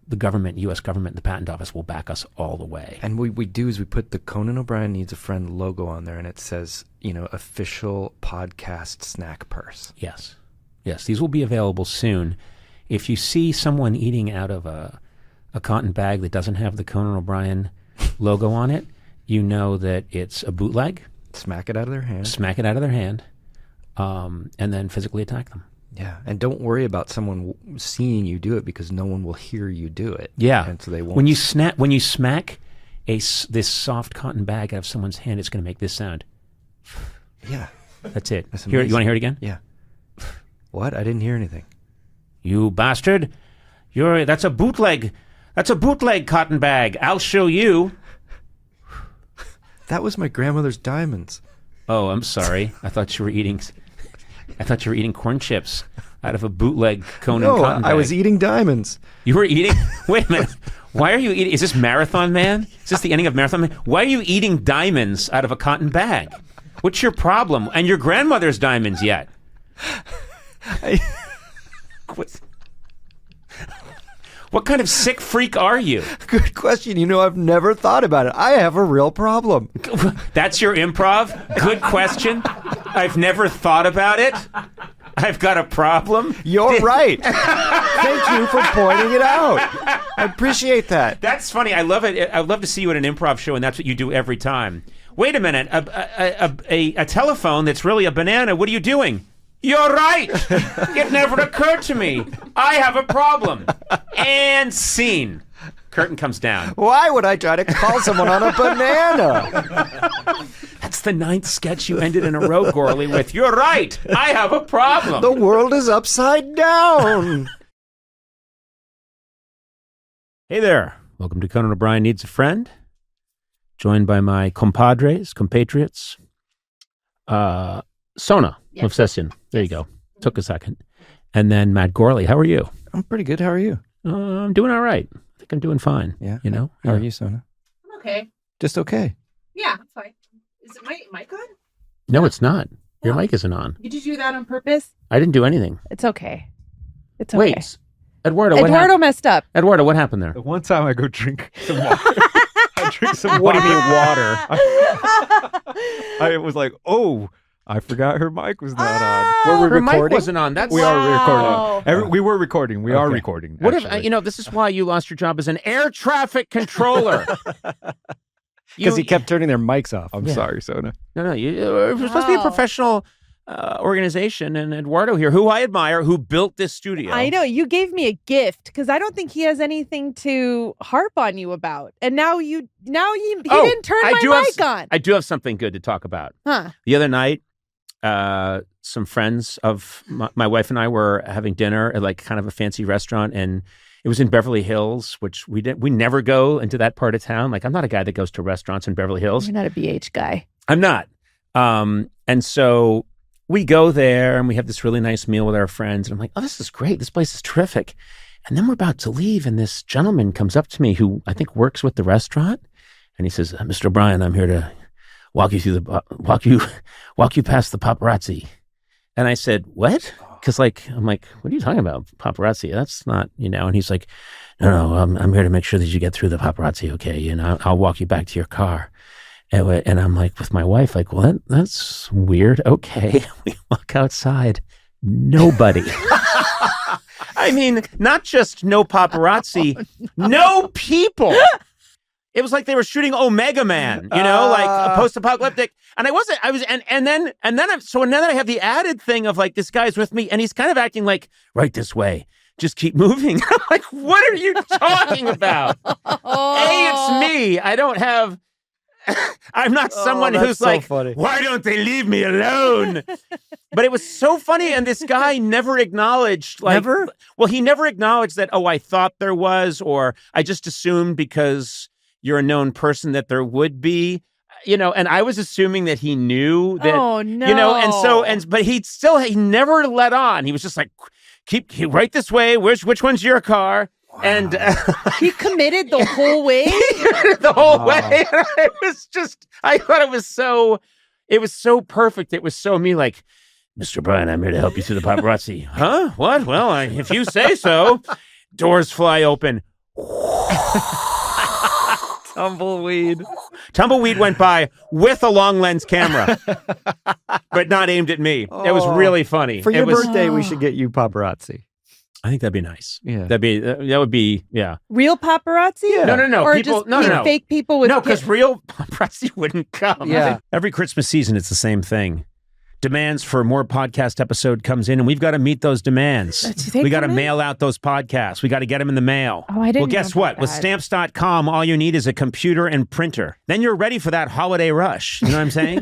S1: the government, U.S. government, the patent office will back us all the way.
S3: And what we do is we put the Conan O'Brien Needs a Friend logo on there, and it says, you know, official podcast snack purse.
S1: Yes. Yes, these will be available soon. If you see someone eating out of a cotton bag that doesn't have the Conan O'Brien logo on it, you know that it's a bootleg.
S3: Smack it out of their hand.
S1: Smack it out of their hand, and then physically attack them.
S3: Yeah, and don't worry about someone seeing you do it because no one will hear you do it.
S1: Yeah,
S3: and so they won't.
S1: When you smack this soft cotton bag out of someone's hand, it's going to make this sound.
S3: Yeah,
S1: that's it.
S3: That's
S1: you want to hear it again?
S3: Yeah. What? I didn't hear anything.
S1: You bastard! That's a bootleg. That's a bootleg cotton bag. I'll show you.
S3: That was my grandmother's diamonds.
S1: Oh, I'm sorry. I thought you were eating corn chips out of a bootleg Conan cotton bag.
S3: I was eating diamonds.
S1: You were eating? Wait a minute. Why are you eating? Is this Marathon Man? Is this the ending of Marathon Man? Why are you eating diamonds out of a cotton bag? What's your problem? And your grandmother's diamonds yet? What kind of sick freak are you?
S3: Good question. You know, I've never thought about it. I have a real problem.
S1: That's your improv? Good question. I've never thought about it. I've got a problem.
S3: You're right. Thank you for pointing it out. I appreciate that.
S1: That's funny. I love it. I'd love to see you at an improv show, and that's what you do every time. Wait a minute. A telephone that's really a banana. What are you doing? You're right. It never occurred to me. I have a problem. And scene. Curtain comes down.
S3: Why would I try to call someone on a banana?
S1: That's the 9th sketch you ended in a row, Gourley, with. You're right. I have a problem.
S3: The world is upside down.
S1: Hey there. Welcome to Conan O'Brien Needs a Friend. Joined by my compatriots. Sona, movsesian. There you go. Took a second. And then Matt Gourley. How are you?
S3: I'm pretty good. How are you?
S1: I'm doing all right. I think I'm doing fine.
S3: Yeah.
S1: You know?
S3: How are you, Sona?
S7: I'm okay.
S3: Just okay.
S7: Yeah, that's fine. Is it my mic on?
S1: No, it's not. Your mic isn't on.
S7: Did you do that on purpose?
S1: I didn't do anything.
S4: It's okay. It's okay.
S1: Wait. Eduardo,
S4: Eduardo messed up.
S1: Eduardo, what happened there?
S8: The one time I go drink some water. I drink some
S1: What
S8: water.
S1: do you mean water?
S8: I was like, oh, I forgot her mic was not on.
S3: Were we
S1: Her mic
S3: recording?
S1: wasn't on. That's
S8: We are
S4: Wow.
S8: recording. We were recording. We are
S3: Okay.
S8: recording.
S1: What if
S8: actually.
S1: this is why you lost your job as an air traffic controller?
S3: Because he kept turning their mics off.
S8: I'm sorry, Sona.
S1: No, you're supposed to be a professional organization, and Eduardo here, who I admire, who built this studio.
S4: I know. You gave me a gift because I don't think he has anything to harp on you about. And now he didn't turn my mic on.
S1: I do have something good to talk about.
S4: Huh.
S1: The other night, some friends of my wife and I were having dinner at like kind of a fancy restaurant, and it was in Beverly Hills, which we never go into that part of town. Like, I'm not a guy that goes to restaurants in Beverly Hills.
S4: You're not a BH guy.
S1: I'm not. And so we go there and we have this really nice meal with our friends. And I'm like, oh, this is great. This place is terrific. And then we're about to leave. And this gentleman comes up to me who I think works with the restaurant. And he says, Mr. O'Brien, I'm here to walk you through walk you past the paparazzi. And I said, what? Because I'm like, what are you talking about? Paparazzi? That's not, And he's like, no, I'm here to make sure that you get through the paparazzi. Okay. I'll walk you back to your car. And I'm like, with my wife, like, well, that's weird. Okay. We walk outside. Nobody. I mean, not just no paparazzi, no people. It was like they were shooting Omega Man, like a post-apocalyptic. And then I have the added thing of like, this guy's with me and he's kind of acting like, right this way. Just keep moving. I'm like, what are you talking about? It's me. I don't have... I'm not someone who's so like, funny. Why don't they leave me alone? But it was so funny. And this guy never acknowledged,
S3: Never?
S1: Well, he never acknowledged that, I thought there was, or I just assumed because you're a known person that there would be, and I was assuming that he knew that,
S4: Oh, no.
S1: But he never let on. He was just like, keep right this way. Which one's your car? Wow. And
S4: he committed the whole way.
S1: The whole way. It was just, I thought it was so perfect. It was so me, like, Mr. Bryan, I'm here to help you through the paparazzi. Huh? What? Well, if you say so. Doors fly open. Tumbleweed went by with a long lens camera, but not aimed at me. It was really funny.
S3: For your birthday, we should get you paparazzi.
S1: I think that'd be nice.
S3: Yeah.
S1: That would be
S4: Real paparazzi?
S3: Yeah.
S1: No.
S4: Or
S1: People,
S4: just fake people with
S1: because real paparazzi wouldn't come.
S3: Yeah.
S1: Every Christmas season, it's the same thing. Demands for more podcast episode comes in, and we've got to meet those demands. We got to mail out those podcasts. We got to get them in the mail.
S4: Oh, I didn't
S1: Well, guess
S4: know
S1: what?
S4: about
S1: With
S4: that.
S1: Stamps.com, all you need is a computer and printer. Then you're ready for that holiday rush. You know what I'm saying?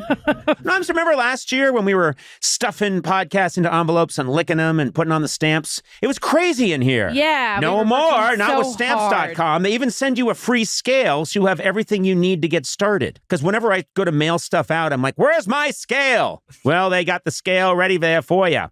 S1: Remember last year when we were stuffing podcasts into envelopes and licking them and putting on the stamps? It was crazy in here.
S4: Yeah.
S1: No
S4: we were
S1: more.
S4: working
S1: Not with
S4: so
S1: Stamps.com.
S4: hard.
S1: They even send you a free scale so you have everything you need to get started. Because whenever I go to mail stuff out, I'm like, where's my scale? Well, they got the scale ready there for you.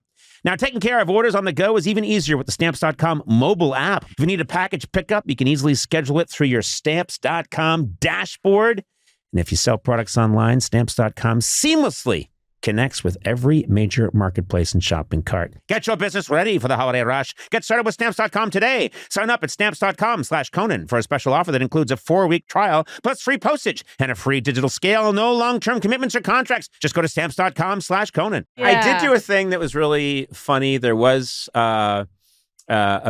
S1: Now, taking care of orders on the go is even easier with the Stamps.com mobile app. If you need a package pickup, you can easily schedule it through your Stamps.com dashboard. And if you sell products online, Stamps.com seamlessly connects with every major marketplace and shopping cart. Get your business ready for the holiday rush. Get started with Stamps.com today. Sign up at Stamps.com/Conan for a special offer that includes a 4-week trial plus free postage and a free digital scale. No long-term commitments or contracts. Just go to Stamps.com/Conan. I did do a thing that was really funny. There was a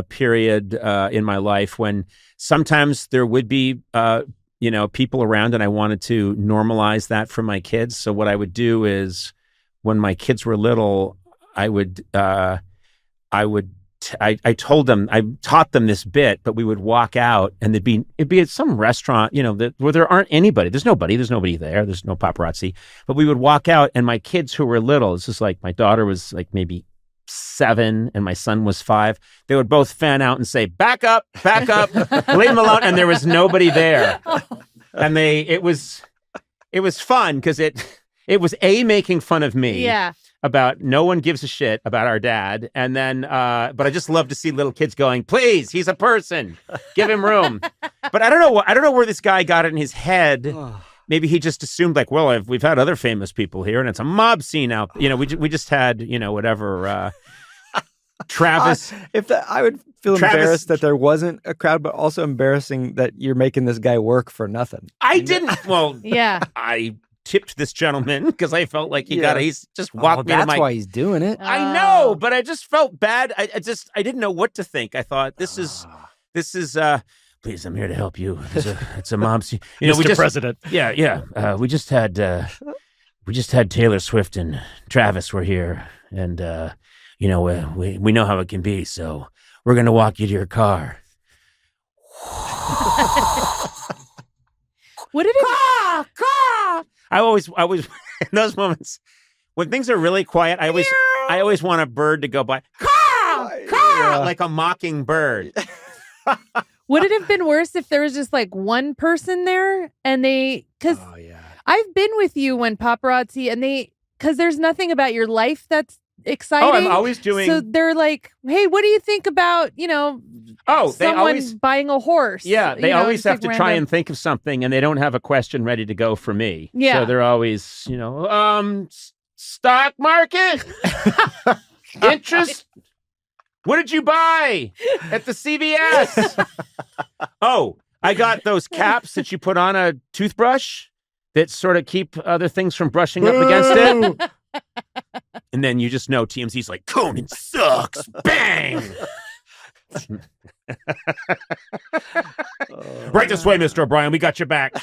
S1: period in my life when sometimes there would be people around, and I wanted to normalize that for my kids. So what I would do is, when my kids were little, I taught them this bit, but we would walk out and it'd be at some restaurant, where there aren't anybody. There's nobody there. There's no paparazzi. But we would walk out, and my kids who were little, it's just like my daughter was like maybe 7 and my son was 5. They would both fan out and say, back up, leave them alone. And there was nobody there. And it was fun because it was making fun of me about no one gives a shit about our dad. And then, but I just love to see little kids going, please, he's a person, give him room. But I don't know where this guy got it in his head. Maybe he just assumed like, well, we've had other famous people here and it's a mob scene out. We just had, whatever, Travis.
S3: I would feel embarrassed that there wasn't a crowd, but also embarrassing that you're making this guy work for nothing.
S1: I didn't. Well,
S4: Yeah.
S1: I tipped this gentleman because I felt like he's just walked me to
S3: That's why he's doing it.
S1: I know, but I just felt bad. I didn't know what to think. I thought this is please, I'm here to help you. It's a mob scene.
S3: Mr. President.
S1: Yeah. We just had Taylor Swift and Travis were here, and we know how it can be. So we're gonna walk you to your car.
S4: What did it?
S1: Car. I always in those moments when things are really quiet, I always want a bird to go by. Car, like a mocking bird.
S4: Would it have been worse if there was just like one person there and because I've been with you when paparazzi because there's nothing about your life that's exciting.
S1: Oh, I'm always doing.
S4: So they're like, hey, what do you think about, someone buying a horse?
S1: Yeah, they always have to
S4: like
S1: try and think of something, and they don't have a question ready to go for me.
S4: Yeah.
S1: So they're always, stock market? Interest? What did you buy at the CVS? Oh, I got those caps that you put on a toothbrush that sort of keep other things from brushing up against it. And then you just know TMZ's like, Conan sucks. Bang! Right this way, Mr. O'Brien. We got your back.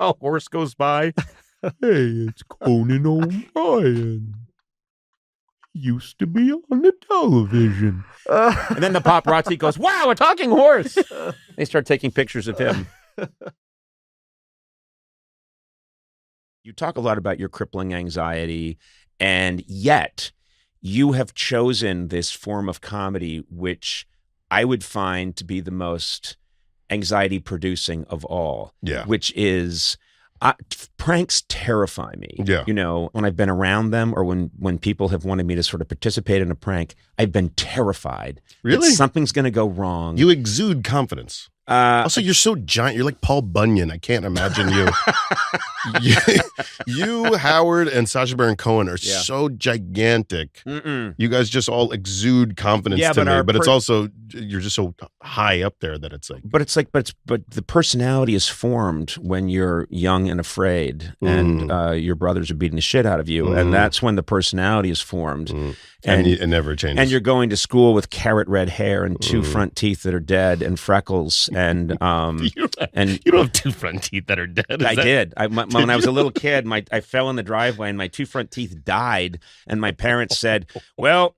S1: A horse goes by. Hey, it's Conan O'Brien. Used to be on the television. And then the paparazzi goes, wow, a talking horse. They start taking pictures of him. You talk a lot about your crippling anxiety, and yet you have chosen this form of comedy, which I would find to be the most anxiety-producing of all.
S9: Yeah.
S1: Which is... pranks terrify me.
S9: Yeah.
S1: When I've been around them or when people have wanted me to sort of participate in a prank, I've been terrified.
S9: Really?
S1: That something's going to go wrong.
S9: You exude confidence. Also, you're so giant. You're like Paul Bunyan. I can't imagine you. you, Howard, and Sacha Baron Cohen are so gigantic. You guys just all exude confidence to me. But it's also you're just so high up there that it's like.
S1: But the personality is formed when you're young and afraid, and your brothers are beating the shit out of you, and that's when the personality is formed.
S9: And it never changes.
S1: And you're going to school with carrot red hair and two front teeth that are dead and freckles and
S9: you don't have two front teeth that are dead.
S1: I did. When I was a little kid, I fell in the driveway and my two front teeth died. And my parents said, "Well,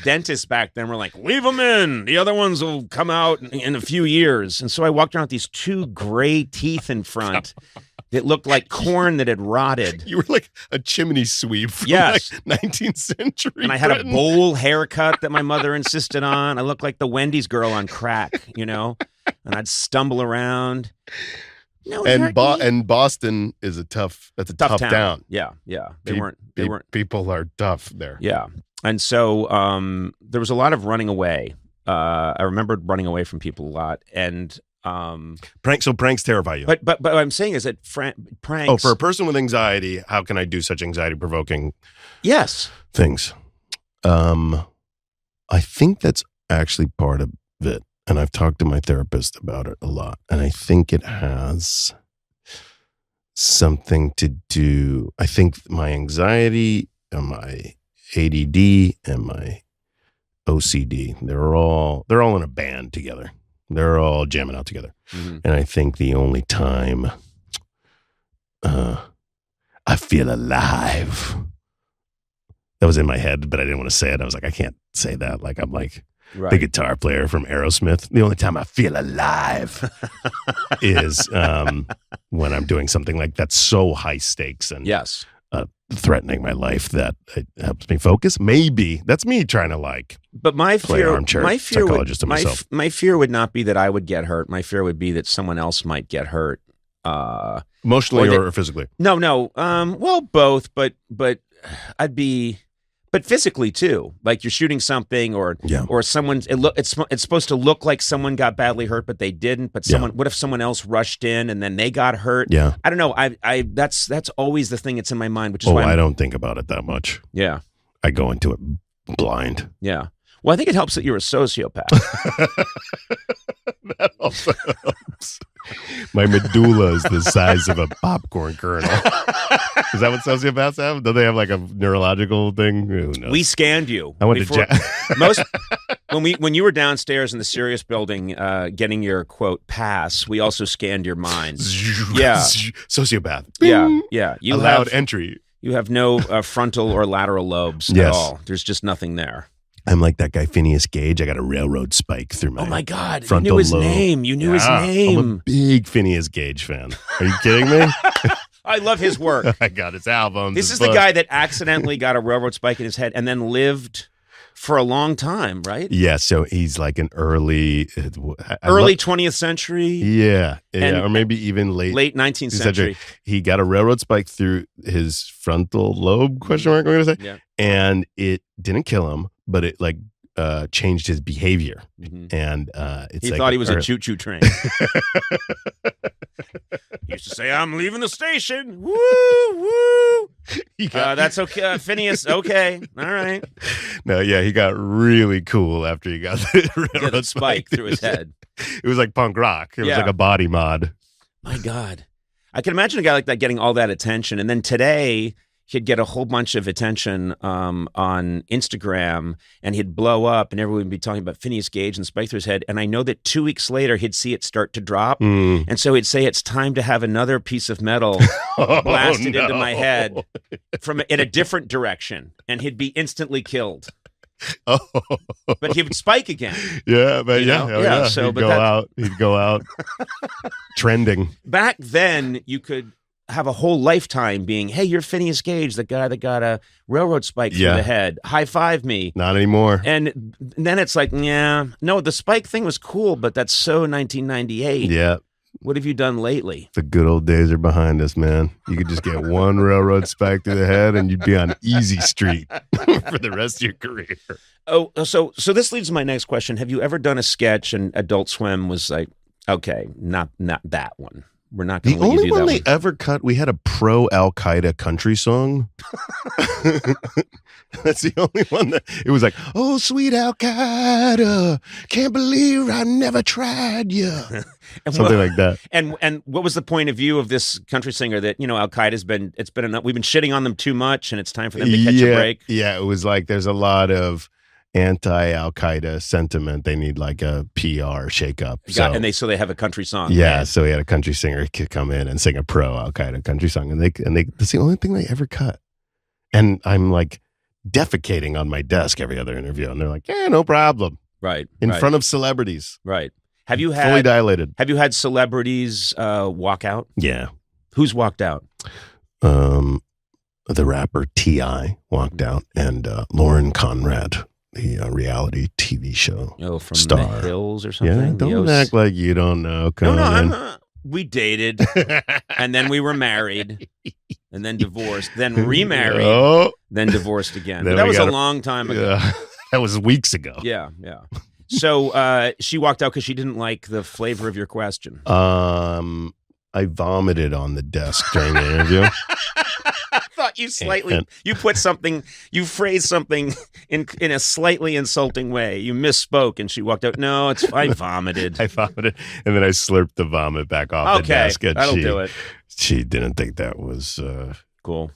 S1: dentists back then were like, leave them in. The other ones will come out in a few years." And so I walked around with these two gray teeth in front. It looked like corn that had rotted.
S9: You were like a chimney sweep from like 19th century.
S1: And I had a bowl haircut that my mother insisted on. I looked like the Wendy's girl on crack, And I'd stumble around.
S9: And Boston is a tough town.
S1: Yeah. They weren't.
S9: People are tough there.
S1: Yeah. And so there was a lot of running away. I remembered running away from people a lot. And
S9: pranks terrify you.
S1: But what I'm saying is that pranks.
S9: Oh, for a person with anxiety, how can I do such anxiety-provoking things? I think that's actually part of it, and I've talked to my therapist about it a lot, and I think it has something to do. I think my anxiety and my ADD and my OCD, they're all in a band together. They're all jamming out together. And I think the only time I feel alive, that was in my head, but I didn't want to say it. I was like, I can't say that. Like, I'm like the guitar player from Aerosmith. The only time I feel alive is when I'm doing something like that's so high stakes and threatening my life that it helps me focus. Maybe that's me trying to
S1: but my fear,
S9: psychologist to myself.
S1: My fear would not be that I would get hurt. My fear would be that someone else might get hurt,
S9: emotionally or physically.
S1: No. Well, both, but I'd be, but physically too. Like you're shooting something, or someone's. It's supposed to look like someone got badly hurt, but they didn't. But what if someone else rushed in and then they got hurt?
S9: Yeah,
S1: I don't know. That's always the thing that's in my mind, which is why
S9: I don't think about it that much.
S1: Yeah,
S9: I go into it blind.
S1: Yeah. Well, I think it helps that you're a sociopath.
S9: That also helps. My medulla is the size of a popcorn kernel. Is that what sociopaths have? Do they have like a neurological thing? Who knows?
S1: We scanned you.
S9: I went
S1: when you were downstairs in the Sirius building getting your quote pass, we also scanned your mind. Yeah,
S9: sociopath.
S1: Yeah. You
S9: allowed entry.
S1: You have no frontal or lateral lobes at all. There's just nothing there.
S9: I'm like that guy Phineas Gage. I got a railroad spike through my.
S1: Oh my God!
S9: You
S1: knew his
S9: lobe.
S1: name. You knew his name.
S9: I'm a big Phineas Gage fan. Are you kidding me?
S1: I love his work.
S9: I got his albums.
S1: This is the guy that accidentally got a railroad spike in his head and then lived for a long time, right?
S9: Yeah. So he's like an early
S1: 20th century.
S9: Yeah, or maybe even late
S1: 19th century.
S9: He got a railroad spike through his frontal lobe? Question mark. I'm going to say. Yeah. And it didn't kill him, but it changed his behavior, and
S1: he thought he was a choo-choo train. He used to say, "I'm leaving the station." Woo, woo. That's okay, Phineas. Okay, all right.
S9: No, yeah, he got really cool after he got the railroad
S1: spike through his head.
S9: It was like punk rock. It was like a body mod.
S1: My God, I can imagine a guy like that getting all that attention, and then today he'd get a whole bunch of attention on Instagram, and he'd blow up, and everyone would be talking about Phineas Gage and spike through his head. And I know that 2 weeks later, he'd see it start to drop. And so he'd say, it's time to have another piece of metal blasted into my head in a different direction. And he'd be instantly killed. But he would spike again.
S9: Yeah, but yeah. So, he'd go out trending.
S1: Back then, you could have a whole lifetime being, hey, you're Phineas Gage, the guy that got a railroad spike through the head. High five me.
S9: Not anymore.
S1: And then it's like, no, the spike thing was cool, but that's so 1998.
S9: Yeah.
S1: What have you done lately?
S9: The good old days are behind us, man. You could just get one railroad spike through the head and you'd be on Easy Street for the rest of your career.
S1: Oh, so this leads to my next question. Have you ever done a sketch and Adult Swim was like, Okay, not that one. We're not going
S9: The
S1: to let you
S9: only
S1: do
S9: one
S1: that
S9: they ever cut, we had a pro Al Qaeda country song. That's the only one that it was like, oh, sweet Al Qaeda, can't believe I never tried you. Something like that.
S1: And what was the point of view of this country singer that, Al Qaeda's been enough, we've been shitting on them too much and it's time for them to catch a break?
S9: Yeah, it was like there's a lot of anti-Al Qaeda sentiment. They need like a PR shakeup.
S1: And they have a country song.
S9: Yeah, so he had a country singer come in and sing a pro Al Qaeda country song, and they that's the only thing they ever cut. And I'm like defecating on my desk every other interview, and they're like, "Yeah, no problem."
S1: Right.
S9: In front of celebrities.
S1: Right. Have you
S9: fully dilated?
S1: Have you had celebrities walk out?
S9: Yeah.
S1: Who's walked out?
S9: The rapper T.I. walked out, and Lauren Conrad, the reality TV show
S1: from
S9: star.
S1: The Hills or something.
S9: Yeah, don't act like you don't know. Conan.
S1: No, we dated, and then we were married, and then divorced, then remarried, then divorced again. But that was a long time ago.
S9: Yeah, that was weeks ago.
S1: Yeah. So she walked out because she didn't like the flavor of your question.
S9: I vomited on the desk during the interview.
S1: I thought you you phrased something in a slightly insulting way. You misspoke, and she walked out. No, I vomited.
S9: I vomited, and then I slurped the vomit back off the desk. And
S1: that'll do it.
S9: She didn't think that was
S1: cool.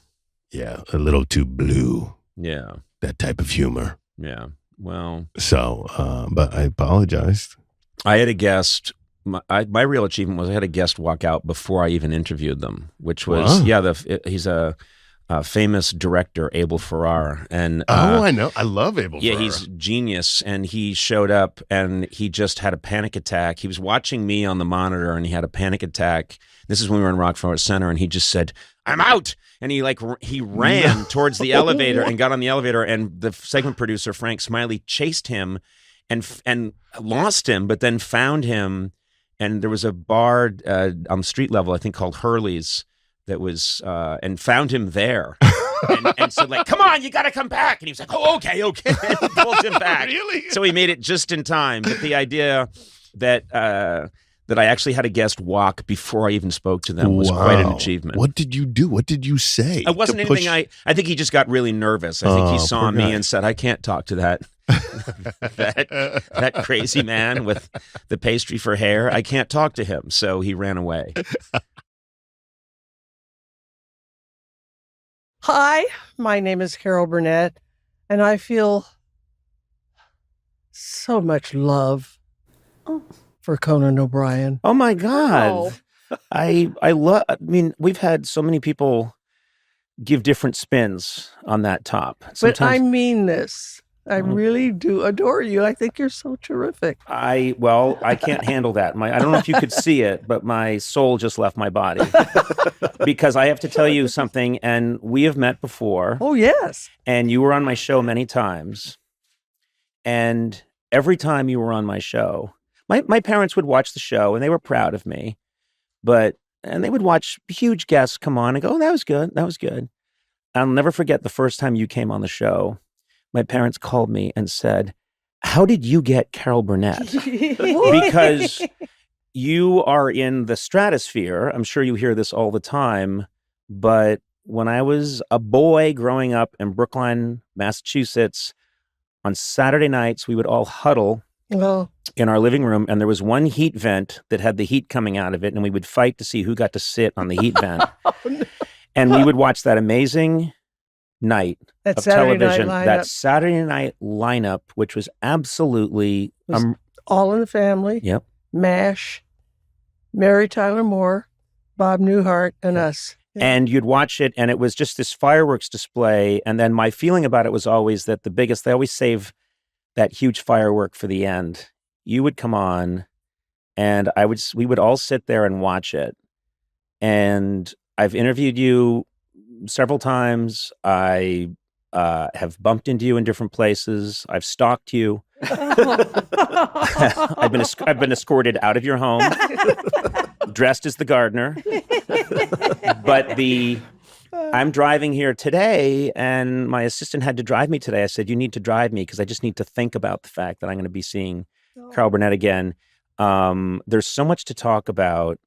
S9: Yeah, a little too blue.
S1: Yeah,
S9: that type of humor.
S1: Yeah, well. So,
S9: but I apologized.
S1: I had a guest. My real achievement was I had a guest walk out before I even interviewed them, which was he's a famous director, Abel Ferrar, and
S9: I know, I love Abel.
S1: Yeah,
S9: Ferrar.
S1: he's genius, and he showed up and he just had a panic attack. He was watching me on the monitor, and he had a panic attack. This is when we were in Rockefeller Center, and he just said, "I'm out," and he ran towards the elevator and got on the elevator, and the segment producer Frank Smiley chased him and lost him, but then found him. And there was a bar on the street level, I think, called Hurley's that was, and found him there. and said, like, come on, you got to come back. And he was like, oh, okay. And pulled him back.
S9: Really?
S1: So he made it just in time. But the idea that I actually had a guest walk before I even spoke to them was quite an achievement.
S9: What did you do? What did you say?
S1: It wasn't anything. I think he just got really nervous. I think he saw me and said, I can't talk to that crazy man with the pastry for hair. I can't talk to him. So he ran away.
S10: Hi, my name is Carol Burnett, and I feel so much love for Conan O'Brien.
S1: Oh my God. I mean, we've had so many people give different spins on that top.
S10: But I mean this. I really do adore you. I think you're so terrific.
S1: I can't handle that. I don't know if you could see it, but my soul just left my body. Because I have to tell you something, and we have met before.
S10: Oh, yes.
S1: And you were on my show many times. And every time you were on my show, my parents would watch the show, and they were proud of me. And they would watch huge guests come on and go, oh, that was good. That was good. I'll never forget the first time you came on the show. My parents called me and said, how did you get Carol Burnett? Because you are in the stratosphere. I'm sure you hear this all the time. But when I was a boy growing up in Brookline, Massachusetts, on Saturday nights, we would all huddle in our living room. And there was one heat vent that had the heat coming out of it. And we would fight to see who got to sit on the heat vent. No. And we would watch that amazing night of television, that Saturday night lineup, which was absolutely
S10: All in the Family.
S1: Yep.
S10: MASH, Mary Tyler Moore, Bob Newhart, and us.
S1: Yeah. And you'd watch it, and it was just this fireworks display. And then my feeling about it was always that they always save that huge firework for the end. You would come on, and we would all sit there and watch it. And I've interviewed you several times. I have bumped into you in different places. I've stalked you. I've been escorted out of your home, dressed as the gardener. But I'm driving here today, and my assistant had to drive me today. I said, you need to drive me because I just need to think about the fact that I'm going to be seeing Carol Burnett again. There's so much to talk about.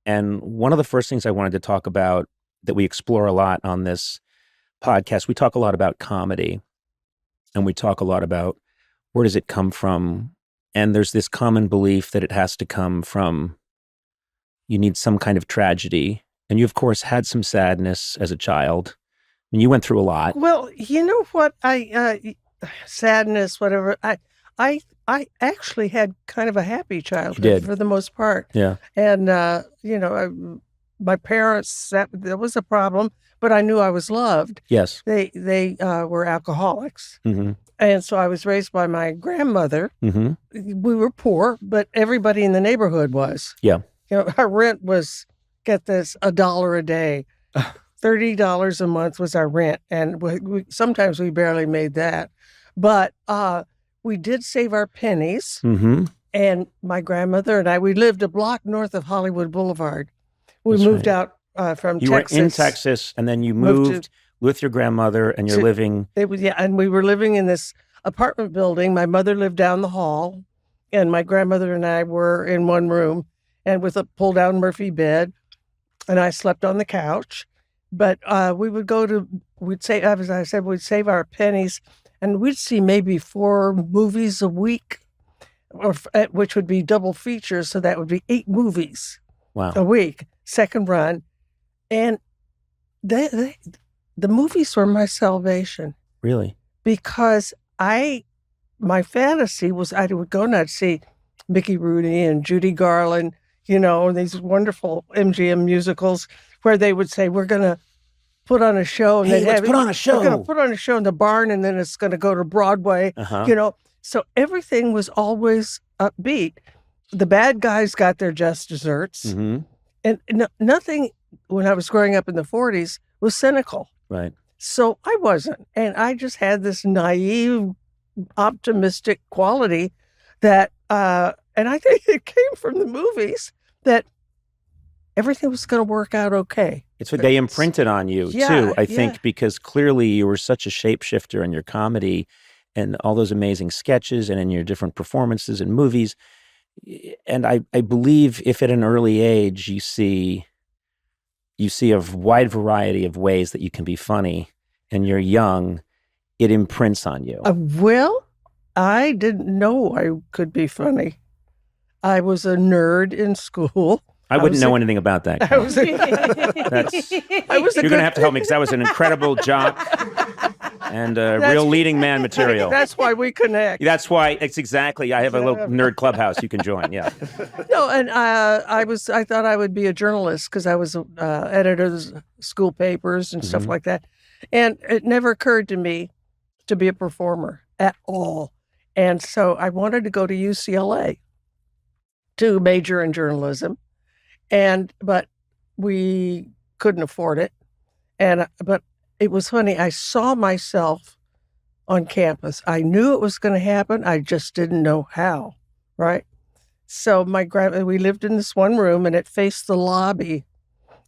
S1: And one of the first things I wanted to talk about that we explore a lot on this podcast, we talk a lot about comedy, and we talk a lot about where does it come from? And there's this common belief that it has to come from, you need some kind of tragedy. And you, of course, had some sadness as a child. I mean, you went through a lot.
S10: Well, you know what? Sadness, whatever. I actually had kind of a happy childhood for the most part.
S1: Yeah.
S10: And, my parents, that was a problem, but I knew I was loved.
S1: Yes.
S10: They were alcoholics.
S1: Mm-hmm.
S10: And so I was raised by my grandmother.
S1: Mm-hmm.
S10: We were poor, but everybody in the neighborhood was.
S1: Yeah.
S10: Our rent was, get this, $1 a day. $30 a month was our rent. And sometimes we barely made that. But we did save our pennies.
S1: Mm-hmm.
S10: And my grandmother and I, we lived a block north of Hollywood Boulevard. We moved out from Texas.
S1: You were in Texas, and then you moved with your grandmother, and you're living...
S10: and we were living in this apartment building. My mother lived down the hall, and my grandmother and I were in one room, and with a pull-down Murphy bed, and I slept on the couch. But we would we'd say, as I said, we'd save our pennies, and we'd see maybe 4 movies a week, which would be double features, so that would be 8 movies a week, second run. And the movies were my salvation.
S1: Really?
S10: Because my fantasy was I would go and I'd see Mickey Rooney and Judy Garland, these wonderful MGM musicals where they would say, we're going to put on a show. And
S1: let's put on a show.
S10: We're going to put on a show in the barn, and then it's going to go to Broadway, So everything was always upbeat. The bad guys got their just desserts.
S1: Mm-hmm.
S10: And nothing, when I was growing up in the 40s, was cynical.
S1: Right.
S10: So I wasn't. And I just had this naive, optimistic quality that, and I think it came from the movies, that everything was going to work out okay.
S1: It's what they imprinted on you, too, I think, because clearly you were such a shapeshifter in your comedy and all those amazing sketches and in your different performances and movies. And I believe if at an early age you see a wide variety of ways that you can be funny and you're young, it imprints on you.
S10: Well, I didn't know I could be funny. I was a nerd in school.
S1: I wouldn't know anything about that.
S10: You're going
S1: to have to help me because I was an incredible jock and real leading man material.
S10: That's why we connect.
S1: That's why it's exactly. I have a little nerd clubhouse you can join. Yeah.
S10: No, and I thought I would be a journalist because I was editor of school papers and stuff like that, and it never occurred to me to be a performer at all. And so I wanted to go to UCLA to major in journalism. But we couldn't afford it. But it was funny. I saw myself on campus. I knew it was going to happen. I just didn't know how. Right. So we lived in this one room, and it faced the lobby,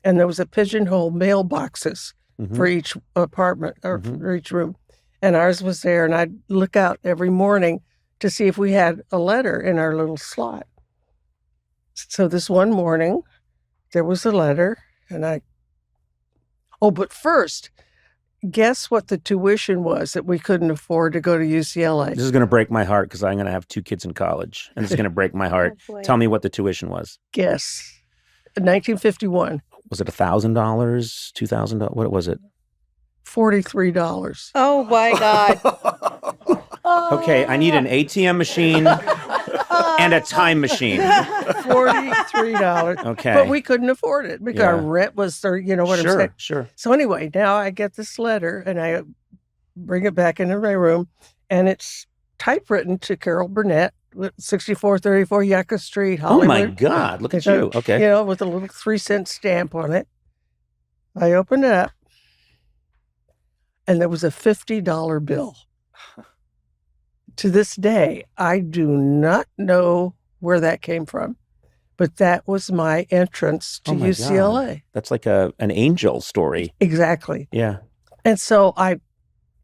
S10: and there was a pigeonhole mailboxes for each apartment or for each room. And ours was there. And I'd look out every morning to see if we had a letter in our little slot. So this one morning, there was a letter, and but first, guess what the tuition was that we couldn't afford to go to UCLA?
S1: This is going to break my heart because I'm going to have 2 kids in college, and this is going to break my heart. Tell me what the tuition was.
S10: Guess. 1951.
S1: Was it $1,000, $2,000? What was it?
S10: $43.
S4: Oh, my God.
S1: Okay, I need an ATM machine and a time machine.
S10: $43.
S1: Okay.
S10: But we couldn't afford it because our rent was $30, I'm saying?
S1: Sure.
S10: So anyway, now I get this letter, and I bring it back into my room, and it's typewritten to Carol Burnett, 6434 Yucca Street, Hollywood.
S1: Oh, my God. Look at you. Okay.
S10: With a little 3-cent stamp on it. I opened it up, and there was a $50 bill. To this day, I do not know where that came from, but that was my entrance to UCLA.
S1: God. That's like an angel story.
S10: Exactly.
S1: Yeah.
S10: And so I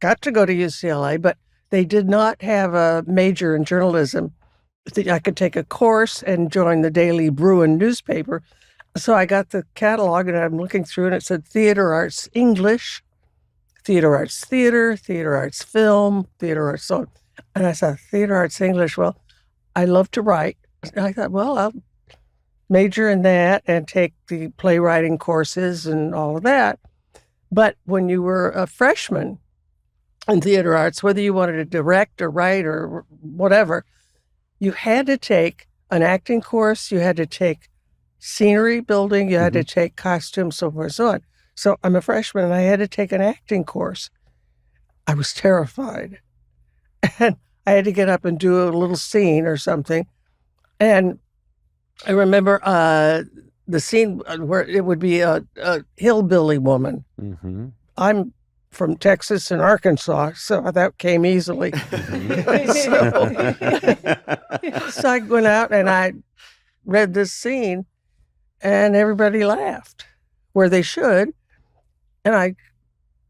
S10: got to go to UCLA, but they did not have a major in journalism. I could take a course and join the Daily Bruin newspaper. So I got the catalog and I'm looking through and it said theater arts English, theater arts theater, theater arts film, theater arts song. And I said, theater arts English, well, I love to write. And I thought, well, I'll major in that and take the playwriting courses and all of that. But when you were a freshman in theater arts, whether you wanted to direct or write or whatever, you had to take an acting course, you had to take scenery building, you had to take costumes, so forth and so on. So I'm a freshman and I had to take an acting course. I was terrified. And I had to get up and do a little scene or something. And I remember the scene where it would be a hillbilly woman. Mm-hmm. I'm from Texas and Arkansas, so that came easily. So I went out and I read this scene, and everybody laughed, where they should. And I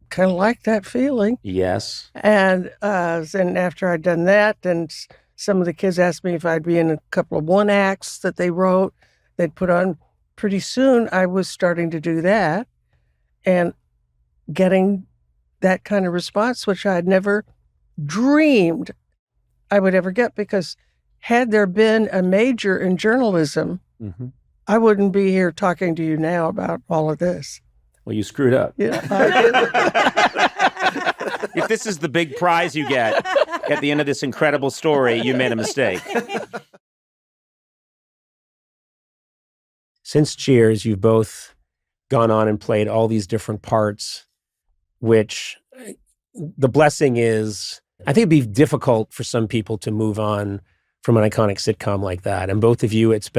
S10: kind of liked that feeling.
S1: Yes.
S10: And then after I'd done that, then some of the kids asked me if I'd be in a couple of one acts that they wrote, they'd put on. Pretty soon I was starting to do that and getting that kind of response, which I had never dreamed I would ever get, because had there been a major in journalism, I wouldn't be here talking to you now about all of this.
S1: Well, you screwed up.
S10: Yeah, I
S1: did. If this is the big prize you get at the end of this incredible story, you made a mistake. Since Cheers, you've both gone on and played all these different parts, which the blessing is, I think it'd be difficult for some people to move on from an iconic sitcom like that. And both of you, it's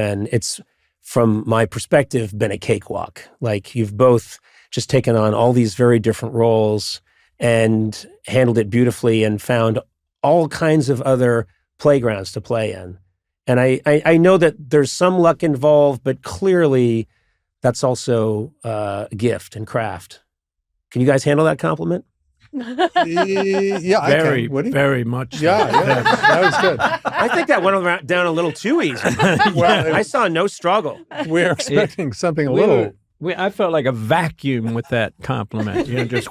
S1: from my perspective, been a cakewalk. Like, you've both just taken on all these very different roles and handled it beautifully and found all kinds of other playgrounds to play in. And I know that there's some luck involved, but clearly that's also a gift and craft. Can you guys handle that compliment?
S11: Yeah, I can.
S8: Very much.
S11: Yeah, that was good.
S1: I think that went down a little too easy. Well, I saw no struggle.
S11: We're expecting something a little.
S8: I felt like a vacuum with that compliment. Just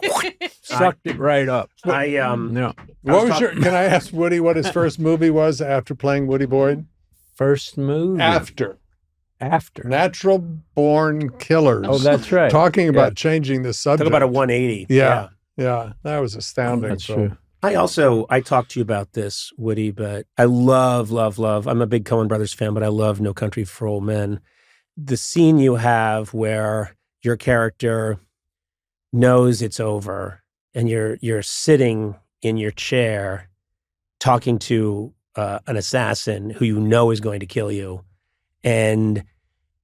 S8: sucked it right up.
S11: No. Can I ask Woody what his first movie was after playing Woody Boyd?
S8: First movie?
S11: After. Natural Born Killers.
S8: Oh, that's right.
S11: Talking about changing the subject.
S1: Talk about a 180.
S11: Yeah, that was astounding.
S8: That's true.
S1: I talked to you about this, Woody, but I love, I'm a big Coen Brothers fan, but I love No Country for Old Men. The scene you have where your character knows it's over and you're sitting in your chair talking to an assassin who you know is going to kill you. And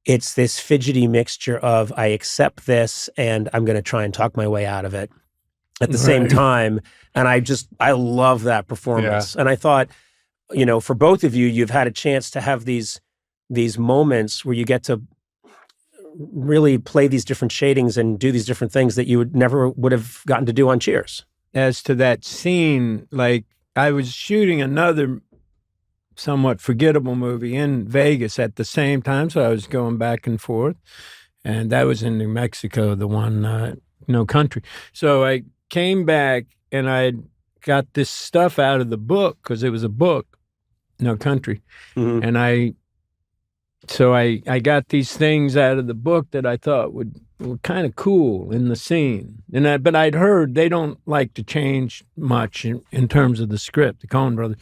S1: it's this fidgety mixture of, I accept this and I'm going to try and talk my way out of it at the same time. And I love that performance. Yeah. And I thought, for both of you, you've had a chance to have these moments where you get to really play these different shadings and do these different things that you never would have gotten to do on Cheers.
S8: As to that scene, like, I was shooting another somewhat forgettable movie in Vegas at the same time, so I was going back and forth, and that was in New Mexico, the one, No Country. So I came back and I got this stuff out of the book, because it was a book, No Country, and I got these things out of the book that I thought were kind of cool in the scene, but I'd heard they don't like to change much in terms of the script, the Coen brothers.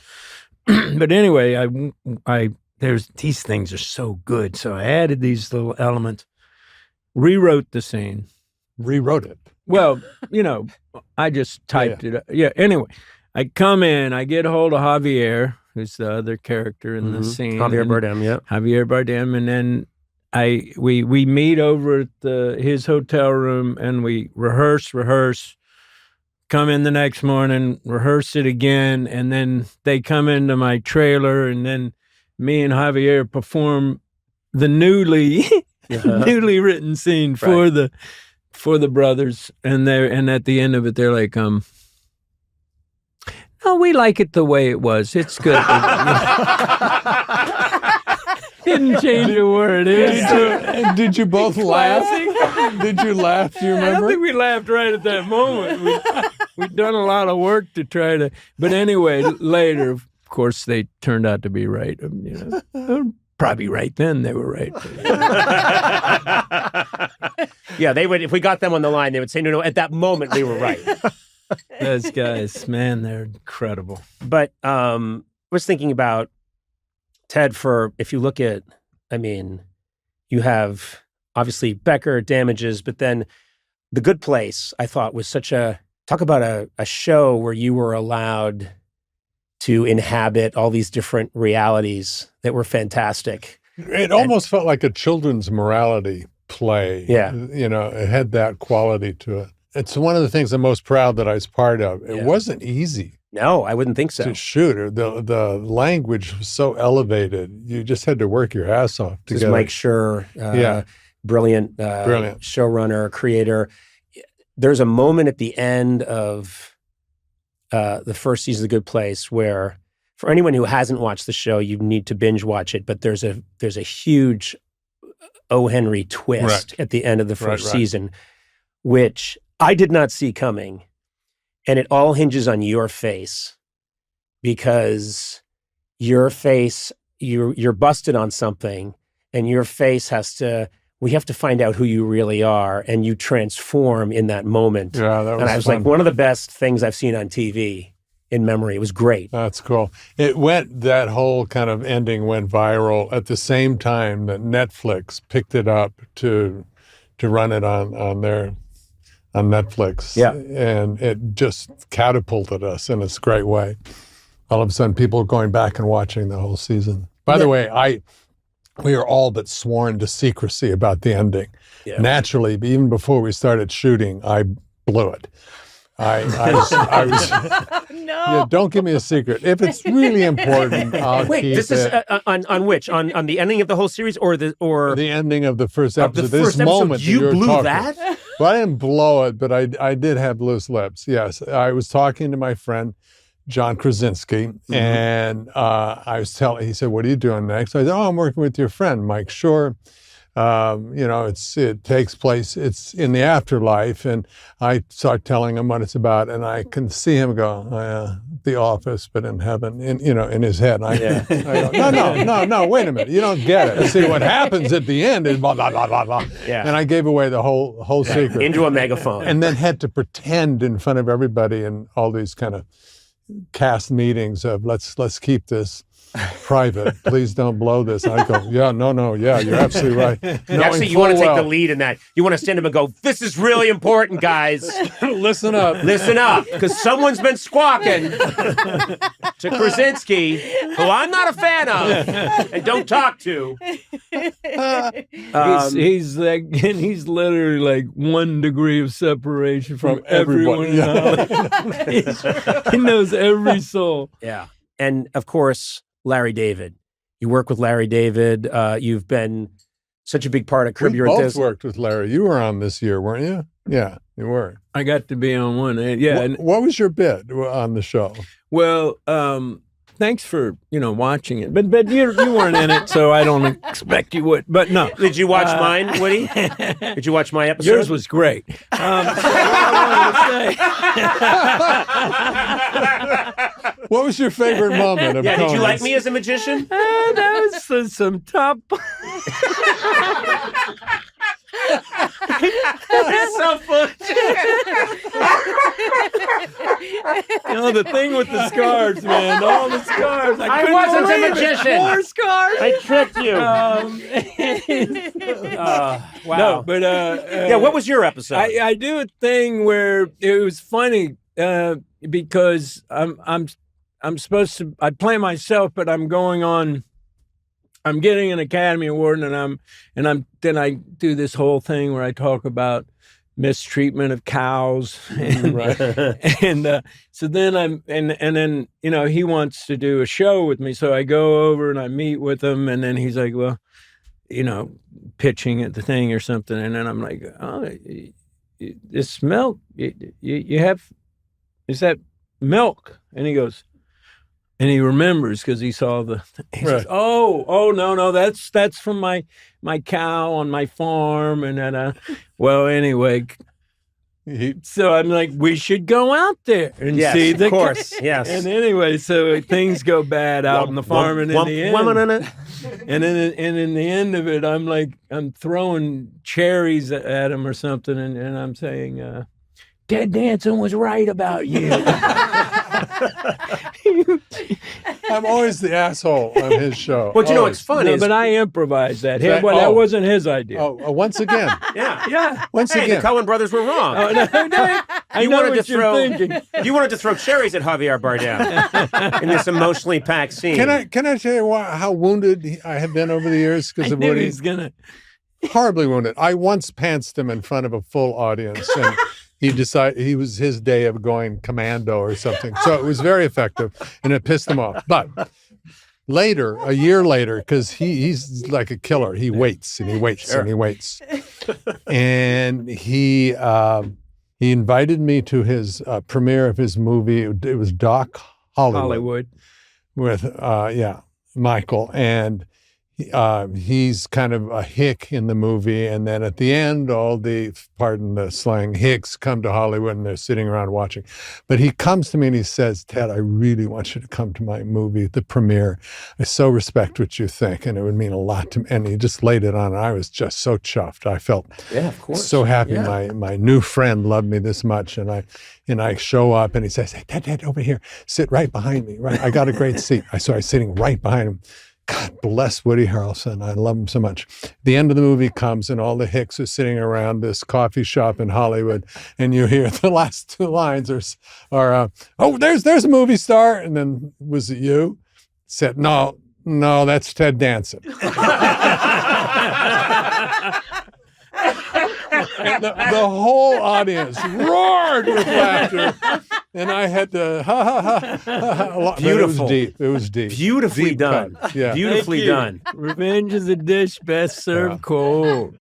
S8: But anyway, these things are so good. So I added these little elements, rewrote the scene.
S11: Rewrote it?
S8: Well, I just typed it up. Yeah, anyway, I come in, I get a hold of Javier, who's the other character in the scene.
S1: Javier Bardem, yeah.
S8: Javier Bardem, and then we meet over at his hotel room, and we rehearse, come in the next morning, rehearse it again, and then they come into my trailer, and then me and Javier perform the newly written scene for the brothers, and at the end of it, they're like, no, we like it the way it was. It's good. didn't change a word.
S11: Did you both laugh? Did you laugh? Do you remember?
S8: I don't think we laughed right at that moment. We'd done a lot of work to try to. But anyway, later, of course, they turned out to be right. Probably right then they were right.
S12: Yeah, they would. If we got them on the line, they would say, "No, at that moment we were right."
S8: Those guys, man, they're incredible.
S12: But I was thinking about Ted. If you look at, you have obviously Becker, Damages, but then The Good Place. I thought was talk about a show where you were allowed to inhabit all these different realities that were fantastic.
S11: It almost felt like a children's morality play.
S12: Yeah.
S11: It had that quality to it. It's one of the things I'm most proud that I was part of. It wasn't easy.
S12: No, I wouldn't think so.
S11: To shoot. The language was so elevated. You just had to work your ass off to
S12: This
S11: get
S12: is Mike
S11: it.
S12: Schur, brilliant showrunner, creator. There's a moment at the end of the first season of The Good Place where, for anyone who hasn't watched the show, you need to binge watch it. But there's a huge O. Henry twist at the end of the first season, which I did not see coming. And it all hinges on your face, because your face, you're busted on something, and your face we have to find out who you really are, and you transform in that moment.
S11: Yeah, that was
S12: And I was
S11: fun.
S12: like, one of the best things I've seen on TV in memory. It was great.
S11: That's cool. That whole kind of ending went viral at the same time that Netflix picked it up to run it on Netflix.
S12: Yeah.
S11: And it just catapulted us in this great way. All of a sudden, people are going back and watching the whole season. By the way, we are all but sworn to secrecy about the ending.
S12: Yeah.
S11: Naturally, even before we started shooting, I blew it. I was
S4: No.
S11: Yeah, don't give me a secret. If it's really important, I'll
S12: Wait,
S11: keep
S12: this
S11: it.
S12: is on which? On the ending of the whole series, or
S11: The ending of the first
S12: of the
S11: episode.
S12: first
S11: This
S12: episode,
S11: moment that
S12: you
S11: you're
S12: blew
S11: talking.
S12: that?
S11: Well, I didn't blow it, but I did have loose lips. Yes, I was talking to my friend John Krasinski, and he said, "What are you doing next?" I said, "Oh, I'm working with your friend Mike Schur. It takes place, it's in the afterlife." And I start telling him what it's about, and I can see him go, "Oh, yeah, The Office, but in heaven," in his head. And I go, no, wait a minute, you don't get it. See, what happens at the end is blah, blah, blah, blah, blah.
S12: Yeah.
S11: And I gave away the whole secret.
S12: Into a megaphone.
S11: And then had to pretend in front of everybody in all these kind of cast meetings of let's keep this private. Please don't blow this. I go, yeah, you're absolutely right.
S12: Actually, you want to take the lead in that. You want to stand up and go, "This is really important, guys.
S11: Listen up,
S12: because someone's been squawking to Krasinski, who I'm not a fan of and don't talk to."
S8: He's literally like 1 degree of separation from
S11: everybody.
S8: everyone. He knows every soul.
S12: Yeah, and of course, Larry David. You work with Larry David. You've been such a big part of Curb
S11: We
S12: Your
S11: both
S12: Enthusiasm.
S11: worked with Larry. You were on this year, weren't you? Yeah, you were.
S8: I got to be on one. Yeah.
S11: What was your bit on the show?
S8: Well, thanks for watching it, but you weren't in it, so I don't expect you would. But no,
S12: Did you watch mine, Woody? Did you watch my episode?
S8: yours was great. So what I wanted to say.
S11: What was your favorite moment of
S12: Yeah, did you like
S11: Conan's?
S12: me as a magician?
S8: That was some top.
S12: That's so funny.
S8: The thing with the scars, man. All the scars.
S12: I
S8: couldn't
S12: wasn't a
S8: believe it.
S12: magician.
S8: More scars.
S12: I tricked you. Wow.
S8: No, but
S12: Yeah, what was your episode?
S8: I do a thing where it was funny because I'm supposed to. I play myself, but I'm going on. I'm getting an Academy Award, and then I do this whole thing where I talk about mistreatment of cows, and so then then he wants to do a show with me, so I go over and I meet with him, and then he's like, well, pitching at the thing or something, and then I'm like, oh, this milk, you have, is that milk? And he goes, And he remembers because he saw the. He says, "Oh, no, that's from my cow on my farm." And then, well, anyway, so I'm like, we should go out there and see the.
S12: Of course, yes.
S8: And anyway, so things go bad out on the farm, and in the end, and in the end of it, I'm throwing cherries at him or something, and I'm saying, Ted Danson was right about you.
S11: I'm always the asshole on his show.
S12: Well, you know what's funny?
S8: No, but I improvised that. That wasn't his idea.
S11: Once again.
S12: Yeah.
S11: Once again.
S12: The Coen brothers were wrong.
S8: I know what you're thinking.
S12: You wanted to throw cherries at Javier Bardem in this emotionally packed scene.
S11: Can I tell you how wounded I have been over the years because of what
S8: he's gonna.
S11: Horribly wounded. I once pantsed him in front of a full audience, and he decided it was his day of going commando or something. So it was very effective, and it pissed him off. But later, a year later, because he's like a killer, he waits and he waits and he waits, and he invited me to his premiere of his movie. It was Doc Hollywood. With Michael, and he's kind of a hick in the movie, and then at the end, all the, pardon the slang, hicks come to Hollywood and they're sitting around watching. But he comes to me and he says, Ted, I really want you to come to my movie, the premiere. I so respect what you think, and it would mean a lot to me. And he just laid it on, and I was just so chuffed. I felt
S12: of course.
S11: So happy my new friend loved me this much. And I show up, and he says, hey, Ted, over here, sit right behind me. Right, I got a great seat. So I was sitting right behind him. God bless Woody Harrelson. I love him so much. The end of the movie comes, and all the hicks are sitting around this coffee shop in Hollywood, and you hear the last two lines are oh, there's a movie star. And then, was it you? Said, no, that's Ted Danson. And the whole audience roared with laughter. And I had to,
S12: Beautiful.
S11: It was deep.
S12: Beautifully done.
S11: Yeah.
S12: Beautifully done.
S8: Revenge is a dish best served cold.